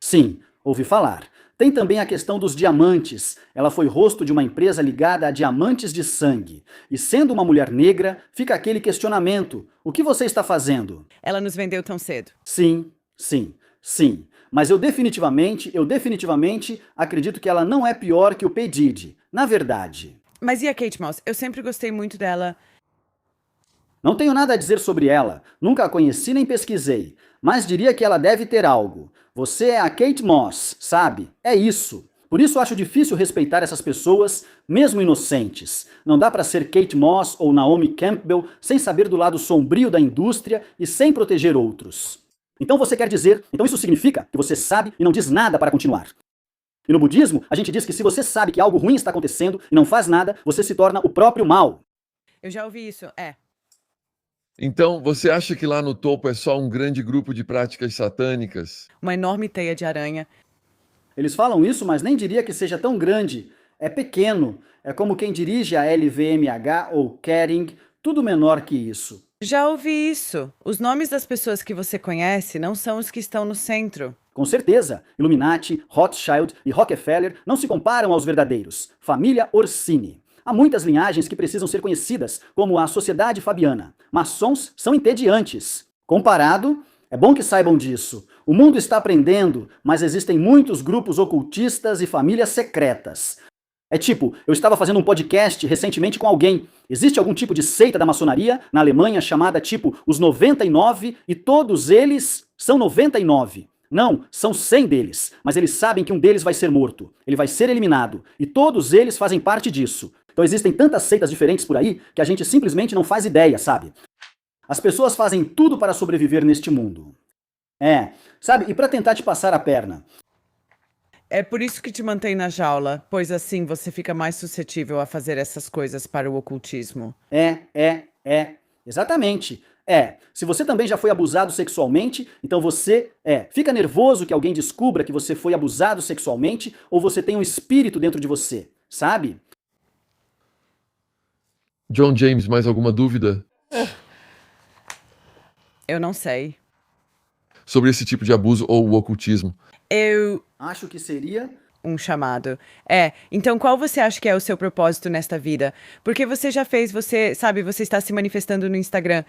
Sim, ouvi falar. Tem também a questão dos diamantes. Ela foi rosto de uma empresa ligada a diamantes de sangue. E sendo uma mulher negra, fica aquele questionamento. O que você está fazendo? Ela nos vendeu tão cedo. Sim. Mas eu definitivamente acredito que ela não é pior que o P. Diddy. Na verdade. Mas e a Kate Moss? Eu sempre gostei muito dela. Não tenho nada a dizer sobre ela. Nunca a conheci nem pesquisei. Mas diria que ela deve ter algo. Você é a Kate Moss, sabe? É isso. Por isso acho difícil respeitar essas pessoas, mesmo inocentes. Não dá para ser Kate Moss ou Naomi Campbell sem saber do lado sombrio da indústria e sem proteger outros. Então isso significa que você sabe e não diz nada para continuar. E no budismo, a gente diz que se você sabe que algo ruim está acontecendo e não faz nada, você se torna o próprio mal. Eu já ouvi isso, Então, você acha que lá no topo é só um grande grupo de práticas satânicas? Uma enorme teia de aranha. Eles falam isso, mas nem diria que seja tão grande. É pequeno. É como quem dirige a LVMH ou Kering, tudo menor que isso. Já ouvi isso. Os nomes das pessoas que você conhece não são os que estão no centro. Com certeza, Illuminati, Rothschild e Rockefeller não se comparam aos verdadeiros. Família Orsini. Há muitas linhagens que precisam ser conhecidas, como a Sociedade Fabiana. Maçons são entediantes. Comparado, é bom que saibam disso. O mundo está aprendendo, mas existem muitos grupos ocultistas e famílias secretas. É tipo, eu estava fazendo um podcast recentemente com alguém. Existe algum tipo de seita da maçonaria na Alemanha chamada tipo os 99 e todos eles são 99. Não, são 100 deles, mas eles sabem que um deles vai ser morto. Ele vai ser eliminado. E todos eles fazem parte disso. Então existem tantas seitas diferentes por aí que a gente simplesmente não faz ideia, sabe? As pessoas fazem tudo para sobreviver neste mundo. Sabe? E para tentar te passar a perna. É por isso que te mantém na jaula, pois assim você fica mais suscetível a fazer essas coisas para o ocultismo. Exatamente. Se você também já foi abusado sexualmente, então você fica nervoso que alguém descubra que você foi abusado sexualmente ou você tem um espírito dentro de você, sabe? John James, mais alguma dúvida? Eu não sei. Sobre esse tipo de abuso ou o ocultismo? Eu acho que seria um chamado. Então qual você acha que é o seu propósito nesta vida? Porque você já fez, você está se manifestando no Instagram,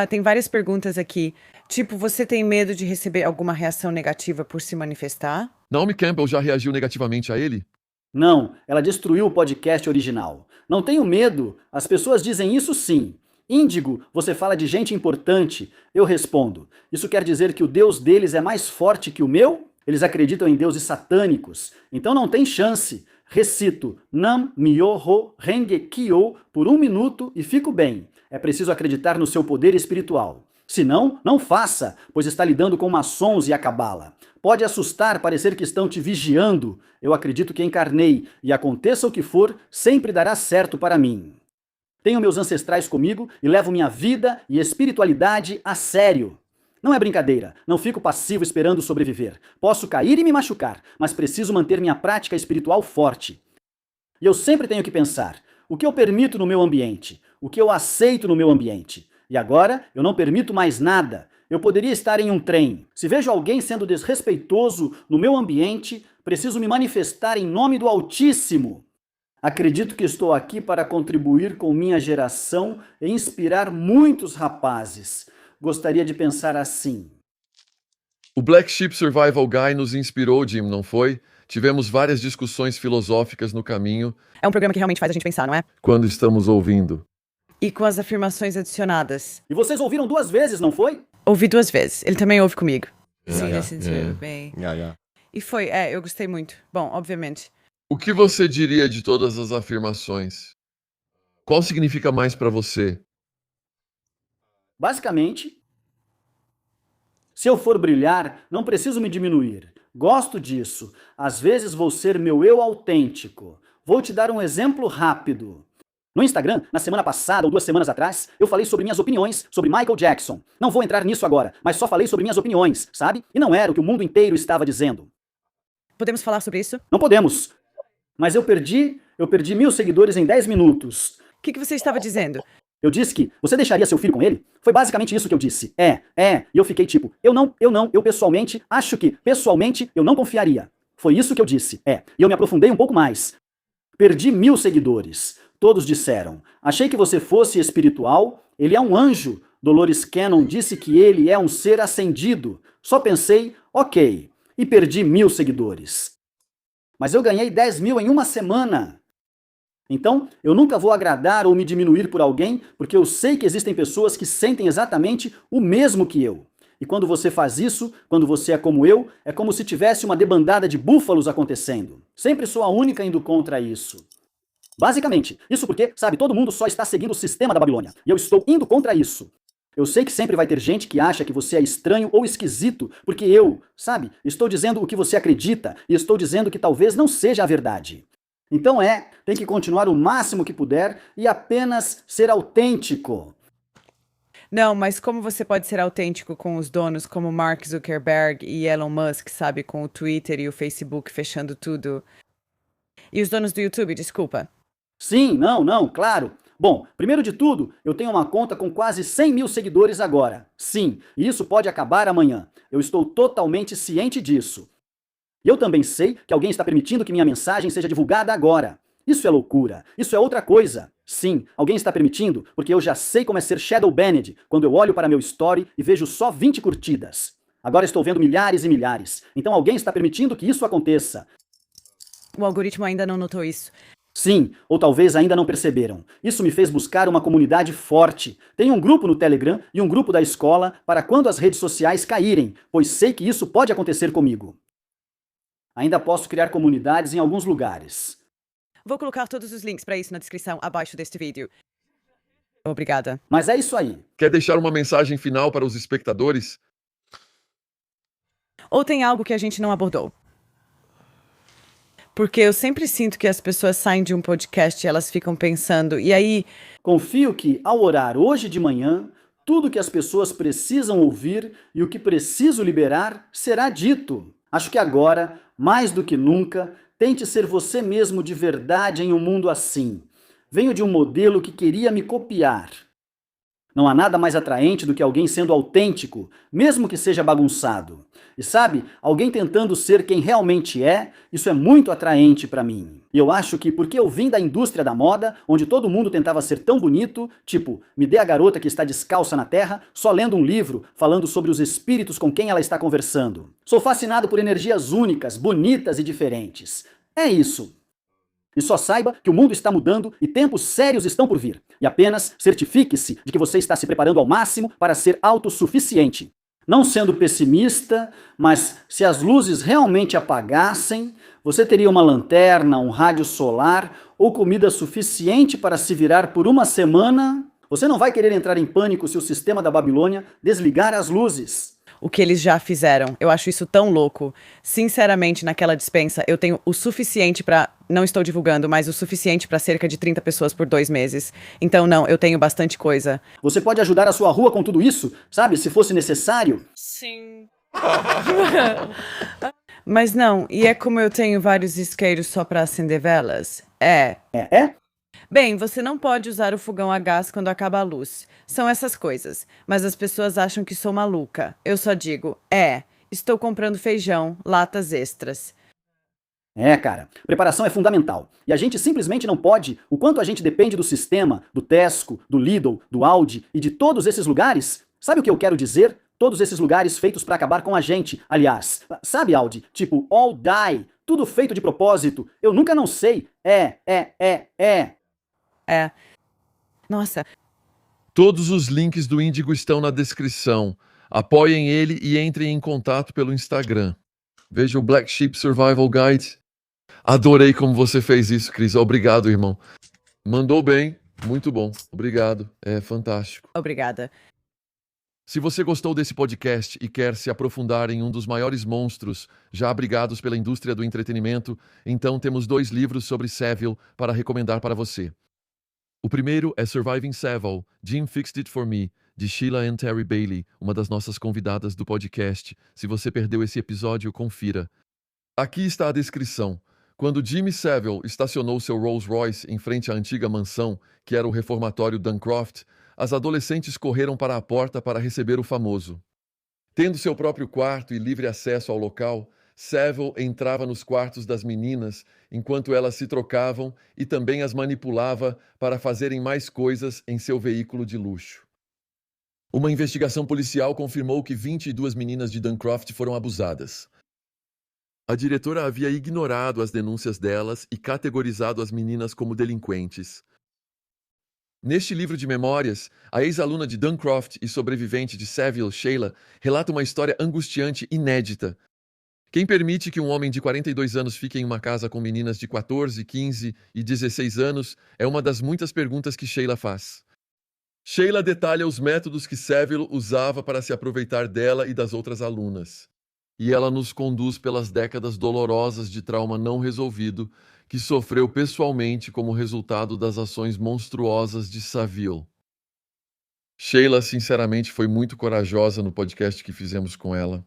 tem várias perguntas aqui, tipo, você tem medo de receber alguma reação negativa por se manifestar? Naomi Campbell já reagiu negativamente a ele? Não, ela destruiu o podcast original. Não tenho medo, as pessoas dizem isso sim. Índigo, você fala de gente importante. Eu respondo, isso quer dizer que o Deus deles é mais forte que o meu? Eles acreditam em deuses satânicos, então não tem chance. Recito Nam Myoho Renge Kyo por 1 minuto e fico bem. É preciso acreditar no seu poder espiritual. Se não, não faça, pois está lidando com maçons e a cabala. Pode assustar, parecer que estão te vigiando. Eu acredito que encarnei, e aconteça o que for, sempre dará certo para mim. Tenho meus ancestrais comigo e levo minha vida e espiritualidade a sério. Não é brincadeira, não fico passivo esperando sobreviver. Posso cair e me machucar, mas preciso manter minha prática espiritual forte. E eu sempre tenho que pensar, o que eu permito no meu ambiente? O que eu aceito no meu ambiente? E agora, eu não permito mais nada. Eu poderia estar em um trem. Se vejo alguém sendo desrespeitoso no meu ambiente, preciso me manifestar em nome do Altíssimo. Acredito que estou aqui para contribuir com minha geração e inspirar muitos rapazes. Gostaria de pensar assim. O Black Sheep Survival Guy nos inspirou, Jim, não foi? Tivemos várias discussões filosóficas no caminho. É um programa que realmente faz a gente pensar, não é? Quando estamos ouvindo. E com as afirmações adicionadas. E vocês ouviram 2 vezes, não foi? Ouvi 2 vezes. Ele também ouve comigo. E foi, eu gostei muito. Bom, obviamente. O que você diria de todas as afirmações? Qual significa mais para você? Basicamente, se eu for brilhar, não preciso me diminuir. Gosto disso. Às vezes vou ser meu eu autêntico. Vou te dar um exemplo rápido. No Instagram, na semana passada ou 2 semanas atrás, eu falei sobre minhas opiniões sobre Michael Jackson. Não vou entrar nisso agora, mas só falei sobre minhas opiniões, sabe? E não era o que o mundo inteiro estava dizendo. Podemos falar sobre isso? Não podemos. Mas eu perdi 1.000 seguidores em 10 minutos. O que você estava dizendo? Eu disse que você deixaria seu filho com ele? Foi basicamente isso que eu disse. E eu fiquei tipo, eu pessoalmente, acho que, pessoalmente, eu não confiaria. Foi isso que eu disse, E eu me aprofundei um pouco mais. Perdi 1.000 seguidores. Todos disseram, achei que você fosse espiritual, ele é um anjo. Dolores Cannon disse que ele é um ser ascendido. Só pensei, ok, e perdi 1.000 seguidores. Mas eu ganhei 10.000 em uma semana. Então, eu nunca vou agradar ou me diminuir por alguém, porque eu sei que existem pessoas que sentem exatamente o mesmo que eu. E quando você faz isso, quando você é como eu, é como se tivesse uma debandada de búfalos acontecendo. Sempre sou a única indo contra isso. Basicamente, isso porque, sabe, todo mundo só está seguindo o sistema da Babilônia. E eu estou indo contra isso. Eu sei que sempre vai ter gente que acha que você é estranho ou esquisito, porque eu, sabe, estou dizendo o que você acredita e estou dizendo que talvez não seja a verdade. Então tem que continuar o máximo que puder e apenas ser autêntico. Não, mas como você pode ser autêntico com os donos como Mark Zuckerberg e Elon Musk, sabe, com o Twitter e o Facebook fechando tudo? E os donos do YouTube, desculpa. Sim, não, claro. Bom, primeiro de tudo, eu tenho uma conta com quase 100.000 seguidores agora. Sim, e isso pode acabar amanhã. Eu estou totalmente ciente disso. E eu também sei que alguém está permitindo que minha mensagem seja divulgada agora. Isso é loucura. Isso é outra coisa. Sim, alguém está permitindo, porque eu já sei como é ser shadow banned quando eu olho para meu story e vejo só 20 curtidas. Agora estou vendo milhares e milhares. Então alguém está permitindo que isso aconteça. O algoritmo ainda não notou isso. Sim, ou talvez ainda não perceberam. Isso me fez buscar uma comunidade forte. Tem um grupo no Telegram e um grupo da escola para quando as redes sociais caírem, pois sei que isso pode acontecer comigo. Ainda posso criar comunidades em alguns lugares. Vou colocar todos os links para isso na descrição abaixo deste vídeo. Obrigada. Mas é isso aí. Quer deixar uma mensagem final para os espectadores? Ou tem algo que a gente não abordou? Porque eu sempre sinto que as pessoas saem de um podcast e elas ficam pensando, e aí... Confio que, ao orar hoje de manhã, tudo que as pessoas precisam ouvir e o que preciso liberar será dito. Acho que agora, mais do que nunca, tente ser você mesmo de verdade em um mundo assim. Venho de um modelo que queria me copiar. Não há nada mais atraente do que alguém sendo autêntico, mesmo que seja bagunçado. E sabe, alguém tentando ser quem realmente é, isso é muito atraente para mim. E eu acho que porque eu vim da indústria da moda, onde todo mundo tentava ser tão bonito, tipo, me dê a garota que está descalça na terra, só lendo um livro falando sobre os espíritos com quem ela está conversando. Sou fascinado por energias únicas, bonitas e diferentes. É isso. E só saiba que o mundo está mudando e tempos sérios estão por vir. E apenas certifique-se de que você está se preparando ao máximo para ser autossuficiente. Não sendo pessimista, mas se as luzes realmente apagassem, você teria uma lanterna, um rádio solar ou comida suficiente para se virar por uma semana. Você não vai querer entrar em pânico se o sistema da Babilônia desligar as luzes. o que eles já fizeram. Eu acho isso tão louco. Sinceramente, naquela despensa, eu tenho o suficiente pra. Não estou divulgando, mas o suficiente pra cerca de 30 pessoas por 2 meses. Então, não, eu tenho bastante coisa. Você pode ajudar a sua rua com tudo isso, sabe? Se fosse necessário. Sim. Mas não, e é como eu tenho vários isqueiros só pra acender velas? É. É? Bem, você não pode usar o fogão a gás quando acaba a luz. São essas coisas. Mas as pessoas acham que sou maluca. Eu só digo, estou comprando feijão, latas extras. É, cara. Preparação é fundamental. E a gente simplesmente não pode, o quanto a gente depende do sistema, do Tesco, do Lidl, do Aldi e de todos esses lugares. Sabe o que eu quero dizer? Todos esses lugares feitos pra acabar com a gente, aliás. Sabe, Aldi? Tipo, all die. Tudo feito de propósito. Eu nunca não sei. É. Nossa, Todos os links do Índigo estão na descrição. Apoiem ele e entrem em contato pelo Instagram. Veja o Black Sheep Survival Guide. Adorei como você fez isso, Cris. Obrigado, irmão. Mandou bem. Muito bom. Obrigado. É fantástico. obrigada. Se você gostou desse podcast e quer se aprofundar em um dos maiores monstros já abrigados pela indústria do entretenimento, então temos 2 livros sobre Savile para recomendar para você. O primeiro é Surviving Savile, Jim Fixed It For Me, de Sheila Ann Terry Bailey, uma das nossas convidadas do podcast. Se você perdeu esse episódio, confira. Aqui está a descrição. Quando Jimmy Savile estacionou seu Rolls Royce em frente à antiga mansão, que era o reformatório Duncroft, as adolescentes correram para a porta para receber o famoso. Tendo seu próprio quarto e livre acesso ao local, Savile entrava nos quartos das meninas enquanto elas se trocavam e também as manipulava para fazerem mais coisas em seu veículo de luxo. Uma investigação policial confirmou que 22 meninas de Duncroft foram abusadas. A diretora havia ignorado as denúncias delas e categorizado as meninas como delinquentes. Neste livro de memórias, a ex-aluna de Duncroft e sobrevivente de Savile, Sheila, relata uma história angustiante inédita. Quem permite que um homem de 42 anos fique em uma casa com meninas de 14, 15 e 16 anos é uma das muitas perguntas que Sheila faz. Sheila detalha os métodos que Savile usava para se aproveitar dela e das outras alunas. E ela nos conduz pelas décadas dolorosas de trauma não resolvido que sofreu pessoalmente como resultado das ações monstruosas de Savile. Sheila, sinceramente, foi muito corajosa no podcast que fizemos com ela.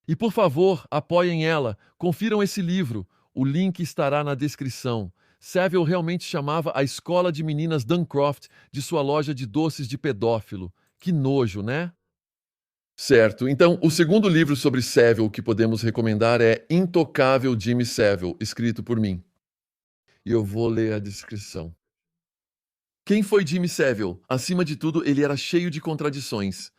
E, por favor, apoiem ela. Confiram esse livro. O link estará na descrição. Savile realmente chamava a escola de meninas Duncroft de sua loja de doces de pedófilo. Que nojo, né? Certo. Então, o segundo livro sobre Savile que podemos recomendar é Intocável Jimmy Savile, escrito por mim. E eu vou ler a descrição. Quem foi Jimmy Savile? Acima de tudo, ele era cheio de contradições.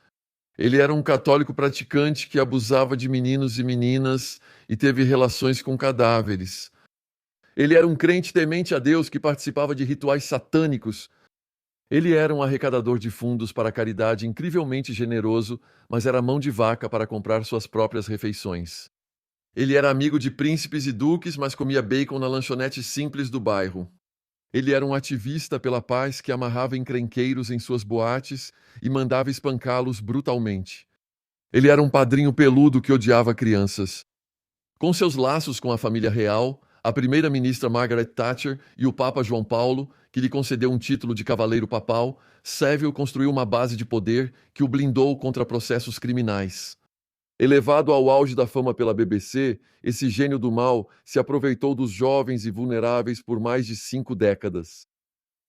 Ele era um católico praticante que abusava de meninos e meninas e teve relações com cadáveres. Ele era um crente temente a Deus que participava de rituais satânicos. Ele era um arrecadador de fundos para a caridade incrivelmente generoso, mas era mão de vaca para comprar suas próprias refeições. Ele era amigo de príncipes e duques, mas comia bacon na lanchonete simples do bairro. Ele era um ativista pela paz que amarrava encrenqueiros em suas boates e mandava espancá-los brutalmente. Ele era um padrinho peludo que odiava crianças. Com seus laços com a família real, a primeira-ministra Margaret Thatcher e o Papa João Paulo, que lhe concedeu um título de cavaleiro papal, Savile construiu uma base de poder que o blindou contra processos criminais. Elevado ao auge da fama pela BBC, esse gênio do mal se aproveitou dos jovens e vulneráveis por mais de 5 décadas.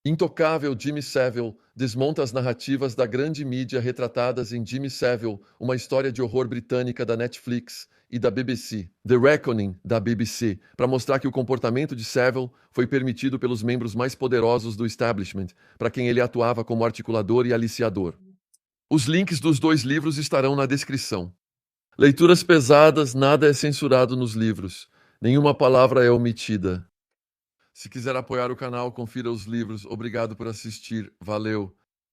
Intocável Jimmy Savile desmonta as narrativas da grande mídia retratadas em Jimmy Savile, uma história de horror britânica da Netflix e da BBC, The Reckoning, da BBC, para mostrar que o comportamento de Savile foi permitido pelos membros mais poderosos do establishment, para quem ele atuava como articulador e aliciador. Os links dos 2 livros estarão na descrição. Leituras pesadas, nada é censurado nos livros. Nenhuma palavra é omitida. Se quiser apoiar o canal, confira os livros. Obrigado por assistir. Valeu!